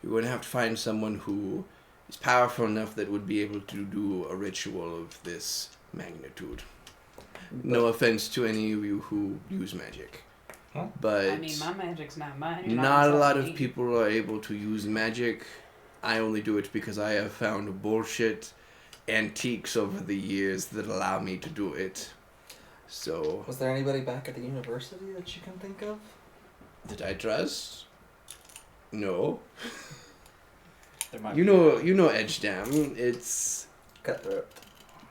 you're going to have to find someone who is powerful enough that would be able to do a ritual of this magnitude. No offense to any of you who use magic.
Huh?
But
I mean, my magic's not mine. You're
not a
gonna
lot
tell
of
me.
people are able to use magic. I only do it because I have found bullshit antiques over the years that allow me to do it. So,
Was there anybody back at the university that you can think of?
that I trust? No.
There might
You
be
know Edgedam. It's
Cutthroat.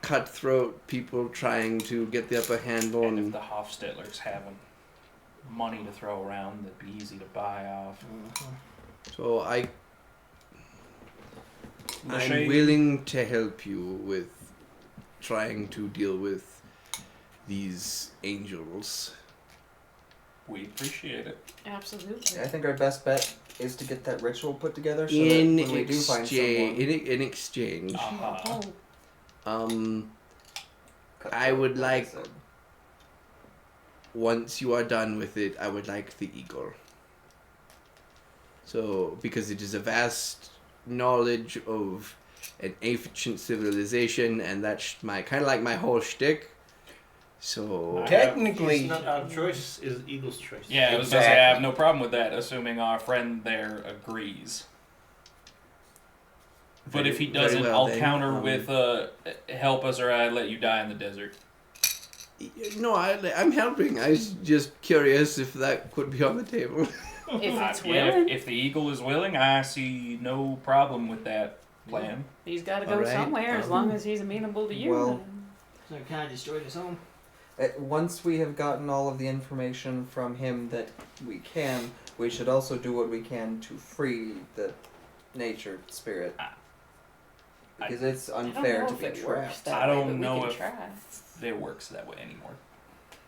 cutthroat people trying to get the upper hand
and if
on.
the Hofstettlers have money to throw around, that'd be easy to buy off.
So
The
I'm
shade-
willing to help you with trying to deal with these angels.
We appreciate it.
Absolutely.
I think our best bet is to get that ritual put together so
In
that when we do find
exchange,
someone...
in exchange,
Uh-huh.
Oh,
Cutthroat,
I would
I
like-
said.
once you are done with it, I would like the eagle. So, because it is a vast knowledge of an ancient civilization, and that's my kind of like my whole shtick. So,
Technically-
It's not our choice, is Eagle's choice.
Yeah, I was gonna say I
Exactly.
have no problem with that, assuming our friend there agrees. But if he
Very
doesn't,
well
I'll
then,
counter with help us or I let you die in the desert.
no, I'm helping. I was just curious if that could be on the table.
if it's
Yeah,
willing,
if the eagle is willing, I see no problem with that plan.
he's got to go
Alright,
somewhere as long as he's amenable to you.
Well-
So can I destroy this home?
Once we have gotten all of the information from him that we can, we should also do what we can to free the nature spirit. Because it's
I don't
unfair
know
to
if
be
it works
trapped.
that
I
way,
don't
but we
know
can
if-
try.
It works that way anymore.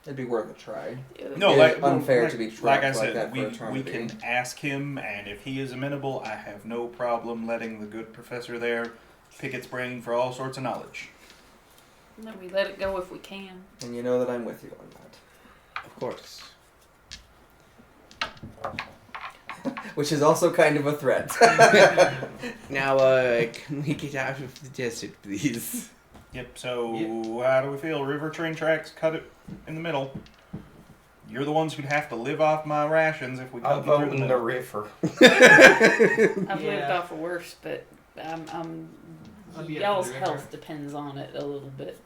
It'd be worth a try.
No,
It's
like
unfair
like,
to be
like
trapped
I
like
said,
that for
we
eternity.
can ask him, and if he is amenable, I have no problem letting the good professor there pick its brain for all sorts of knowledge.
And then we let it go if we can.
And you know that I'm with you on that.
Of course.
Which is also kind of a threat.
Now, can we get out of the desert, please?
Yep. So how do we feel? River train tracks, cut it in the middle. You're the ones who'd have to live off my rations if we
I'll
cut you through
vote
the
in the
middle.
river.
I've lived
Yeah.
off of worse, but I'm
I'll be up
y'all's
in the river.
health depends on it a little bit.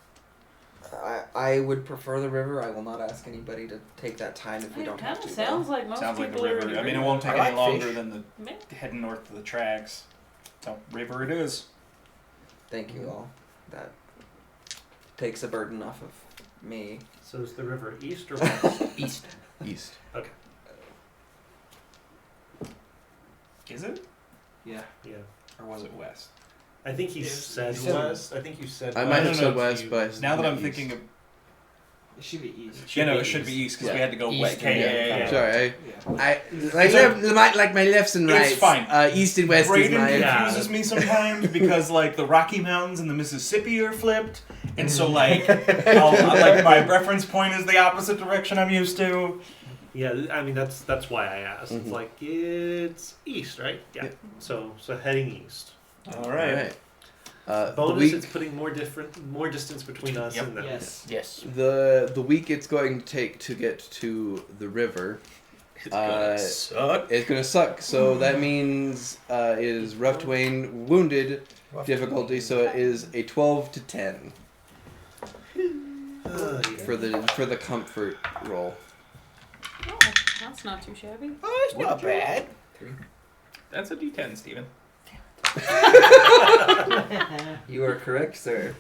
I would prefer the river. I will not ask anybody to take that time if we
It
don't
kind
have
of
to.
sounds like most
Sounds like a
people are.
river. I mean, it won't take
I
any
like
longer
fish.
than the
Yeah.
heading north to the tracks. So river it is.
Thank you all. That takes a burden off of me.
So is the river east or west?
East.
East.
Is it?
Yeah.
Yeah.
Or was it west?
I think he
Yes,
said
he said-
west. I think you said
I
west.
might
no,
have
no,
said
it's
west,
you.
but
Now that
no,
I'm
east.
thinking of,
It should be east.
yeah, no, it should be east because we had to go
East
west.
and
Yeah.
Sorry,
Yeah.
I like my lefts and
It's
rights.
fine.
East and west is
Braden
my.
Yeah.
confuses me sometimes because like the Rocky Mountains and the Mississippi are flipped, and so like like my reference point is the opposite direction I'm used to.
Yeah, I mean that's why I asked. It's
Mhm.
like it's east, right? Yeah.
Yeah.
So heading east.
All
All
right.
right. The
Bonus,
week,
it's putting more distance between us
Yep.
and them.
Yes.
Yes.
the week it's going to take to get to the river
It's gonna suck.
is going to suck. So that means it is rough Dwayne wounded difficulty. So it is a 12 to 10
Yeah.
for the comfort roll.
Oh, that's not too shabby.
Oh, it's not bad.
That's a D10, Steven.
You are correct, sir.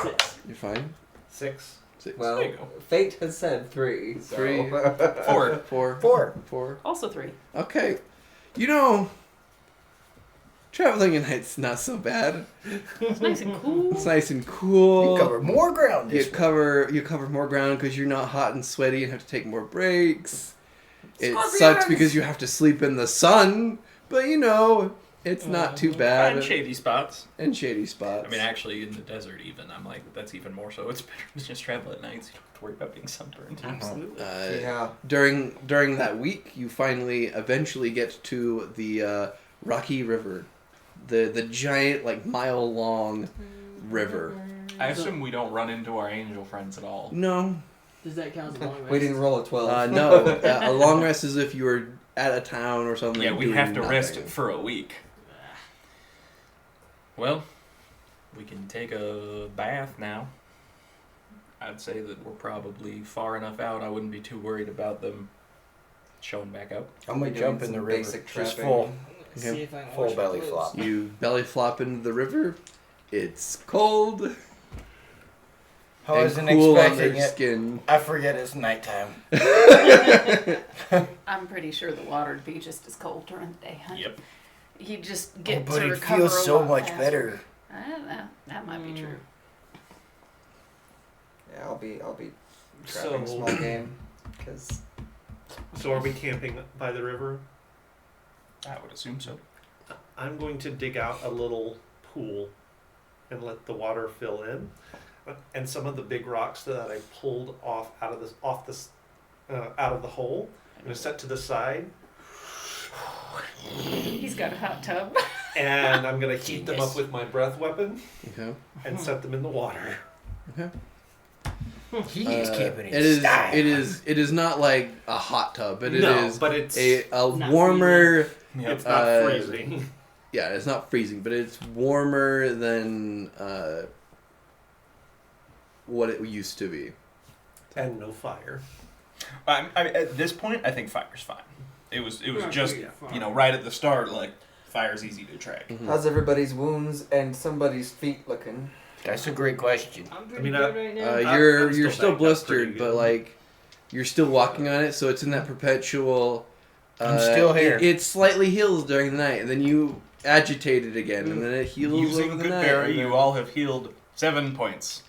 6.
You're fine.
6.
6.
Well,
There you go.
fate has said 3. So.
3.
4.
4.
4.
Also 3.
Okay. Traveling at night's not so bad.
It's nice and cool.
It's nice and cool.
You cover more ground
You
this way.
cover more ground because you're not hot and sweaty and have to take more breaks. It
Scorpions!
sucks because you have to sleep in the sun, but it's not too bad.
And shady spots.
And shady spots.
I mean, actually, in the desert, even, I'm like, that's even more so. It's better to just travel at night so you don't have to worry about being sunburned.
Absolutely.
Yeah.
During that week, you eventually get to the Rocky River, the giant mile long river.
I assume we don't run into our angel friends at all.
No,
Does that count as a long rest?
We didn't roll a 12.
no. A long rest is if you were at a town or something.
Yeah, we
doing
have to rest
nothing.
for a week. Well, we can take a bath now. I'd say that we're probably far enough out. I wouldn't be too worried about them showing back up.
I'm
We're
gonna
doing
jump in
some
the river.
basic
Just
trapping.
full.
See if I can
Full
wash my
belly
clothes.
flop.
You belly flop into the river. It's cold
I
and
wasn't
cool
expecting
under
it.
skin.
I forget it's nighttime.
I'm pretty sure the water would be just as cold during the day. Huh?
Yep.
You just
Oh,
get
but
to
it
recover
feels
a
so
lot
much
faster.
better.
I don't know. That might be true.
Yeah, I'll be trapping small game because
So are we camping by the river?
I would assume so.
I'm going to dig out a little pool and let the water fill in. And some of the big rocks that I pulled out of the hole, I'm going to set to the side,
He's got a hot tub.
and I'm going to heat them
Genius.
up with my breath weapon
Okay.
and set them in the water.
Okay.
He is keeping it.
It is not like a hot tub, but it is
but it's
a
Not
warmer.
Yep.
it's not
uh,
freezing.
Yeah, it's not freezing, but it's warmer than what it used to be.
And no fire.
At this point, I think fire's fine. It was
Yeah,
just,
yeah.
right at the start, like, fire's easy to track.
Mhm.
how's everybody's wounds and somebody's feet looking?
That's a great question.
I'm pretty
mean,
good right now.
You're
I'm still
still
banged up pretty
blistered, but
good.
you're still walking on it, so it's in that perpetual.
I'm still here.
It slightly heals during the night, and then you agitate it again, and then it heals
Using
over the
Good
night.
Berry,
and then-
you all have healed 7 points.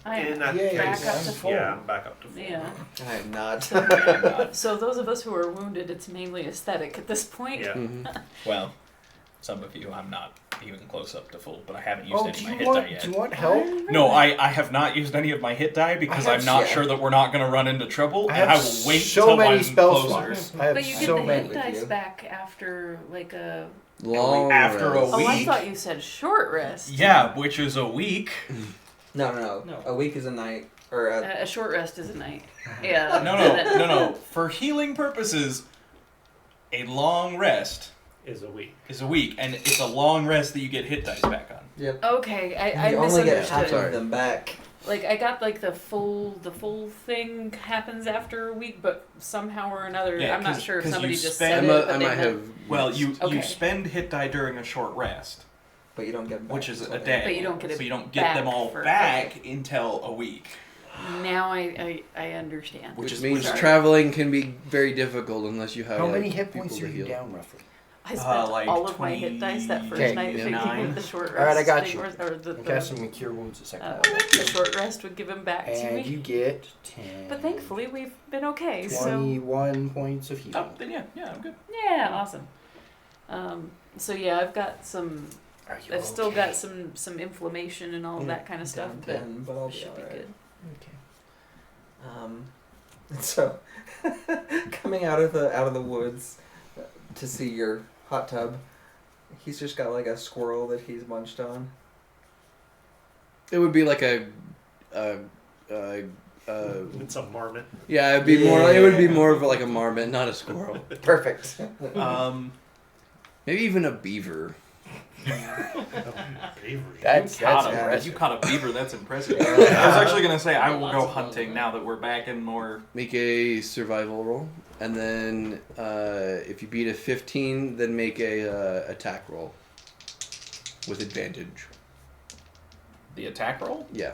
I
In
am
that
Yay,
back
case,
up to full.
yeah, I'm back up to full.
Yeah.
I'm not.
So those of us who are wounded, it's mainly aesthetic at this point.
Yeah.
Mhm.
Well, some of you, I'm not even close up to full, but I haven't used
Oh,
any
do
of my
you
hit
want?
die yet.
Do you want help?
No, I have not used any of my hit die because
I have
I'm not
some.
sure that we're not going to run into trouble,
I
and
have
I will wait
so
till
many
I'm
spell
closer.
slots. I have
But you get
so
the
many.
hit dice
with you.
back after like a.
Long
After a
rest.
Oh, I
week.
thought you said short rest.
Yeah, which is a week.
No.
No.
A week is a night or a
A short rest is a night. Yeah.
No. For healing purposes, a long rest
Is a week.
is a week, and it's a long rest that you get hit dice back on.
Yep.
Okay, I
you only get half
misunderstood.
of them back.
Like I got like the full thing happens after a week, but somehow or another,
Yeah,
I'm not
'cause-
sure if
'cause
somebody
you
just
spend-
said
I
it, but they
might
meant-
have.
Well, you
Okay.
spend hit die during a short rest,
But you don't get them back.
which is
until
a
then.
day.
But you don't get it
so you don't get them
back
all
for-
back until a week.
Now I understand.
Which
Which
is
means
sorry.
traveling can be very difficult unless you have
How
like,
many hit
people
points
to
are you
heal.
down roughly?
I spent
like
all of my hit dice that first
20.
night
Okay.
thinking
Nine.
that the short rest.
All right, I got
thing
you.
was- or the,
I'm casting a cure wounds a second.
the short rest would give him back to
And
me.
you get 10.
But thankfully we've been okay. So
21 points of
Oh,
healing.
then yeah, I'm good.
yeah, awesome. So yeah, I've got some.
Are you
I've still
okay?
got some inflammation and all
Yeah,
that kind of stuff,
Down
but
10, but I'll
it
be
should be
alright.
good.
So coming out of the woods to see your hot tub, he's just got like a squirrel that he's munched on.
It would be like a
It's a marmot.
yeah, it'd be more. It would be more of like a marmot, not a squirrel.
Perfect.
Maybe even a beaver.
That's
You
impressive.
caught a beaver. That's impressive.
Yeah.
I was actually gonna say I will go hunting now that we're back in more.
Make a survival roll, and then if you beat a 15, then make a attack roll with advantage.
The attack roll?
Yeah.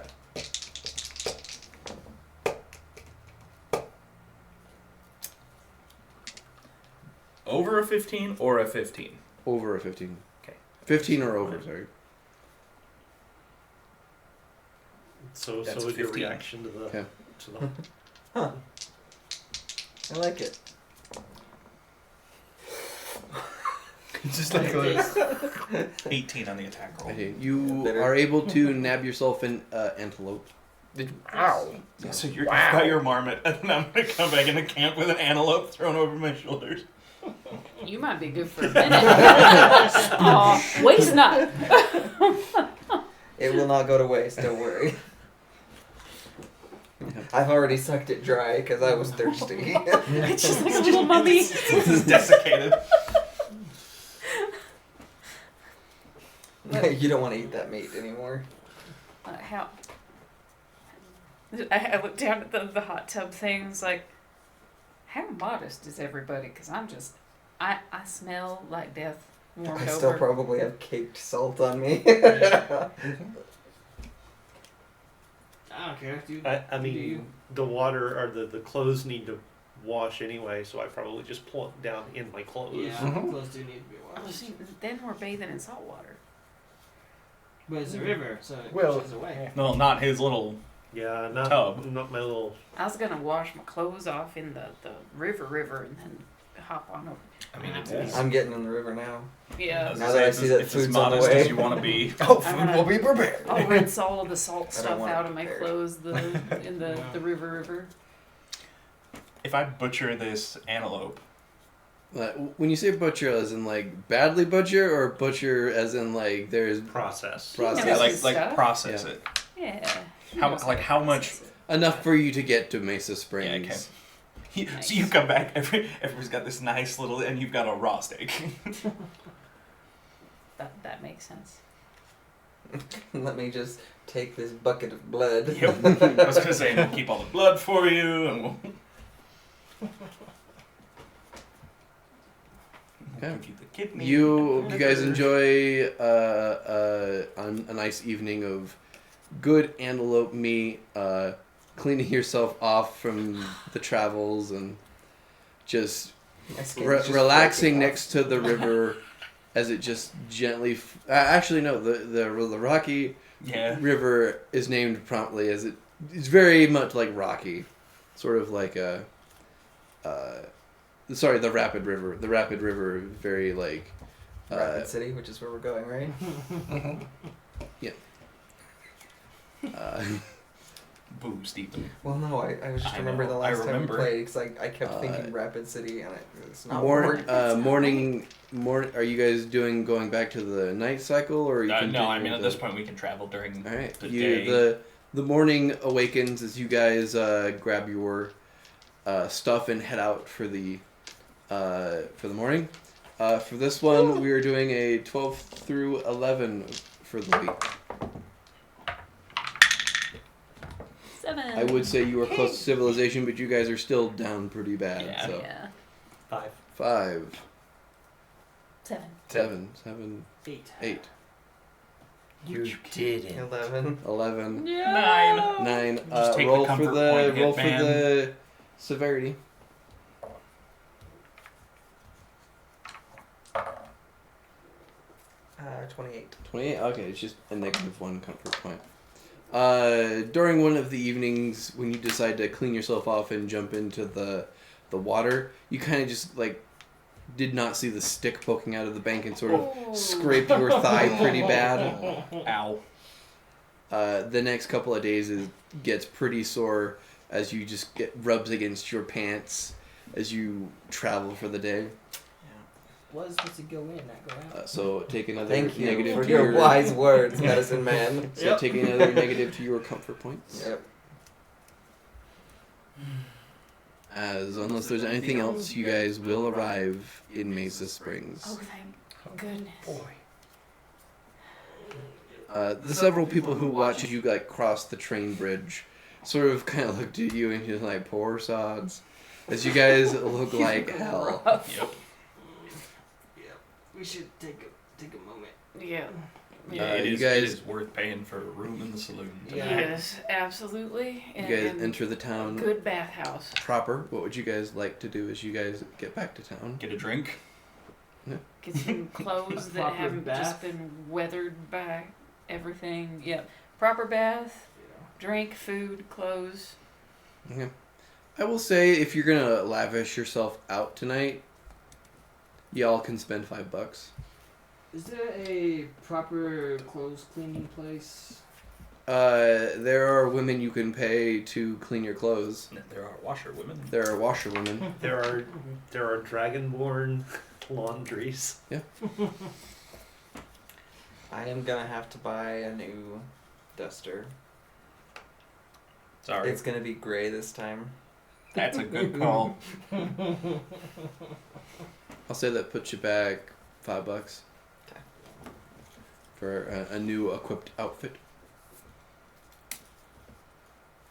Over a 15 or a 15?
Over a 15.
Okay.
15 or over, sorry.
So
That's
with your
15.
reaction to the
Okay.
to the
Huh. I like it.
Just
Like this.
18 on the attack roll.
Okay. You
Better.
are able to nab yourself an antelope.
Ow.
So you've
Wow.
got your marmot, and then I'm gonna come back into camp with an antelope thrown over my shoulders.
You might be good for a minute. Aw, waste not.
It will not go to waste. Don't worry. I've already sucked it dry because I was thirsty.
It's just like a little mummy.
This is desiccated.
You don't want to eat that meat anymore.
How? I looked down at the hot tub things like, how modest is everybody? Because I smell like death warmed
I
over.
still probably have caked salt on me.
I don't care, dude.
I
Do
mean,
you?
the water or the clothes need to wash anyway, so I probably just pull it down in my clothes.
Yeah,
Mhm.
clothes do need to be
Oh,
washed.
see, then we're bathing in salt water.
But it's a river, so it
Well,
washes away.
No, not his little.
Yeah, not
Tub.
not my little.
I was gonna wash my clothes off in the river and then hop on over.
I mean,
I'm getting in the river now.
Yeah.
Now that I see that
it's as
food's on the
modest
way.
as you want to be.
Oh,
I'm
food
gonna-
will be prepared.
I'll rinse all of the salt
I don't
stuff
want it
out of my
prepared.
clothes in the river.
If I butcher this antelope,
When you say butcher, as in like badly butcher, or butcher as in like there's
Process.
process
Yeah,
yeah,
this
like
is stuff.
process
Yeah.
it.
Yeah.
How much?
enough for you to get to Mesa Springs.
Yeah, okay.
Nice.
So you come back, everybody's got this nice little, and you've got a raw steak.
That makes sense.
Let me just take this bucket of blood.
Yep. I was gonna say we'll keep all the blood for you, and we'll.
Okay.
Keep the kidney.
You guys enjoy a nice evening of good antelope meat, cleaning yourself off from the travels, and just
My skin's just
relaxing
breaking
next to the river as it just gently. Actually, no, the Rocky
Yeah.
River is named promptly as it's very much like Rocky, sort of like a. Sorry, the Rapid River. The Rapid River is very like.
off. Rapid City, which is where we're going, right?
Boo, Stephen.
Well, no, I was just
I
remembering the
know, I
last time we
remember.
played because I kept thinking
Uh,
Rapid City and it's not
Morning.
working.
Are you guys going back to the night cycle, or are you
No, I
continuing
mean at
the-
this point we can travel during
All right.
the day.
The morning awakens as you guys grab your stuff and head out for the morning. For this one, we are doing a 12 through 11 for the week.
7.
I would say you are close to civilization, but you guys are still down pretty bad.
Yeah.
So
Yeah.
5.
5,
7.
7,
8.
8,
You didn't.
11.
11,
Yeah.
9.
Just take the
Roll for
comfort
the
point,
roll
hit
for
ban.
the severity.
Uh, 28.
28. Okay, it's just a -1 comfort point. During one of the evenings, when you decide to clean yourself off and jump into the water, you kind of just like did not see the stick poking out of the bank and sort of scraped your thigh pretty bad.
Ow.
The next couple of days gets pretty sore as you just get rubs against your pants as you travel for the day.
blood's supposed to go in, not go out.
So take another
Thank you
negative
for
to
your wise words, medicine man.
So
Yep.
take another negative to your comfort points.
Yep.
As unless there's anything else, you guys will arrive in Mesa Springs.
Oh, thank goodness.
Boy.
The several people who watch you like cross the train bridge sort of kind of looked at you and you're like, poor sods. As you guys look like hell.
Yep.
We should take a moment.
Yeah.
Yeah,
you
it
guys-
is worth paying for a room in the saloon.
Yeah.
Yes, absolutely.
You
And,
guys
and
enter the town
good bathhouse.
proper. What would you guys like to do as you guys get back to town?
Get a drink.
Get some clothes that
Proper
haven't
bath.
just been weathered by everything. Yeah. Proper bath, drink, food, clothes.
Okay. I will say if you're gonna lavish yourself out tonight, y'all can spend $5.
Is there a proper clothes cleaning place?
There are women you can pay to clean your clothes.
There are washerwomen.
There are washerwomen.
There are dragonborn laundries.
I am gonna have to buy a new duster.
Sorry,
It's gonna be gray this time.
that's a good call.
I'll say that puts you back $5
Okay.
for a new equipped outfit.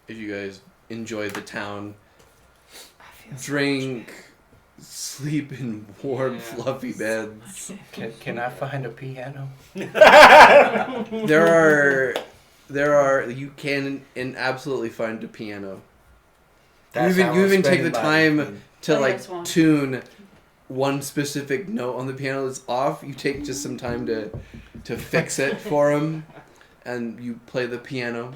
If you guys enjoy the town,
I feel so
drink, sleep in warm,
Yeah.
fluffy beds.
Can I find a piano?
There are. You can absolutely find a piano.
That's
even-
how
you
I'm
even take
spending
the
my
time
evening.
To
Oh,
like
yes, one.
tune one specific note on the piano that's off. You take just some time to fix it for him, and you play the piano.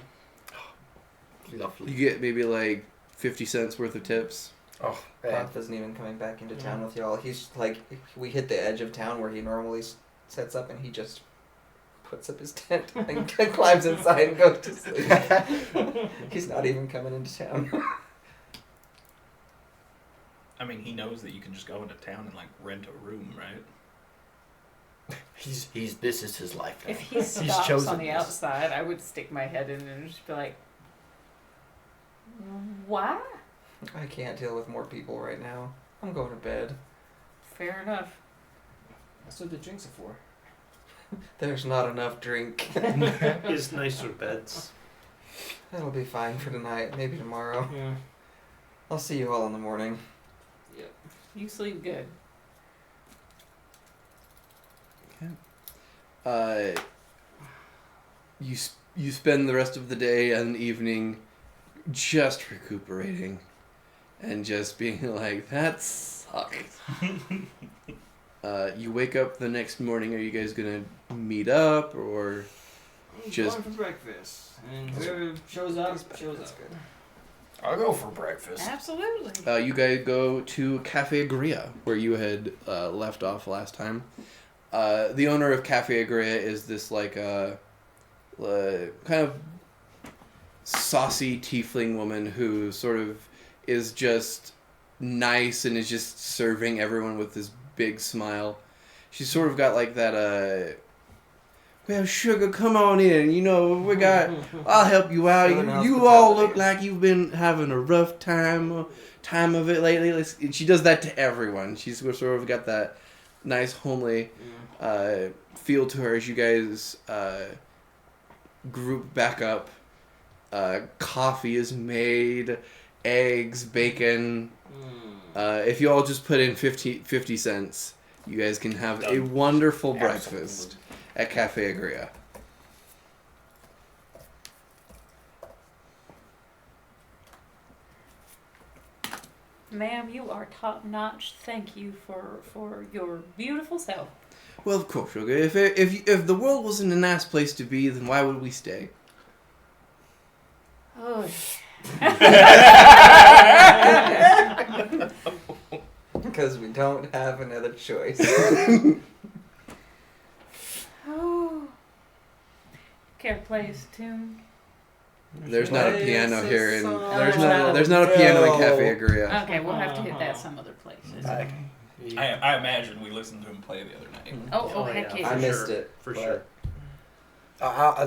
Lovely.
You get maybe like 50 cents worth of tips.
Oh, man.
Poth isn't even coming back into town with y'all. He's like, we hit the edge of town where he normally sets up, and he just puts up his tent and climbs inside and goes to sleep. He's not even coming into town.
I mean, he knows that you can just go into town and like rent a room, right?
He's this is his life now.
If he stops on the outside, I would stick my head in and just be like, "What?"
I can't deal with more people right now. I'm going to bed.
Fair enough.
That's what the drinks are for.
There's not enough drink.
Is nicer beds.
It'll be fine for tonight. Maybe tomorrow.
Yeah.
I'll see you all in the morning.
Yep.
You sleep good.
You spend the rest of the day and evening just recuperating and just being like, that sucks. You wake up the next morning. Are you guys gonna meet up or
I'm
Just-
going for breakfast, and whoever shows up, shows
That's
up.
good.
I'll go for breakfast.
Absolutely.
you guys go to Cafe Agria where you had left off last time? The owner of Cafe Agria is this like kind of saucy tiefling woman who sort of is just nice and is just serving everyone with this big smile. She's sort of got like that well, sugar, come on in. You know, we got. I'll help you out.
Southern
You all
hospitality.
look like you've been having a rough time of it lately. And she does that to everyone. She's sort of got that nice homely feel to her as you guys group back up. Coffee is made, eggs, bacon. If you all just put in 50 cents, you guys can have a wonderful breakfast at Cafe Agria.
Ma'am, you are top notch. Thank you for your beautiful self.
Well, of course, sugar. If the world wasn't a nice place to be, then why would we stay?
Oh,
Because we don't have another choice.
oh. Care to play us a tune?
There's not a piano here, and
Place
there's
a
not a piano in
song.
Cafe Agria.
Okay, we'll have to hit that some other places.
I
I imagine we listened to him play the other night.
Oh, heck
yeah,
yeah.
I
for
missed
sure,
it,
for
but-
sure.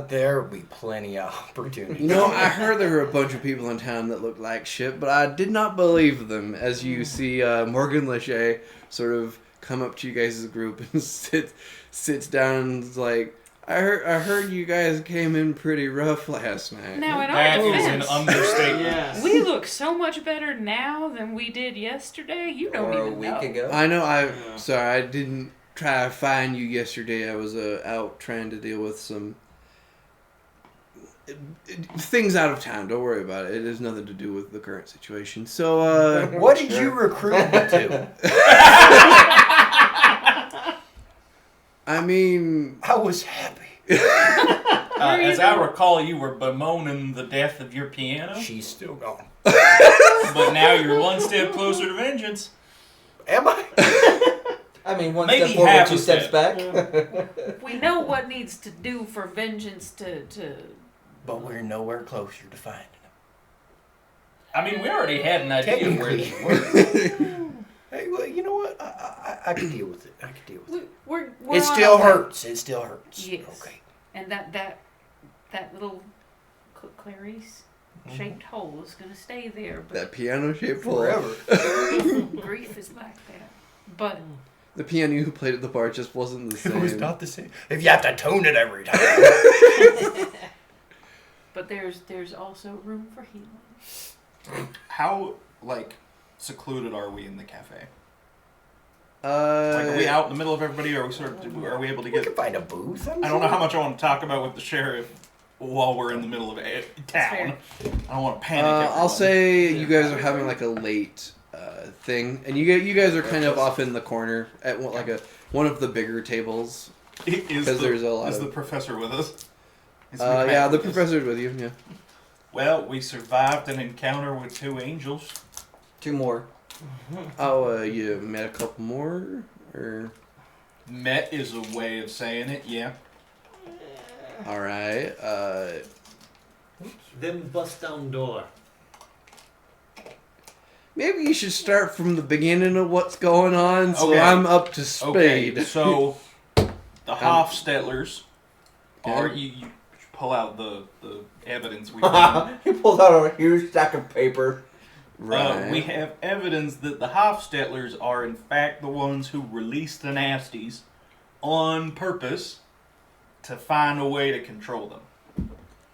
There'll be plenty of opportunities.
You know, I heard there were a bunch of people in town that looked like shit, but I did not believe them. As you see Morgan Lachey sort of come up to you guys' group and sits down and is like, I heard you guys came in pretty rough last night.
Now, in our
That is an
defense,
understatement.
Yes.
we look so much better now than we did yesterday. You don't
Or a
even
week
know.
ago.
I know.
Yeah.
Sorry, I didn't try to find you yesterday. I was out trying to deal with some things out of town. Don't worry about it. It has nothing to do with the current situation. So,
What did you recruit me to?
I mean,
I was happy.
As I recall, you were bemoaning the death of your piano,
She's still gone.
but now you're one step closer to vengeance.
Am I?
I mean, one
Maybe
step forward,
half
2
a
steps
step.
back.
We know what needs to do for vengeance to
But we're nowhere closer to finding him.
I mean, we already had an idea of where they were.
Hey, well, you know what? I can deal with it. I can deal with it.
we're
It
on
still
our way.
hurts. It still hurts.
Yes.
Okay.
And that little Clarice shaped hole is gonna stay there,
that
but
piano shaped hole.
Forever.
grief is like that. But
The piano you played at the bar just wasn't the same.
It was not the same. If you have to tune it every time.
but there's also room for healing.
How, secluded are we in the cafe?
Uh,
Are we out in the middle of everybody, or are we able to
We
get...
can find a booth.
I don't know how much I want to talk about with the sheriff while we're in the middle of town. I don't want to panic everyone.
I'll say you guys are having like a late thing, and you guys are kind of off in the corner at one of the bigger tables.
Because
there's a lot
is
of-
the professor with us? Is
Yeah,
Matt
the
with us?
professor's with you. Yeah.
Well, we survived an encounter with 2 angels.
2 more.
Oh, you met a couple more, or
Met is a way of saying it, yeah.
all right.
Then bust down door.
Maybe you should start from the beginning of what's going on, so
Okay.
I'm up to speed.
Okay, so the Hofstettlers are
Okay.
you pull out the evidence we found.
He pulled out a huge stack of paper.
Right.
We have evidence that the Hofstettlers are in fact the ones who released the nasties on purpose to find a way to control them.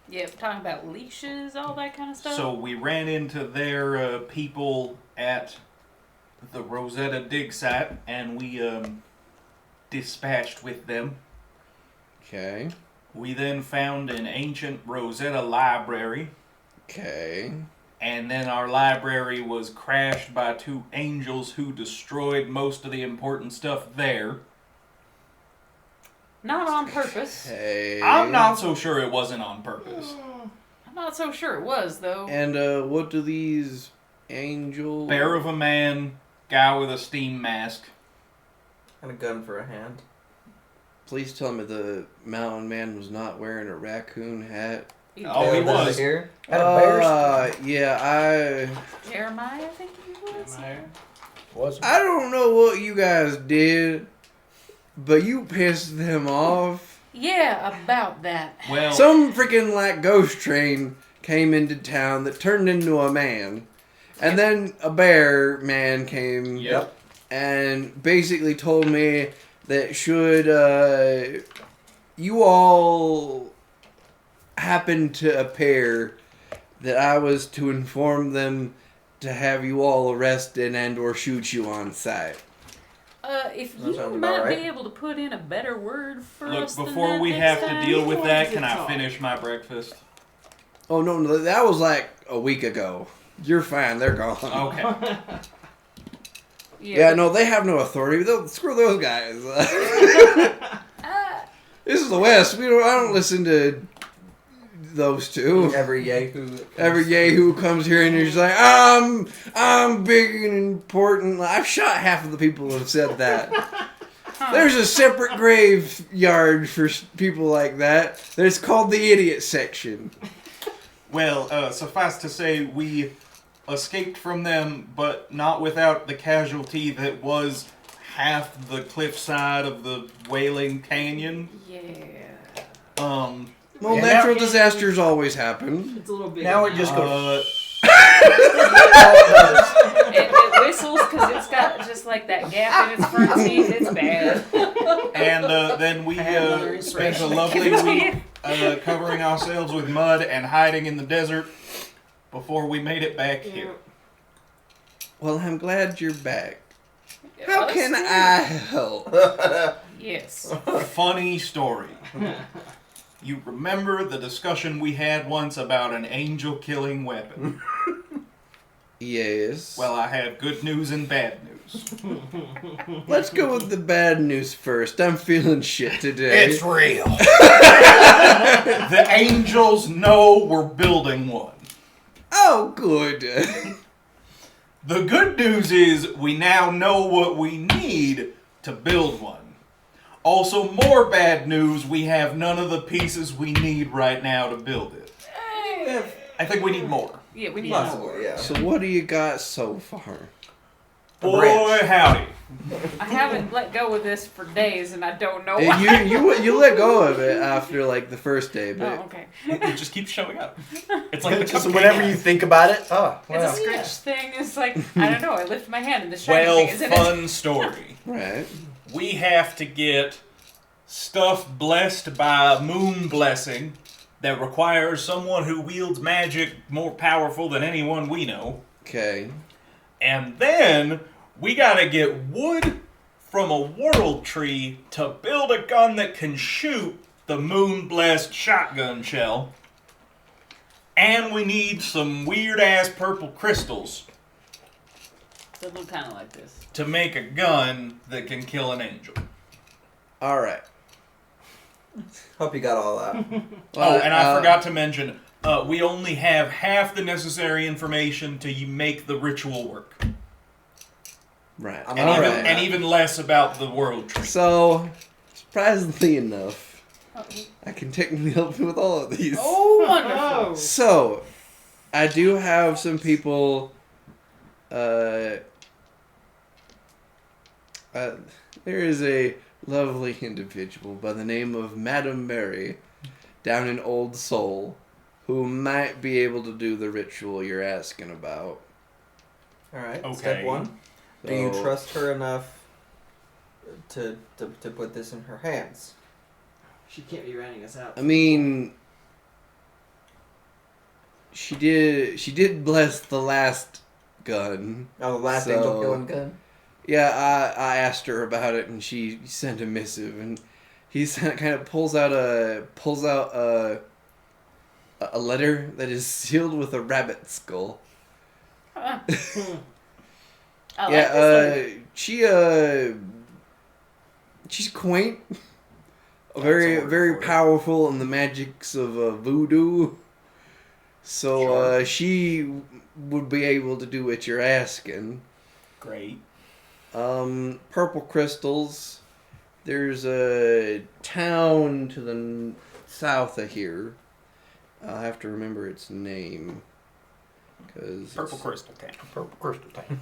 Yeah, talking about leashes, all that kind of stuff.
So we ran into their people at the Rosetta dig site, and we dispatched with them.
Okay.
We then found an ancient Rosetta library,
Okay.
and then our library was crashed by 2 angels who destroyed most of the important stuff there.
Not on purpose.
Okay.
I'm not so sure it wasn't on purpose.
I'm not so sure it was, though.
And what do these angels?
Bear of a man, guy with a steam mask.
And a gun for a hand.
Please tell me the mountain man was not wearing a raccoon hat.
Oh, he
Does it
was.
Here?
Had a bear
Yeah,
Jeremiah, I think he was.
Was
I don't know what you guys did, but you pissed them off.
Yeah, about that.
Well,
Some freaking ghost train came into town that turned into a man, and then a bear man came
Yep.
and basically told me that should you all happen to appear, that I was to inform them to have you all arrested and or shoot you on sight.
If
That
you
sounds
might
about right.
be able to put in a better word for
look,
us than
before
that
we
next
have
time.
to deal with that, can
What
I
does it
finish my breakfast?
Oh no, that was like a week ago. You're fine, they're gone.
Okay.
Yeah, no, they have no authority. Screw those guys. This is the West. I don't listen to those two.
Every yahoo.
Every yahoo comes here and you're just like, I'm big and important. I've shot half of the people who have said that. There's a separate graveyard for people like that. It's called the idiot section.
Well, suffice to say, we escaped from them, but not without the casualty that was half the cliffside of the Wailing Canyon.
Yeah.
Well,
Yeah,
natural
now-
disasters always happen.
It's a little big.
Now it just goes.
It whistles because it's got just like that gap in its front teeth. It's bad.
And then we spent a lovely week covering ourselves with mud and hiding in the desert before we made it back here.
Well, I'm glad you're back.
Yeah,
How
us
can
too.
I help?
Yes.
Funny story. You remember the discussion we had once about an angel-killing weapon?
Yes.
Well, I have good news and bad news.
Let's go with the bad news first. I'm feeling shit today.
It's real.
The angels know we're building one.
Oh, good.
The good news is we now know what we need to build one. Also, more bad news, we have none of the pieces we need right now to build it. I think we need more.
Yeah, we need more.
Possibly, yeah.
So what do you got so far?
Boy,
branch.
howdy.
I haven't let go of this for days, and I don't know why.
You let go of it after like the first day, but
Oh, okay.
It just keeps showing up. It's like the
Just
cupcake.
whenever you think about it, oh,
It's
well.
a scritch thing. It's like, I don't know, I lift my hand and the shiny
Well,
thing is in it.
fun story.
right.
We have to get stuff blessed by moon blessing that requires someone who wields magic more powerful than anyone we know.
Okay.
And then we gotta get wood from a world tree to build a gun that can shoot the moon blessed shotgun shell. And we need some weird ass purple crystals
They look kind of like this.
to make a gun that can kill an angel.
All right.
Hope you got all that.
Oh, and I forgot to mention, we only have half the necessary information to make the ritual work.
Right.
I'm
And,
all
even,
right.
and even less about the world tree.
So, surprisingly enough,
Oh,
I can technically help you with all of these.
oh wonderful.
So, I do have some people. There is a lovely individual by the name of Madame Mary down in Old Soul who might be able to do the ritual you're asking about.
Alright,
Okay.
step one. Do you
So-
trust her enough to put this in her hands?
She can't be renting us out.
I mean, she did bless the last gun.
Oh, the last
So-
angel killing gun?
Yeah, I asked her about it, and she sent a missive, and he kind of pulls out a letter that is sealed with a rabbit skull.
I like
Yeah,
this
she's quaint,
That's a
very
word
very
for it.
powerful in the magics of voodoo. So
Sure.
she would be able to do what you're asking.
Great.
Purple crystals. There's a town to the south of here. I'll have to remember its name. Cause
Purple crystal tank.
Purple crystal tank.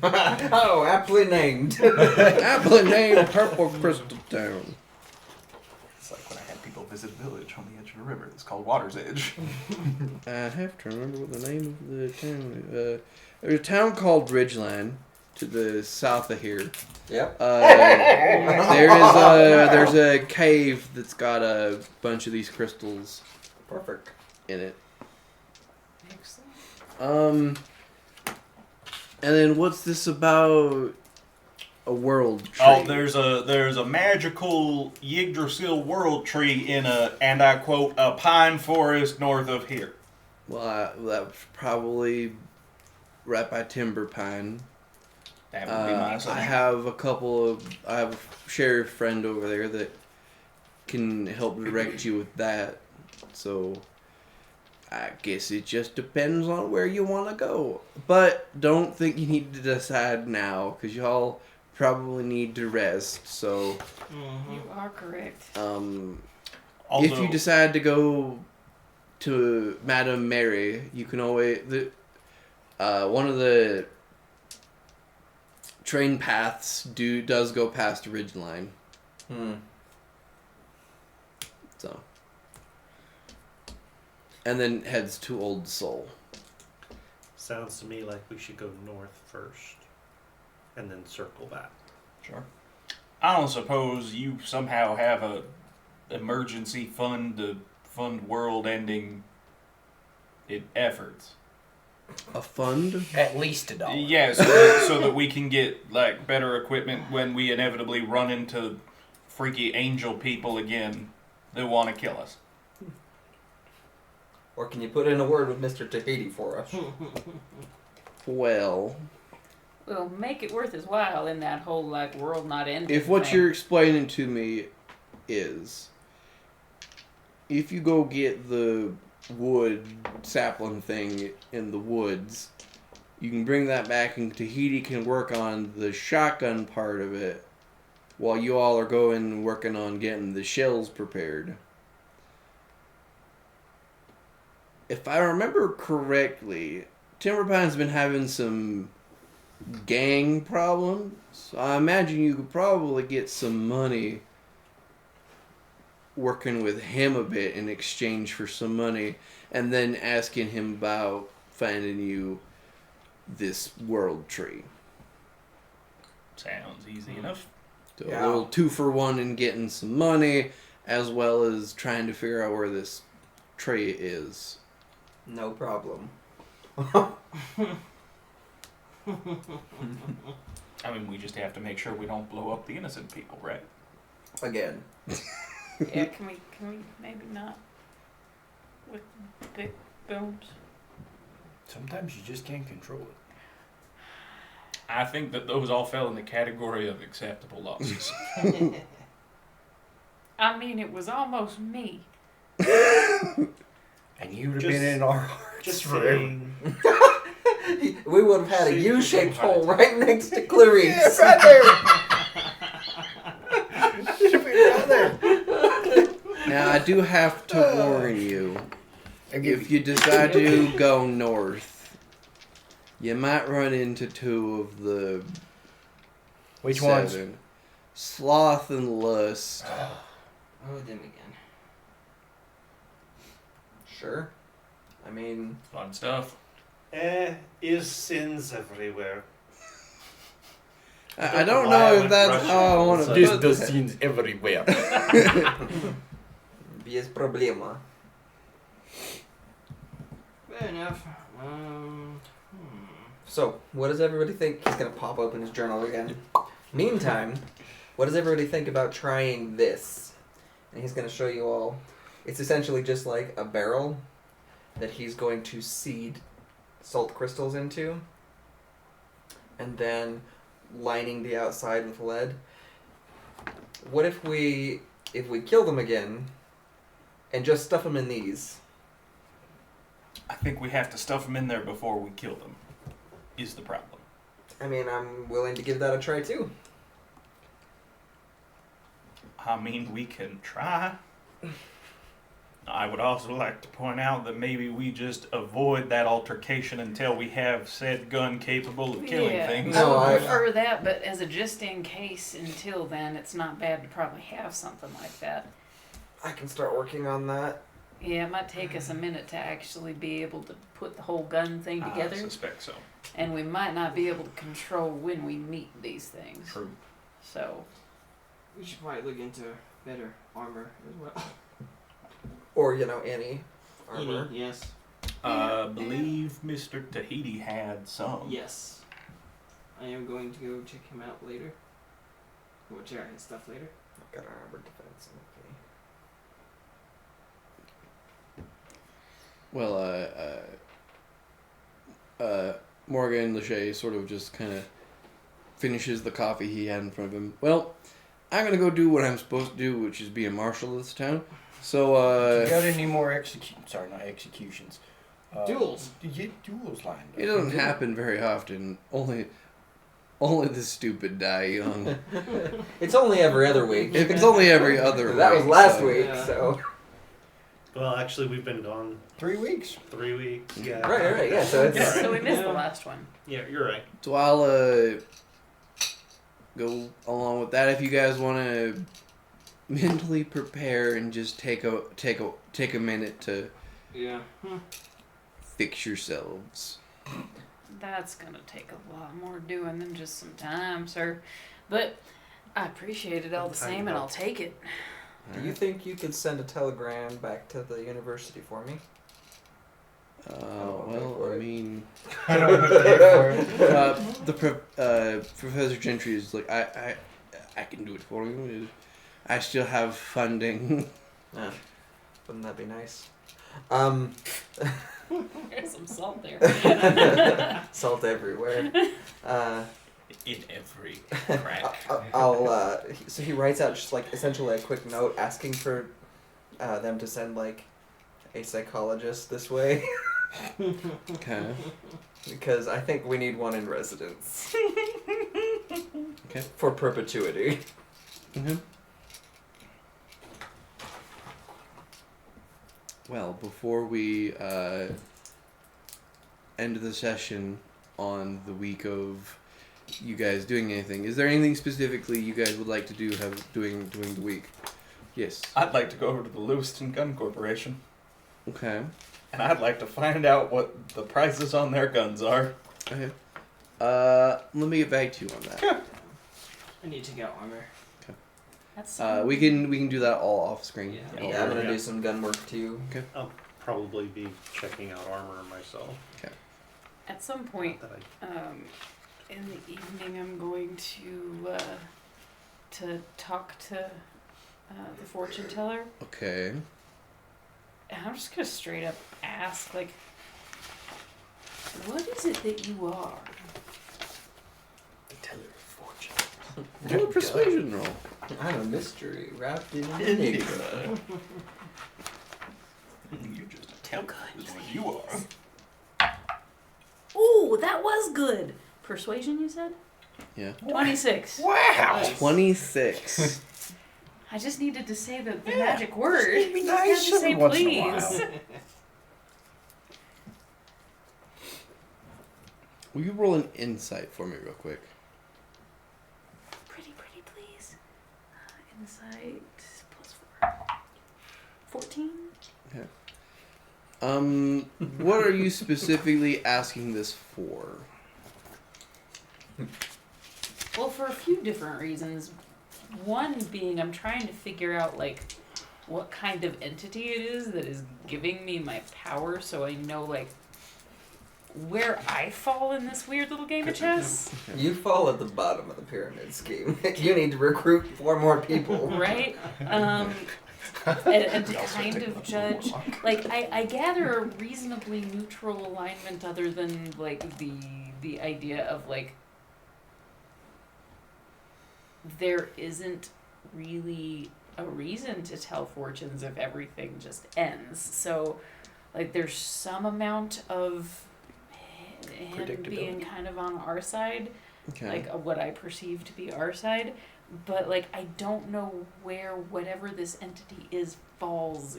Oh, aptly named.
aptly named Purple Crystal Town.
It's like when I had people visit a village on the edge of a river. It's called Water's Edge.
I have to remember what the name of the town is. There's a town called Ridgeline to the south of here.
Yep.
There's a cave that's got a bunch of these crystals
Perfect.
in it.
Excellent.
And then what's this about a world tree?
Oh, there's a magical Yggdrasil world tree in and I quote, a pine forest north of here.
Well, that's probably right by Timber Pine.
That would be my
I
assumption.
have I have a sheriff friend over there that can help direct you with that. So I guess it just depends on where you want to go. But don't think you need to decide now, because y'all probably need to rest. So
You are correct.
if you decide to go to Madame Mary, you can always one of the train paths does go past Ridgeline. So. And then heads to Old Soul.
Sounds to me like we should go north first, and then circle back.
Sure. I don't suppose you somehow have a emergency fund to fund world-ending efforts.
A fund?
At least $1.
Yeah, so that we can get like better equipment when we inevitably run into freaky angel people again that want to kill us.
Or can you put in a word with Mr. Tahiti for us?
Well,
Well, make it worth his while in that whole like world not ending.
if what
thing.
you're explaining to me is, if you go get the wood sapling thing in the woods, you can bring that back and Tahiti can work on the shotgun part of it while you all are going and working on getting the shells prepared. If I remember correctly, Timberpine's been having some gang problems. So I imagine you could probably get some money working with him a bit in exchange for some money, and then asking him about finding you this world tree.
Sounds easy enough.
So
Yeah.
a little 2-for-1 in getting some money, as well as trying to figure out where this tree is.
No problem.
I mean, we just have to make sure we don't blow up the innocent people, right?
Again.
Yeah, can we maybe not with big booms?
Sometimes you just can't control it.
I think that those all fell in the category of acceptable losses.
I mean, it was almost me.
And you would have
Just-
been in our hearts
Just
forever.
saying.
We would have had a U-shaped hole right next to Clarice.
Yeah, right there. Should have been right there.
Now, I do have to warn you,
I give
if you decide to go north, you might run into two of the
Which
seven.
ones?
Sloth and Lust.
Oh, them again.
Sure. I mean,
Fun stuff.
Is sins everywhere?
I don't know if that's how I want to
Just
put
those
that.
scenes everywhere.
без problema.
Fair enough.
So, what does everybody think? He's gonna pop open his journal again. Meantime, what does everybody think about trying this? And he's gonna show you all. It's essentially just like a barrel that he's going to seed salt crystals into, and then lining the outside with lead. What if we kill them again and just stuff them in these?
I think we have to stuff them in there before we kill them, is the problem.
I mean, I'm willing to give that a try too.
I mean, we can try. I would also like to point out that maybe we just avoid that altercation until we have said gun capable of killing
Yeah,
things.
No,
I
I-
would prefer that, but as a just in case until then, it's not bad to probably have something like that.
I can start working on that.
Yeah, it might take us a minute to actually be able to put the whole gun thing together,
I suspect so.
and we might not be able to control when we meet these things.
True.
So,
We should probably look into better armor as well.
Or, any armor.
Yes.
I believe Mr. Tahiti had some.
Yes. I am going to go check him out later. We'll check out his stuff later.
I've got armor defense. Okay.
Well, Morgan Lachey sort of just kind of finishes the coffee he had in front of him. Well, I'm gonna go do what I'm supposed to do, which is be a marshal of this town. So,
You got any more executions?
Duels.
You get duels lined up.
it doesn't happen very often. Only the stupid die young.
It's only every other week.
It's only every other week.
That was last
so-
week,
Yeah.
so.
Well, actually, we've been gone
3 weeks.
3 weeks. Yeah.
Right, yeah, so it's.
so we missed the last one.
Yeah, you're right.
So go along with that if you guys want to mentally prepare and just take a minute to
Yeah.
fix yourselves.
That's gonna take a lot more doing than just some time, sir. But I appreciate it all the same, and I'll take it.
Do you think you could send a telegram back to the university for me?
Well, I mean,
I don't want to pay for it.
Professor Gentry is like, I can do it for you. I still have funding.
Yeah. Wouldn't that be nice?
There's some salt there.
Salt everywhere.
In every crack.
So he writes out just like essentially a quick note asking for them to send like a psychologist this way.
Okay.
Because I think we need one in residence.
Okay.
For perpetuity.
Mm-hmm. Well, before we end the session on the week of you guys doing anything, is there anything specifically you guys would like to do doing the week? Yes.
I'd like to go over to the Lewiston Gun Corporation,
Okay.
and I'd like to find out what the prices on their guns are.
Okay. Let me get back to you on that.
I need to get armor.
That's
We can do that all off screen.
Yeah.
Yeah, I'm gonna do some gun work too.
I'll probably be checking out armor myself.
at some point
That I
in the evening. I'm going to talk to the fortune teller.
Okay.
And I'm just gonna straight up ask, like, what is it that you are?
The teller of fortune.
Roll a persuasion roll.
I'm a mystery wrapped in an enigma.
You're just a temple, is what you are.
Ooh, that was good. Persuasion, you said?
Yeah.
26.
Wow!
26.
I just needed to say the magic word.
Be
You
nice
just had to say
every once in a
please.
while.
Will you roll an insight for me real quick?
Pretty, please. Insight +4. 14?
What are you specifically asking this for?
Well, for a few different reasons. One being I'm trying to figure out, like, what kind of entity it is that is giving me my power so I know, like, where I fall in this weird little game of chess.
You fall at the bottom of the pyramid scheme. You need to recruit 4 more people.
Right? And to kind of judge, like, I gather a reasonably neutral alignment other than, like, the idea of, like, there isn't really a reason to tell fortunes if everything just ends. So, like, there's some amount of him being kind of on our side,
Okay.
like what I perceive to be our side, but like I don't know where whatever this entity is falls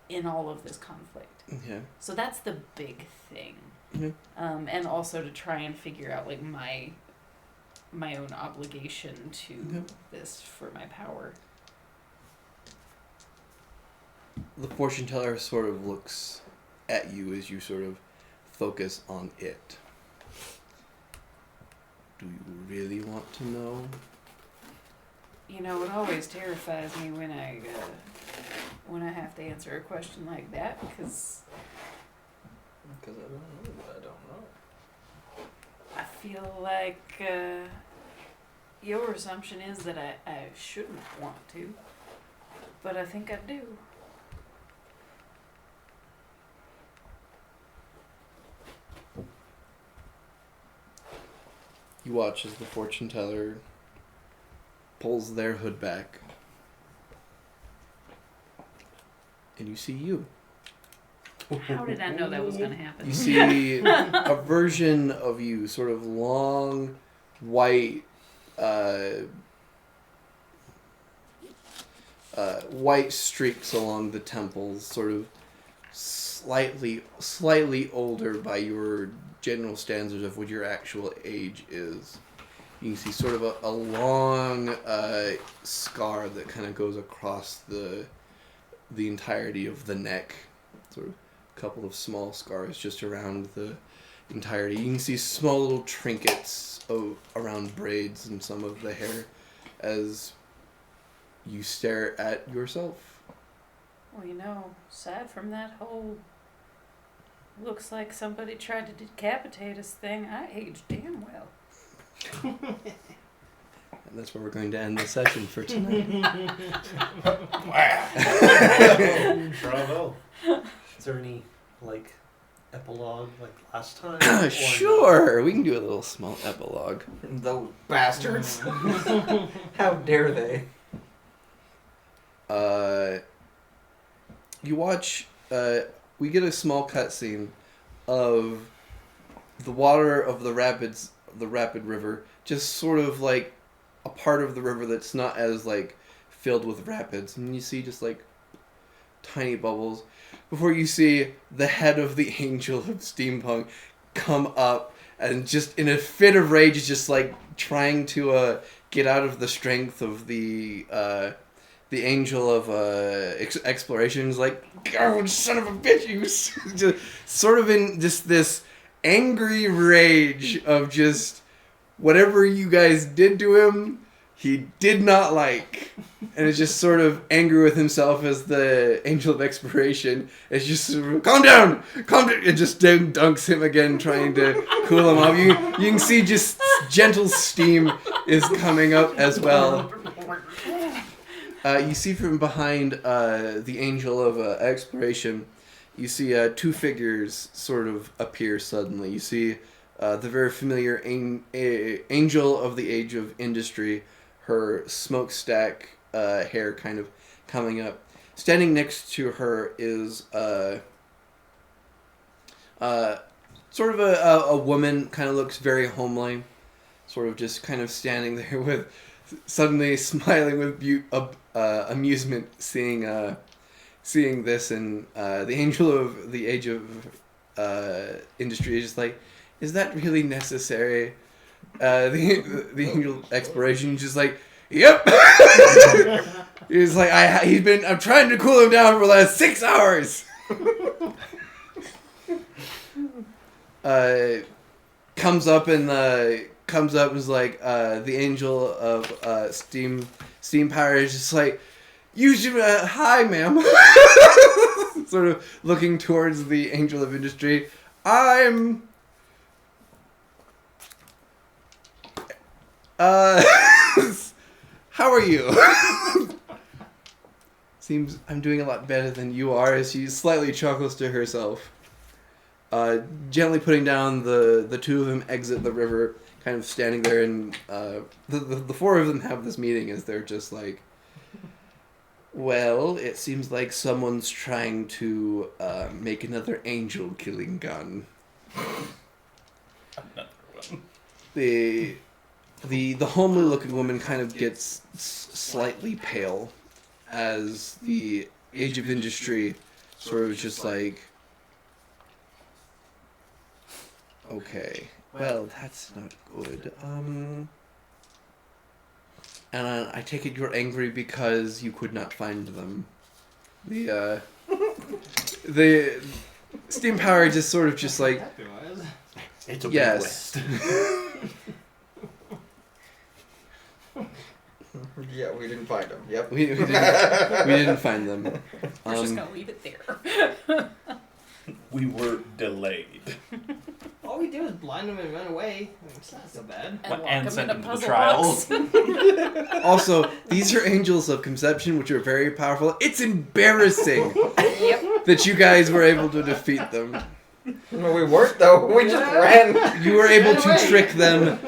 in all of this conflict.
Okay.
So that's the big thing.
Mhm.
And also to try and figure out like my own obligation to
Mhm.
this for my power.
The fortune teller sort of looks at you as you sort of focus on it. Do you really want to know?
You know, it always terrifies me when I have to answer a question like that because
Because I don't know what I don't know.
I feel like your assumption is that I shouldn't want to, but I think I do.
You watch as the fortune teller pulls their hood back. And you see you.
How did I know that was going to happen?
You see a version of you, sort of long, white, white streaks along the temples, sort of slightly older by your general standards of what your actual age is. You can see sort of a long scar that kind of goes across the entirety of the neck. Sort of a couple of small scars just around the entirety. You can see small little trinkets around braids and some of the hair as you stare at yourself.
Well, aside from that whole looks like somebody tried to decapitate us thing, I aged damn well.
And that's where we're going to end the session for tonight.
Bravo. Is there any, epilogue like last time? Or
Sure, we can do a little small epilogue.
Those bastards. How dare they?
You watch, we get a small cutscene of the water of the rapid river, just sort of like a part of the river that's not as filled with rapids, and you see just tiny bubbles before you see the head of the Angel of Steampunk come up and just in a fit of rage is just trying to get out of the strength of the Angel of Exploration. Is oh, son of a bitch, you just sort of in just this angry rage of just whatever you guys did to him, he did not like. And is just sort of angry with himself as the Angel of Exploration is just sort of, calm down, and just dunks him again, trying to cool him off. You can see just gentle steam is coming up as well. You see from behind the Angel of Exploration, you see two figures sort of appear suddenly. You see the very familiar Angel of the Age of Industry, her smokestack hair kind of coming up. Standing next to her is sort of a woman, kind of looks very homely, sort of just kind of standing there with suddenly smiling with amusement, seeing this, and the Angel of the Age of Industry is just is that really necessary? The Angel of Exploration is just yep. He's I'm trying to cool him down for the last 6 hours. Comes up and is the Angel of Steam Power is just you should hi ma'am. Sort of looking towards the Angel of Industry. I'm how are you? Seems I'm doing a lot better than you are, as she slightly chuckles to herself. Gently putting down the two of them exit the river, kind of standing there, and the four of them have this meeting as they're just well, it seems like someone's trying to make another angel killing gun.
Another one.
The homely looking woman kind of gets slightly pale as the Age of Industry sort of just okay, well, that's not good. And I take it you're angry because you could not find them. The Steam Power just sort of just
It's a
yes.
big
Yeah, we didn't find them. Yep.
we didn't find them.
We're just gonna leave it there.
We were delayed.
All we do is blind them and run away. It's not so bad.
And
And
lock
send
them
them
in
to
a
the
puzzle
trials.
box.
Also, these are angels of conception, which are very powerful. It's embarrassing
Yep.
that you guys were able to defeat them.
No, we weren't though. We just ran.
You were able to
away.
trick them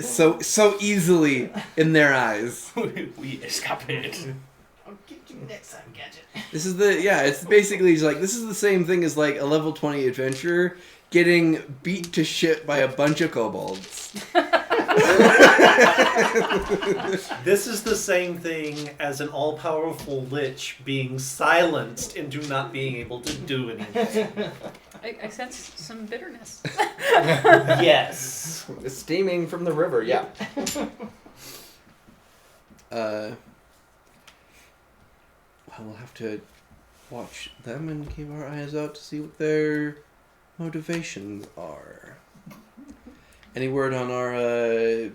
so easily in their eyes.
We escaped.
I'll get you next time, Gadget.
This is it's basically just this is the same thing as a level 20 adventurer getting beat to shit by a bunch of kobolds.
This is the same thing as an all-powerful lich being silenced into not being able to do anything.
I sense some bitterness.
Yes.
Steaming from the river, yeah.
Well, we'll have to watch them and keep our eyes out to see what their motivations are. Any word on our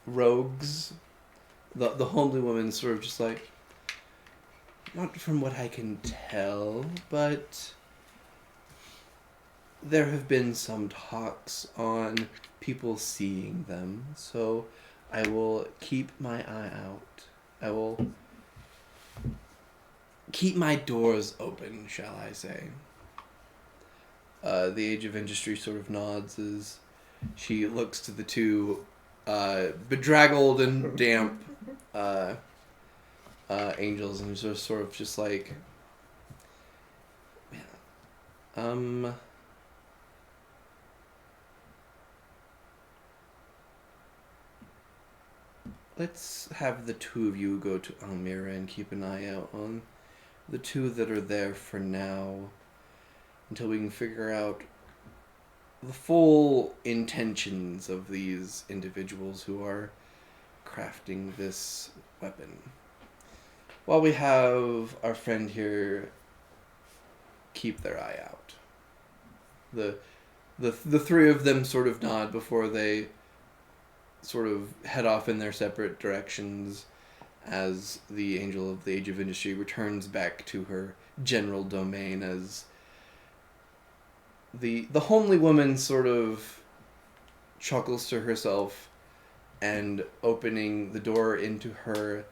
rogues? The homely woman sort of just like, not from what I can tell, but there have been some talks on people seeing them, so I will keep my eye out. I will keep my doors open, shall I say. The Age of Industry sort of nods as she looks to the two bedraggled and damp angels and sort of just like, let's have the two of you go to Almira and keep an eye out on the two that are there for now until we can figure out the full intentions of these individuals who are crafting this weapon. While we have our friend here keep their eye out. The three of them sort of nod before they sort of head off in their separate directions as the Angel of the Age of Industry returns back to her general domain as the homely woman sort of chuckles to herself and opening the door into her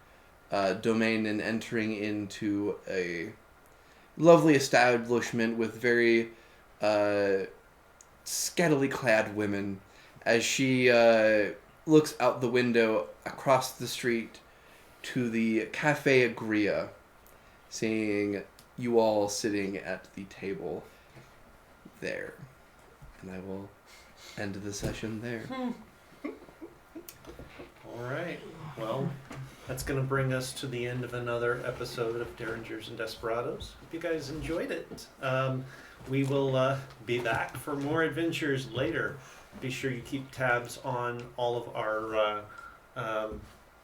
domain and entering into a lovely establishment with very scattily clad women as she looks out the window across the street to the Cafe Agria, seeing you all sitting at the table there. And I will end the session there.
All right. Well, that's going to bring us to the end of another episode of Derringers and Desperados. Hope you guys enjoyed it. We will be back for more adventures later. Be sure you keep tabs on all of our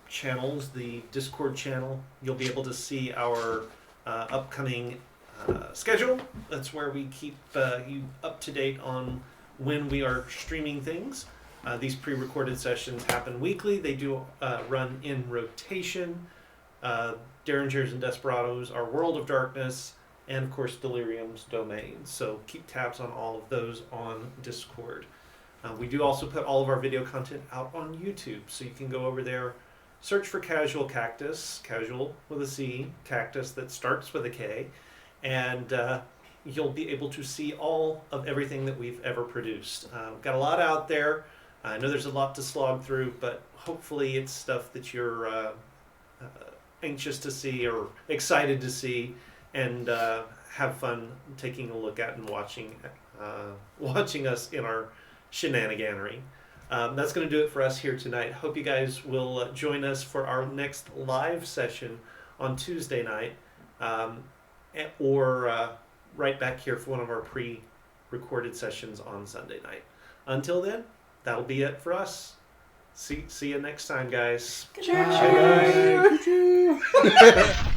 channels. The Discord channel, you'll be able to see our upcoming schedule. That's where we keep you up to date on when we are streaming things. These pre-recorded sessions happen weekly. They do run in rotation. Derringers and Desperados, our World of Darkness, and of course Delirium's Domain. So keep tabs on all of those on Discord. We do also put all of our video content out on YouTube, so you can go over there, search for Casual Cactus, casual with a C, cactus that starts with a K, and you'll be able to see all of everything that we've ever produced. We've got a lot out there. I know there's a lot to slog through, but hopefully it's stuff that you're anxious to see or excited to see, and have fun taking a look at and watching us in our shenaniganery. That's going to do it for us here tonight. Hope you guys will join us for our next live session on Tuesday night, or right back here for one of our pre-recorded sessions on Sunday night. Until then, that'll be it for us. See you next time, guys.
Good night.
Bye.